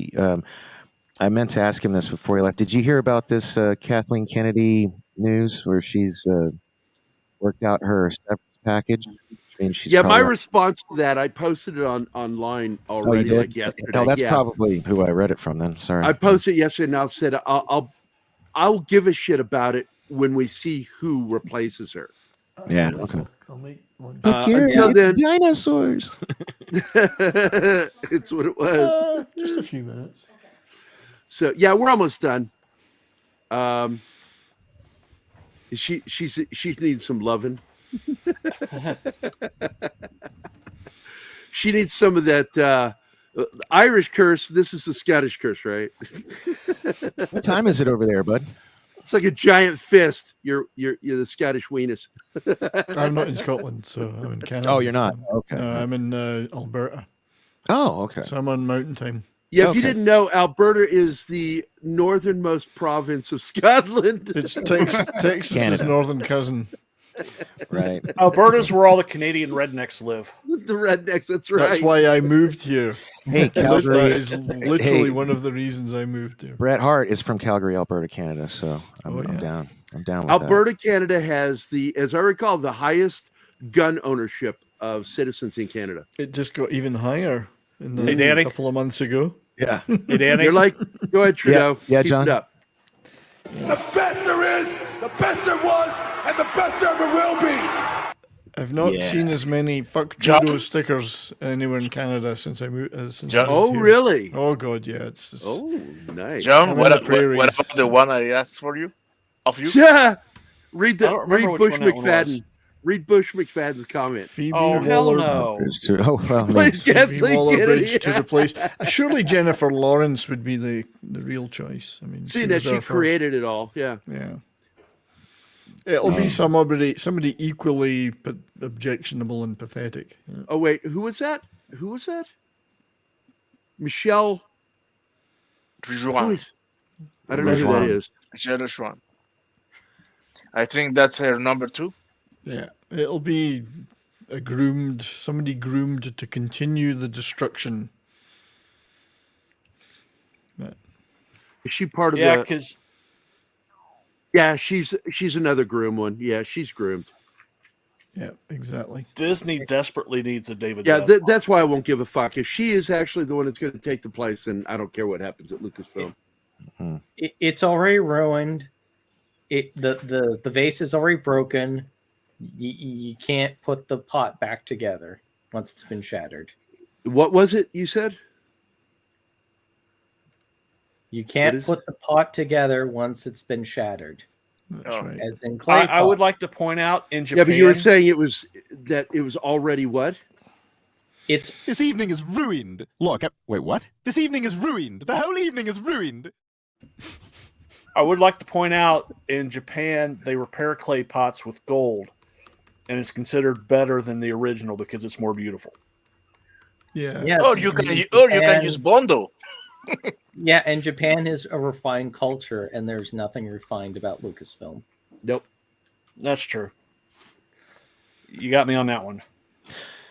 S3: I meant to ask him this before he left. Did you hear about this Kathleen Kennedy news where she's worked out her severance package? means she's
S2: Yeah, my
S3: probably-
S2: response to that, I posted it online
S3: Oh, you
S2: already,
S3: did?
S2: like yesterday.
S3: Oh, that's
S2: yeah.
S3: probably who I read it from then. Sorry.
S2: I posted it yesterday, and I said I'll give a shit about it when we see who replaces her.
S3: Yeah. Okay.
S5: I'll make one.
S2: Until then,
S3: dinosaurs.
S2: it's what it was.
S5: Just a few minutes.
S2: So yeah, we're almost done. She needs some loving. She needs some of that Irish curse. This is the Scottish curse, right?
S3: What time is it over there, bud?
S2: It's like a giant fist. You're the Scottish weenus.
S5: I'm not in Scotland, so I'm in Canada.
S3: Oh, you're not?
S5: so-
S3: Okay.
S5: No, I'm in Alberta.
S3: Oh, okay.
S5: So I'm on Mountain Time.
S2: Yeah, if
S3: Okay.
S2: you didn't know, Alberta is the northernmost province of Scotland.
S5: It's Texas's
S3: Canada.
S5: northern cousin.
S3: Right.
S9: Alberta's where all the Canadian rednecks live.
S2: The rednecks, that's right.
S5: That's why I moved here.
S3: Hey,
S5: That
S3: Calgary.
S5: is literally
S3: Hey.
S5: one of the reasons I moved here.
S3: Bret Hart is from Calgary, Alberta, Canada. So I'm,
S5: Oh,
S3: I'm
S5: yeah.
S3: down. I'm down with
S2: Alberta, Canada has as I recall, the highest gun ownership of citizens in Canada.
S5: It just got even higher in
S9: Hey, Danny.
S5: a couple of months ago.
S3: that.
S9: Hey, Danny.
S2: You're like, go ahead, Trudeau.
S3: Yeah,
S2: Keep
S3: John.
S2: it up.
S15: The best there is, the best there was, and the best there ever will be.
S5: I've not
S3: Yeah.
S5: seen as many "fuck
S4: John-
S5: Trudeau" stickers anywhere in Canada since I moved.
S4: John-
S2: Oh, really?
S5: Oh God, yeah. It's
S2: Oh, nice.
S4: John,
S5: I'm in
S4: what
S5: the
S4: about
S5: prairies.
S4: the one I asked for you? Of you?
S2: Yeah. Read
S9: I don't remember which
S2: Bush
S9: one that one was.
S2: McFadden. Read Bush McFadden's comment.
S5: Phoebe
S9: Oh, hell
S5: Waller.
S9: no.
S3: Oh, well,
S2: Please,
S3: man.
S2: Kathleen
S5: Phoebe Waller-Bridge
S2: Kennedy.
S5: to replace. Surely Jennifer Lawrence would be the real choice. I mean,
S2: Seeing
S5: was
S2: that
S5: there
S2: she
S5: first.
S2: created it all. Yeah.
S5: Yeah. It'll be somebody equally objectionable and pathetic. Yeah.
S2: Oh, wait. Who was that? Who was that? Michelle. Who
S4: Juan.
S2: is- I don't know who that is.
S4: Michelle Juan. I think that's her number 2.
S5: Yeah, it'll be somebody groomed to continue the destruction.
S2: Is she part of
S9: Yeah,
S2: the?
S9: because
S2: Yeah, she's another groom one. Yeah, she's groomed.
S5: Yeah, exactly.
S9: Disney desperately needs a David.
S2: Yeah,
S9: Webb.
S2: that's why I won't give a fuck. If she is actually the one that's going to take the place, and I don't care what happens at Lucasfilm.
S10: It's already ruined. The vase is already broken. You can't put the pot back together once it's been shattered.
S2: What was it you said?
S10: You can't
S2: is
S10: put the pot together once it's been shattered.
S5: That's right.
S10: As in clay
S9: I would
S10: pot.
S9: like to point out in Japan.
S2: Yeah, but you were saying it was already what?
S10: It's
S18: This evening is ruined. Look, wait, what? This evening is ruined. The whole evening is ruined.
S9: I would like to point out in Japan they repair clay pots with gold, and it's considered better than the original because it's more beautiful.
S5: Yeah.
S10: Yeah,
S4: Or you can use Bondo.
S10: Yeah, and Japan is a refined culture, and there's nothing refined about Lucasfilm.
S2: Nope.
S9: That's true. You got me on that one.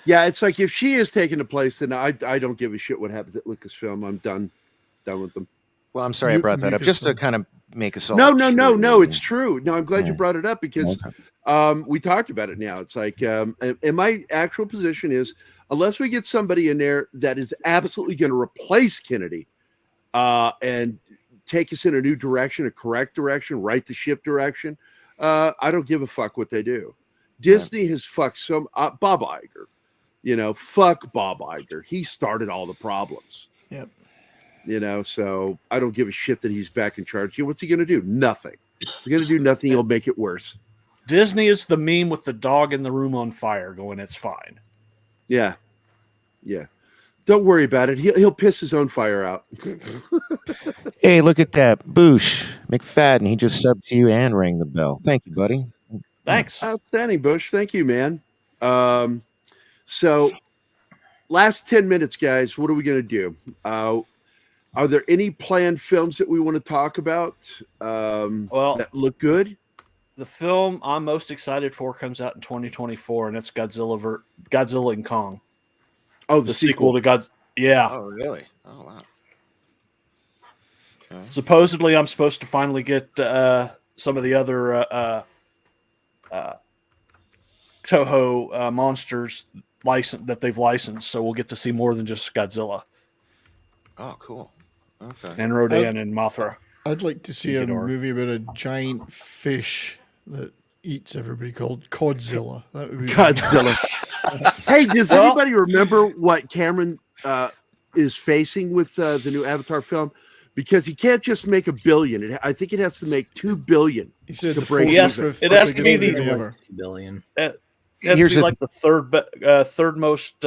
S2: Yeah, it's like if she is taking the place, then I don't give a shit what happens at Lucasfilm. I'm done with them.
S3: Well, I'm sorry I brought that up just to kind of make us all.
S2: No, it's true. No, I'm glad you
S3: Yeah.
S2: brought it up because we talked about it now. It's like, and my actual position is, unless we get somebody in there that is absolutely going to replace Kennedy and take us in a new direction, a correct direction, right the ship direction, I don't give a fuck what they do. Disney has fucked Bob Iger. Fuck Bob Iger. He started all the problems.
S5: Yep.
S2: So I don't give a shit that he's back in charge. What's he going to do? Nothing. He's going to do nothing. He'll make it worse.
S9: Disney is the meme with the dog in the room on fire going, it's fine.
S2: Yeah. Don't worry about it. He'll piss his own fire out.
S3: Hey, look at that. Bush McFadden. He just subbed to you and rang the bell. Thank you, buddy.
S9: Thanks.
S2: Outstanding, Bush. Thank you, man. So last 10 minutes, guys, what are we going to do? Are there any planned films that we want to talk about that look good?
S9: The film I'm most excited for comes out in 2024, and it's Godzilla and Kong.
S2: Oh,
S9: the sequel to Godzilla. Yeah.
S3: Oh, really? Oh, wow. Okay.
S9: Supposedly, I'm supposed to finally get some of the other Toho monsters license that they've licensed, so we'll get to see more than just Godzilla.
S3: Oh, cool. Okay.
S9: And Rodan and Mothra.
S5: I'd like to see a movie about a giant fish that eats everybody called Codzilla. That would be
S2: Godzilla. Hey, does anybody remember what Cameron is facing with the new Avatar film? Because he can't just make $1 billion. I think it has to make $2 billion.
S5: He said
S2: to
S5: the
S2: break
S9: Yes,
S2: even.
S9: it has to be the
S10: $2 billion.
S9: It has
S3: Here's
S9: to be
S3: the
S9: like the third most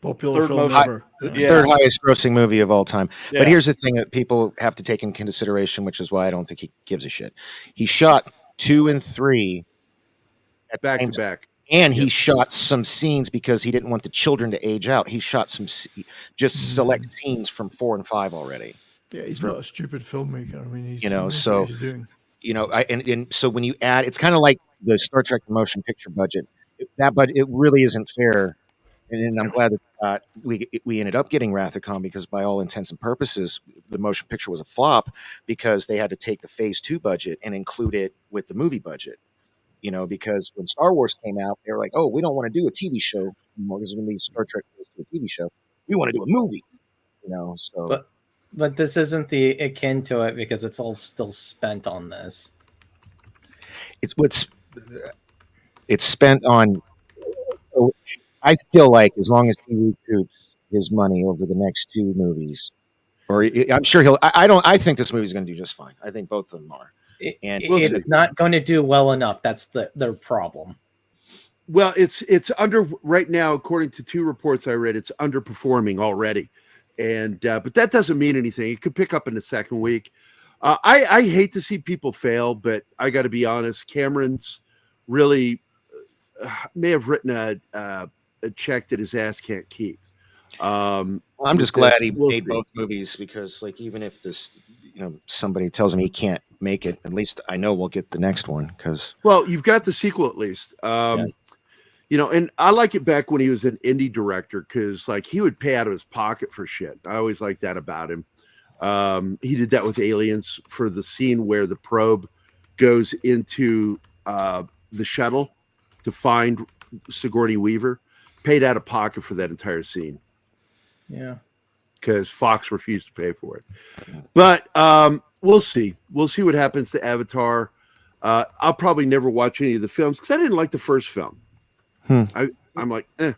S5: popular film
S9: most,
S5: ever.
S3: Third highest grossing movie of all time.
S9: Yeah.
S3: But here's the thing that people have to take in consideration, which is why I don't think he gives a shit. He shot 2 and 3 at
S2: back to back.
S3: And he shot some scenes because he didn't want the children to age out. He shot some just select scenes from 4 and 5 already.
S5: Yeah, he's not a stupid filmmaker. I mean, he's,
S3: You know,
S5: he knows
S3: so
S5: what he's doing.
S3: you know, and so when you add, it's kind of like the Star Trek motion picture budget. That budget, it really isn't fair. And I'm glad that we ended up getting Rathacon because by all intents and purposes, the motion picture was a flop because they had to take the Phase 2 budget and include it with the movie budget. You know, because when Star Wars came out, they were like, "Oh, we don't want to do a TV show anymore because when Star Trek goes to a TV show, we want to do a movie." You know, so
S10: but this isn't the akin to it because it's all still spent on this.
S3: it's spent on. I feel like as long as he recoups his money over the next 2 movies, or I'm sure he'll. I think this movie's going to do just fine. I think both of them are. And
S10: It's not going to do well enough. That's their problem.
S2: Well, it's under right now, according to 2 reports I read, it's underperforming already, and but that doesn't mean anything. It could pick up in the second week. I hate to see people fail, but I got to be honest. Cameron's really may have written a check that his ass can't keep.
S3: I'm just glad he made both movies because, like, even if this, somebody tells him he can't make it, at least I know we'll get the next one. Because
S2: you've got the sequel at least. And I like it back when he was an indie director because, like, he would pay out of his pocket for shit. I always liked that about him. He did that with Aliens for the scene where the probe goes into the shuttle to find Sigourney Weaver. Paid out of pocket for that entire scene.
S10: Yeah.
S2: Because Fox refused to pay for it. But we'll see. We'll see what happens to Avatar. I'll probably never watch any of the films because I didn't like the first film. I'm like, eh.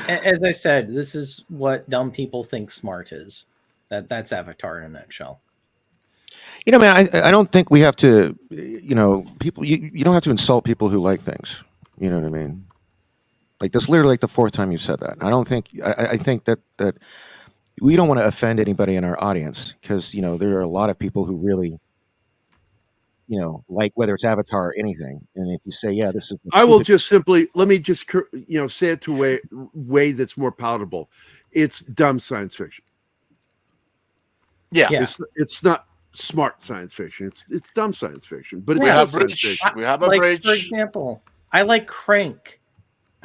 S10: As I said, this is what dumb people think smart is. That's Avatar in a nutshell.
S3: Man, I don't think we have to, people, you don't have to insult people who like things. You know what I mean? Like, that's literally like the 4th time you said that. I think that we don't want to offend anybody in our audience because, there are a lot of people who really, like whether it's Avatar or anything. And if you say, yeah, this is.
S2: I will just simply, let me just, say it to a way that's more palatable. It's dumb science fiction.
S4: Yeah.
S2: It's not smart science fiction. It's dumb science fiction, but it's
S4: We
S2: still
S4: have
S2: science
S4: bridge.
S2: fiction.
S4: We have a
S10: Like,
S4: bridge.
S10: for example, I like Crank.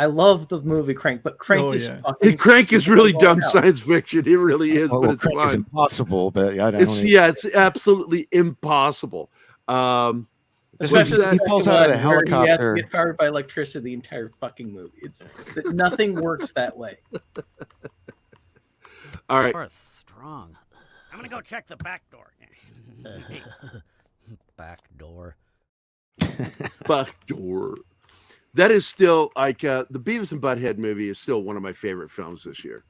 S10: I love the movie Crank, but Crank is fucking
S2: And Crank is really
S10: stupid
S2: dumb
S10: as hell.
S2: science fiction. It really is, but it's
S3: Crank is
S2: fine.
S3: impossible, but I don't
S2: It's absolutely impossible.
S10: Especially
S3: he falls out of the
S10: where he has
S3: helicopter.
S10: to get powered by electricity the entire fucking movie. Nothing works that way.
S2: All right.
S19: Strong. I'm gonna go check the back door. Back door.
S2: Back door. That is still like the Beavis and Butthead movie is still one of my favorite films this year.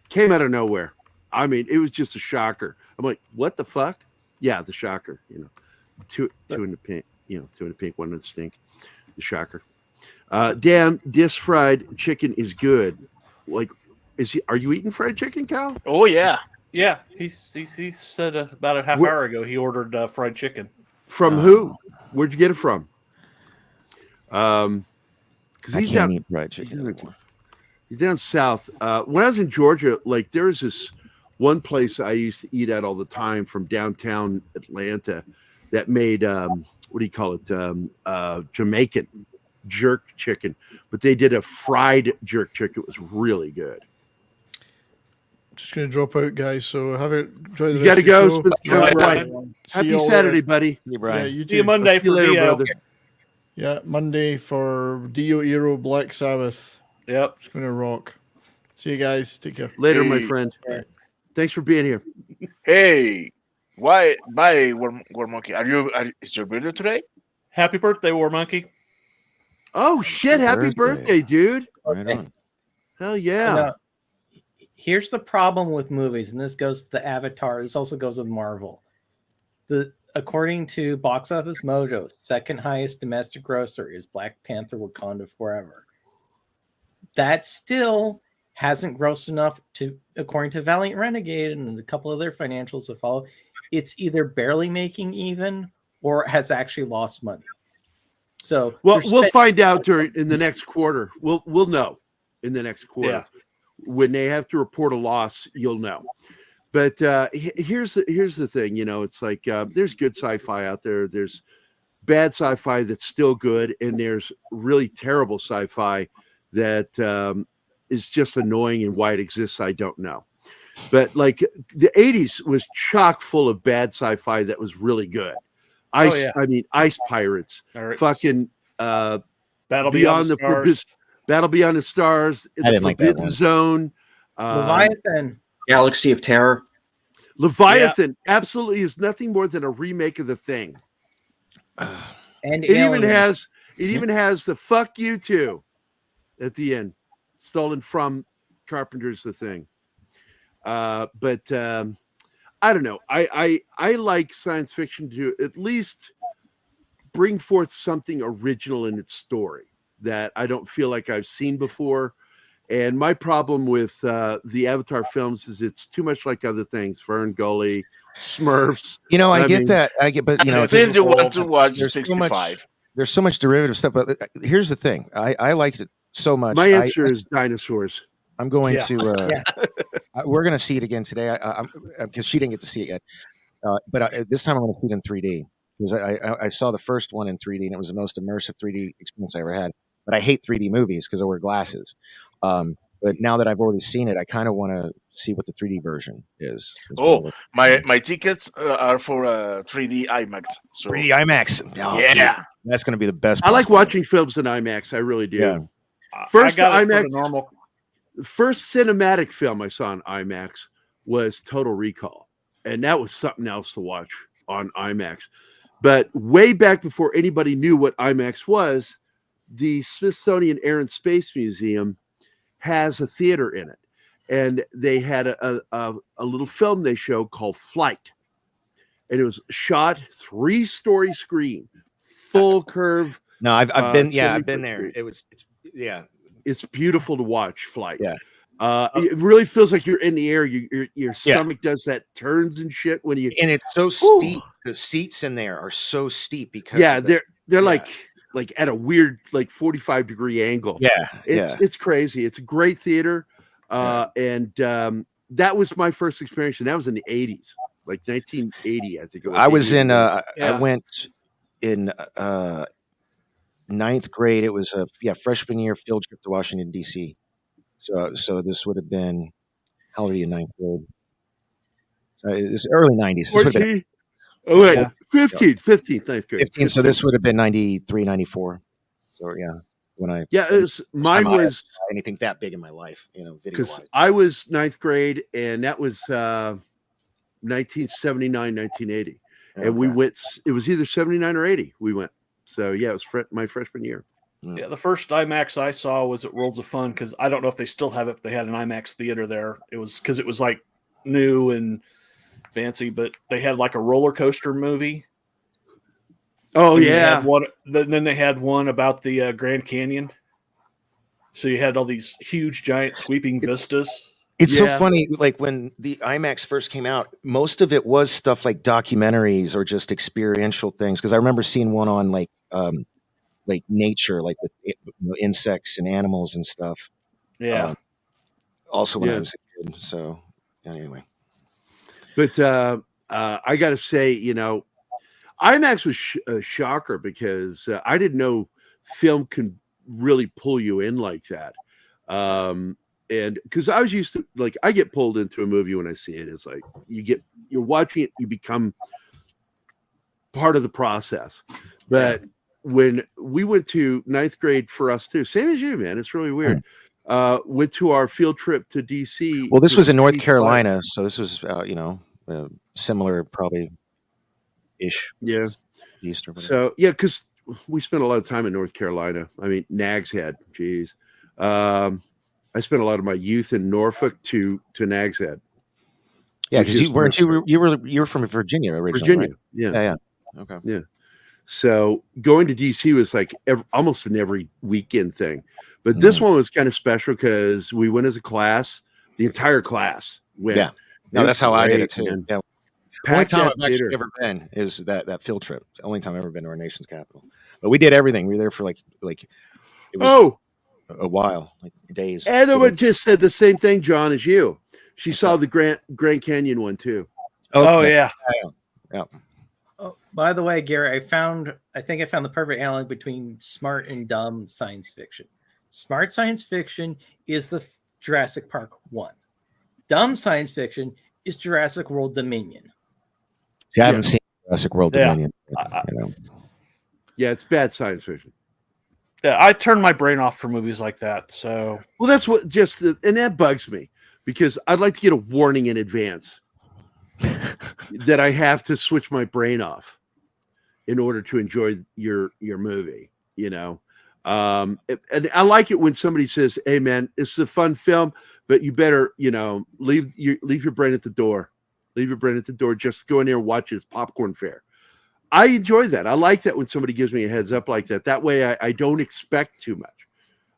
S2: Came out of nowhere. I mean, it was just a shocker. I'm like, what the fuck? Yeah, the shocker. Two in the pink. 2 in the pink, 1 in the stink. The shocker. Damn, this fried chicken is good. Like, are you eating fried chicken, Cal?
S4: Oh yeah.
S9: Yeah, he said about a half hour ago he ordered fried chicken.
S2: From who? Where'd you get it from? Because
S3: I
S2: he's
S3: can't
S2: down.
S3: eat fried chicken anymore.
S2: He's down south. When I was in Georgia, like there was this one place I used to eat at all the time from downtown Atlanta that made what do you call it? Jamaican jerk chicken, but they did a fried jerk chicken. It was really good.
S5: Just going to drop out, guys. So have it. Enjoy the
S2: You got to
S5: rest of
S2: go.
S5: the show.
S2: It's been fun, Brian.
S5: See
S2: Happy
S5: you all
S2: Saturday,
S5: later.
S2: buddy.
S3: Yeah, Brian.
S5: Yeah, you
S9: See you
S5: too.
S9: Monday
S2: See you
S9: for
S2: later,
S9: Leo.
S2: brother.
S5: Yeah, Monday for Dio Hero Black Sabbath.
S9: Yep.
S5: It's going to rock. See you guys. Take care.
S2: Later, my
S4: Hey.
S2: friend. Thanks for being here.
S4: Hey, why? Bye, War Monkey. Is your birthday today?
S9: Happy birthday, War Monkey.
S2: Oh shit! Happy birthday, dude!
S3: Right on.
S2: Hell yeah!
S10: Now, here's the problem with movies, and this goes to the Avatar. This also goes with Marvel. According to Box Office Mojo, second highest domestic grosser is Black Panther: Wakanda Forever. That still hasn't grossed enough to, according to Valiant Renegade and a couple of their financials that follow, it's either barely making even or has actually lost money. So
S2: we'll find out in the next quarter. We'll know in the next quarter.
S9: Yeah.
S2: When they have to report a loss, you'll know. But here's the thing, it's like there's good sci-fi out there. There's bad sci-fi that's still good, and there's really terrible sci-fi that is just annoying, and why it exists, I don't know. But like the 80s was chock full of bad sci-fi that was really good. Ice Pirates, fucking
S9: Battle Beyond the Stars.
S2: Battle Beyond the Stars, The Forbidden Zone,
S10: Leviathan,
S12: Galaxy of Terror.
S2: Leviathan absolutely is nothing more than a remake of The Thing.
S10: And
S2: it even has the "fuck you too" at the end, stolen from Carpenter's The Thing. But I don't know. I like science fiction to at least bring forth something original in its story that I don't feel like I've seen before. And my problem with the Avatar films is it's too much like other things, Fern Gully, Smurfs.
S3: I get that. But
S4: still you want to watch 65.
S3: There's so much derivative stuff. But here's the thing. I liked it so much.
S2: My answer is dinosaurs.
S3: I'm going to. We're going to see it again today. Because she didn't get to see it yet. But this time I'm going to see it in 3D because I saw the first one in 3D and it was the most immersive 3D experience I ever had. But I hate 3D movies because I wear glasses. But now that I've already seen it, I kind of want to see what the 3D version is.
S4: Oh, my tickets are for 3D IMAX. So
S3: 3D IMAX. Oh,
S4: yeah,
S3: dude, that's going to be the best.
S2: I like watching films in IMAX. I really do.
S3: Yeah.
S2: First
S9: IMAX.
S2: First cinematic film I saw in IMAX was Total Recall, and that was something else to watch on IMAX. But way back before anybody knew what IMAX was, the Smithsonian Air and Space Museum has a theater in it, and they had a little film they showed called Flight, and it was shot 3-story screen, full curve.
S3: No, I've been there.
S2: It's beautiful to watch. Flight.
S3: Yeah.
S2: It really feels like you're in the air. Your stomach does that turns and shit when you.
S3: And it's so steep. The seats in there are so steep because
S2: they're like at a weird 45-degree angle. It's crazy. It's a great theater, and that was my first experience, and that was in the 80s, like 1980, I think. It was.
S3: I was in. I went in 9th grade. It was a freshman year field trip to Washington D.C. So this would have been, how old are you in 9th grade? So it's early 90s.
S2: 14? 15th, 9th grade.
S3: 15. So this would have been 93, 94. So when I
S2: mine was
S3: anything that big in my life, video
S2: because
S3: wise.
S2: I was 9th grade, and that was 1979, 1980, and we went. It was either 79 or 80. We went. So it was my freshman year.
S9: Yeah, the first IMAX I saw was at Worlds of Fun because I don't know if they still have it. But they had an IMAX theater there. It was because it was like new and fancy, but they had like a roller coaster movie.
S2: Oh
S9: and
S2: yeah.
S9: Then they had one about the Grand Canyon. So you had all these huge, giant, sweeping vistas.
S3: It's so funny. Like when the IMAX first came out, most of it was stuff like documentaries or just experiential things. Because I remember seeing one on like nature, like with insects and animals and stuff.
S9: Yeah.
S3: Also when I was a kid. So anyway.
S2: But I got to say, IMAX was a shocker because I didn't know film could really pull you in like that. And because I was used to, I get pulled into a movie when I see it. It's like you're watching it, you become part of the process. But when we went to ninth grade for us too, same as you, man. It's really weird. Went to our field trip to DC.
S3: Well, this
S2: to
S3: was in North
S2: see
S3: Carolina, so this was similar, probably ish.
S2: Yeah.
S3: East or whatever.
S2: So yeah, because we spent a lot of time in North Carolina. I mean, Nags Head. Jeez. I spent a lot of my youth in Norfolk to Nags Head.
S3: Yeah, because you were from Virginia originally.
S2: Virginia.
S3: Right?
S2: Yeah.
S3: Yeah. Okay.
S2: Yeah. So going to DC was like almost an every weekend thing. But this one was kind of special because we went as a class, the entire class went.
S3: Yeah. No, that's how I did it too.
S2: Man.
S3: Yeah. The only time I've actually ever been is that field trip. It's the only time I've ever been to our nation's capital. But we did everything. We were there for like it was a while, like days.
S2: Anna just said the same thing, John, as you. She saw the Grand Canyon one too.
S9: Oh yeah.
S3: Yeah.
S10: Oh, by the way, Gary, I think I found the perfect analog between smart and dumb science fiction. Smart science fiction is the Jurassic Park 1. Dumb science fiction is Jurassic World Dominion.
S3: See, I haven't seen Jurassic World Dominion.
S2: Yeah, it's bad science fiction.
S9: Yeah, I turn my brain off for movies like that. So,
S2: well, that's what and that bugs me because I'd like to get a warning in advance that I have to switch my brain off in order to enjoy your movie. You know, and I like it when somebody says, "Hey, man, this is a fun film, but you better, leave your brain at the door. Leave your brain at the door. Just go in there and watch it. It's popcorn fare." I enjoy that. I like that when somebody gives me a heads up like that. That way I don't expect too much.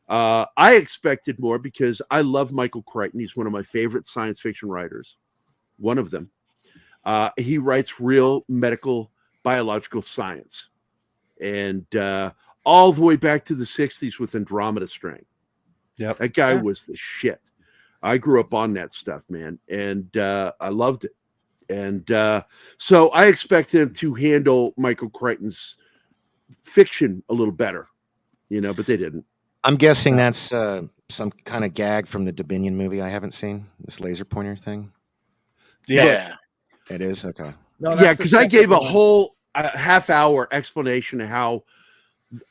S2: I expected more because I love Michael Crichton. He's one of my favorite science fiction writers. One of them. He writes real medical, biological science. And all the way back to the 60s with Andromeda Strain.
S9: Yep.
S2: That guy was the shit. I grew up on that stuff, man. And I loved it. And so I expect him to handle Michael Crichton's fiction a little better, but they didn't.
S3: I'm guessing that's some kind of gag from the Dominion movie I haven't seen, this laser pointer thing.
S9: Yeah.
S3: It is? Okay.
S2: No, yeah, because I gave a whole half-hour explanation of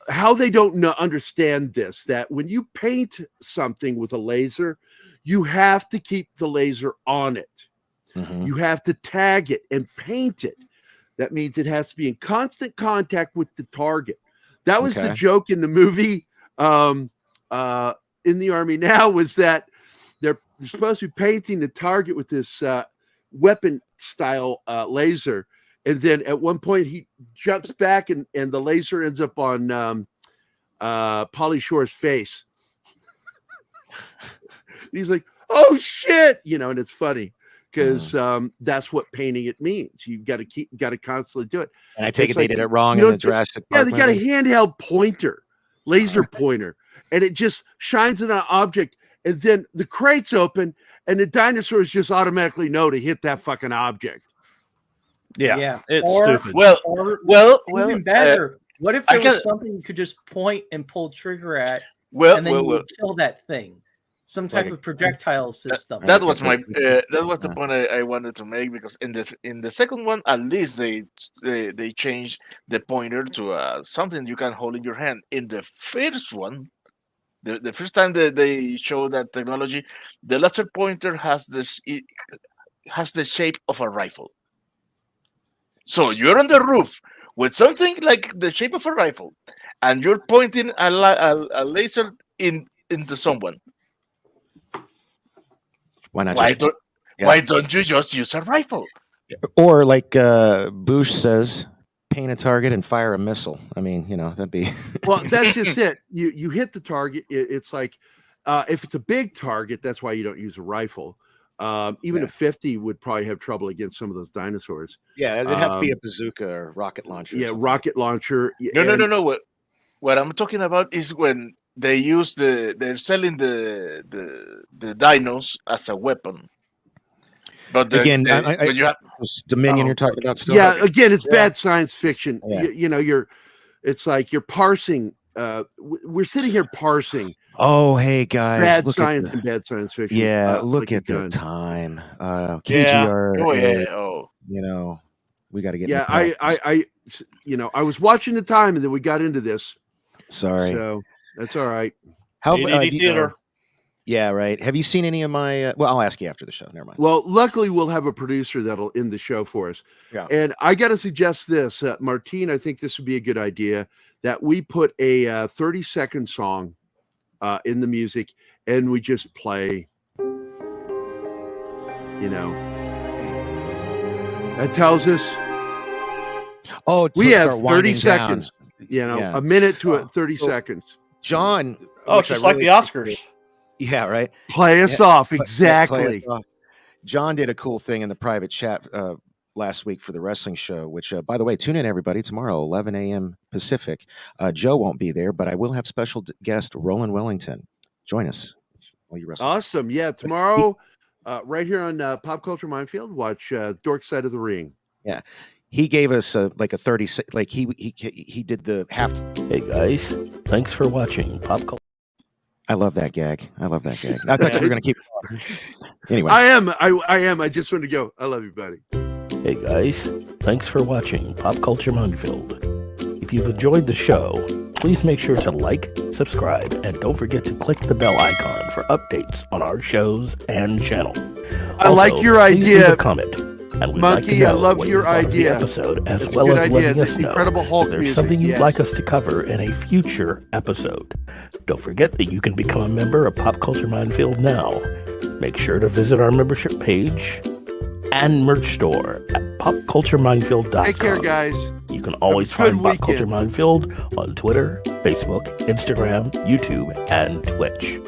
S2: how they don't understand this, that when you paint something with a laser, you have to keep the laser on it.
S3: Mm-hmm.
S2: You have to tag it and paint it. That means it has to be in constant contact with the target. That was the joke in the movie In the Army Now, was that they're supposed to be painting the target with this weapon style laser. And then at one point he jumps back and the laser ends up on Pauly Shore's face. He's like, "Oh shit," and it's funny. Because that's what painting it means. You've got to constantly do it.
S3: And I take it they did it wrong in the Jurassic Park.
S2: Yeah, they got a handheld pointer, laser pointer, and it just shines on an object. And then the crates open, and the dinosaurs just automatically know to hit that fucking object.
S9: Yeah. It's stupid.
S10: Well, even better. What if there was something you could just point and pull trigger at, and then you would kill that thing? Some type of projectile system.
S4: That was the point I wanted to make, because in the second one, at least they changed the pointer to something you can hold in your hand. In the first one, the first time that they showed that technology, the laser pointer has the shape of a rifle. So you're on the roof with something like the shape of a rifle, and you're pointing a laser into someone.
S3: Why not?
S4: Why don't you just use a rifle?
S3: Or like Bush says, paint a target and fire a missile. I mean, that'd be.
S2: Well, that's just it. You hit the target. It's like if it's a big target, that's why you don't use a rifle. Even a 50 would probably have trouble against some of those dinosaurs.
S3: Yeah, it'd have to be a bazooka or rocket launcher.
S2: Yeah, rocket launcher.
S4: No. What I'm talking about is when they're selling the dinos as a weapon. But
S3: again,
S4: but you have
S3: Dominion you're talking about still.
S2: Yeah, again, it's bad science fiction. Yeah. It's like you're parsing. We're sitting here parsing.
S3: Oh, hey guys,
S2: bad science and bad science fiction.
S3: Yeah, look at the time. KGR. We got to get.
S2: Yeah, I was watching the time, and then we got into this.
S3: Sorry.
S2: So that's all right.
S3: How
S9: ADD theater.
S3: Yeah, right. Have you seen any of my? Well, I'll ask you after the show. Never mind.
S2: Well, luckily we'll have a producer that'll end the show for us.
S3: Yeah.
S2: And I got to suggest this, Martine. I think this would be a good idea that we put a 30-second song in the music, and we just play. That tells us.
S3: Oh,
S2: we have
S3: start
S2: 30
S3: winding
S2: seconds.
S3: down.
S2: A minute to 30 seconds.
S3: John.
S9: Oh, it's just like the Oscars.
S3: Yeah, right.
S2: Play us off. Exactly.
S3: Play us off. John did a cool thing in the private chat last week for the wrestling show, which, by the way, tune in, everybody, tomorrow, 11 a.m. Pacific. Joe won't be there, but I will have special guest Roland Wellington. Join us. While you wrestle.
S2: Awesome. Yeah, tomorrow, right here on Pop Culture Minefield, watch Dork Side of the Ring.
S3: Yeah. He gave us like a 30, like he did the half.
S11: Hey, guys. Thanks for watching Pop Culture.
S3: I love that gag. I thought you were going to keep it. Anyway.
S2: I am. I just want to go. I love you, buddy.
S11: Hey, guys. Thanks for watching Pop Culture Minefield. If you've enjoyed the show, please make sure to like, subscribe, and don't forget to click the bell icon for updates on our shows and channel.
S2: I like your
S11: please leave
S2: idea.
S11: a comment. And we'd
S2: Monkey,
S11: like to know
S2: I love
S11: what
S2: your
S11: you thought of the
S2: idea.
S11: episode, as
S2: That's a
S11: well
S2: good
S11: as
S2: idea.
S11: letting us
S2: This
S11: know
S2: Incredible Hulk
S11: if there's
S2: music,
S11: something you'd
S2: yes.
S11: like us to cover in a future episode. Don't forget that you can become a member of Pop Culture Minefield now. Make sure to visit our membership page and merch store at popcultureminefield.com.
S2: Take care, guys.
S11: You can always
S2: Have a good
S11: find Pop Culture
S2: weekend.
S11: Minefield on Twitter, Facebook, Instagram, YouTube, and Twitch.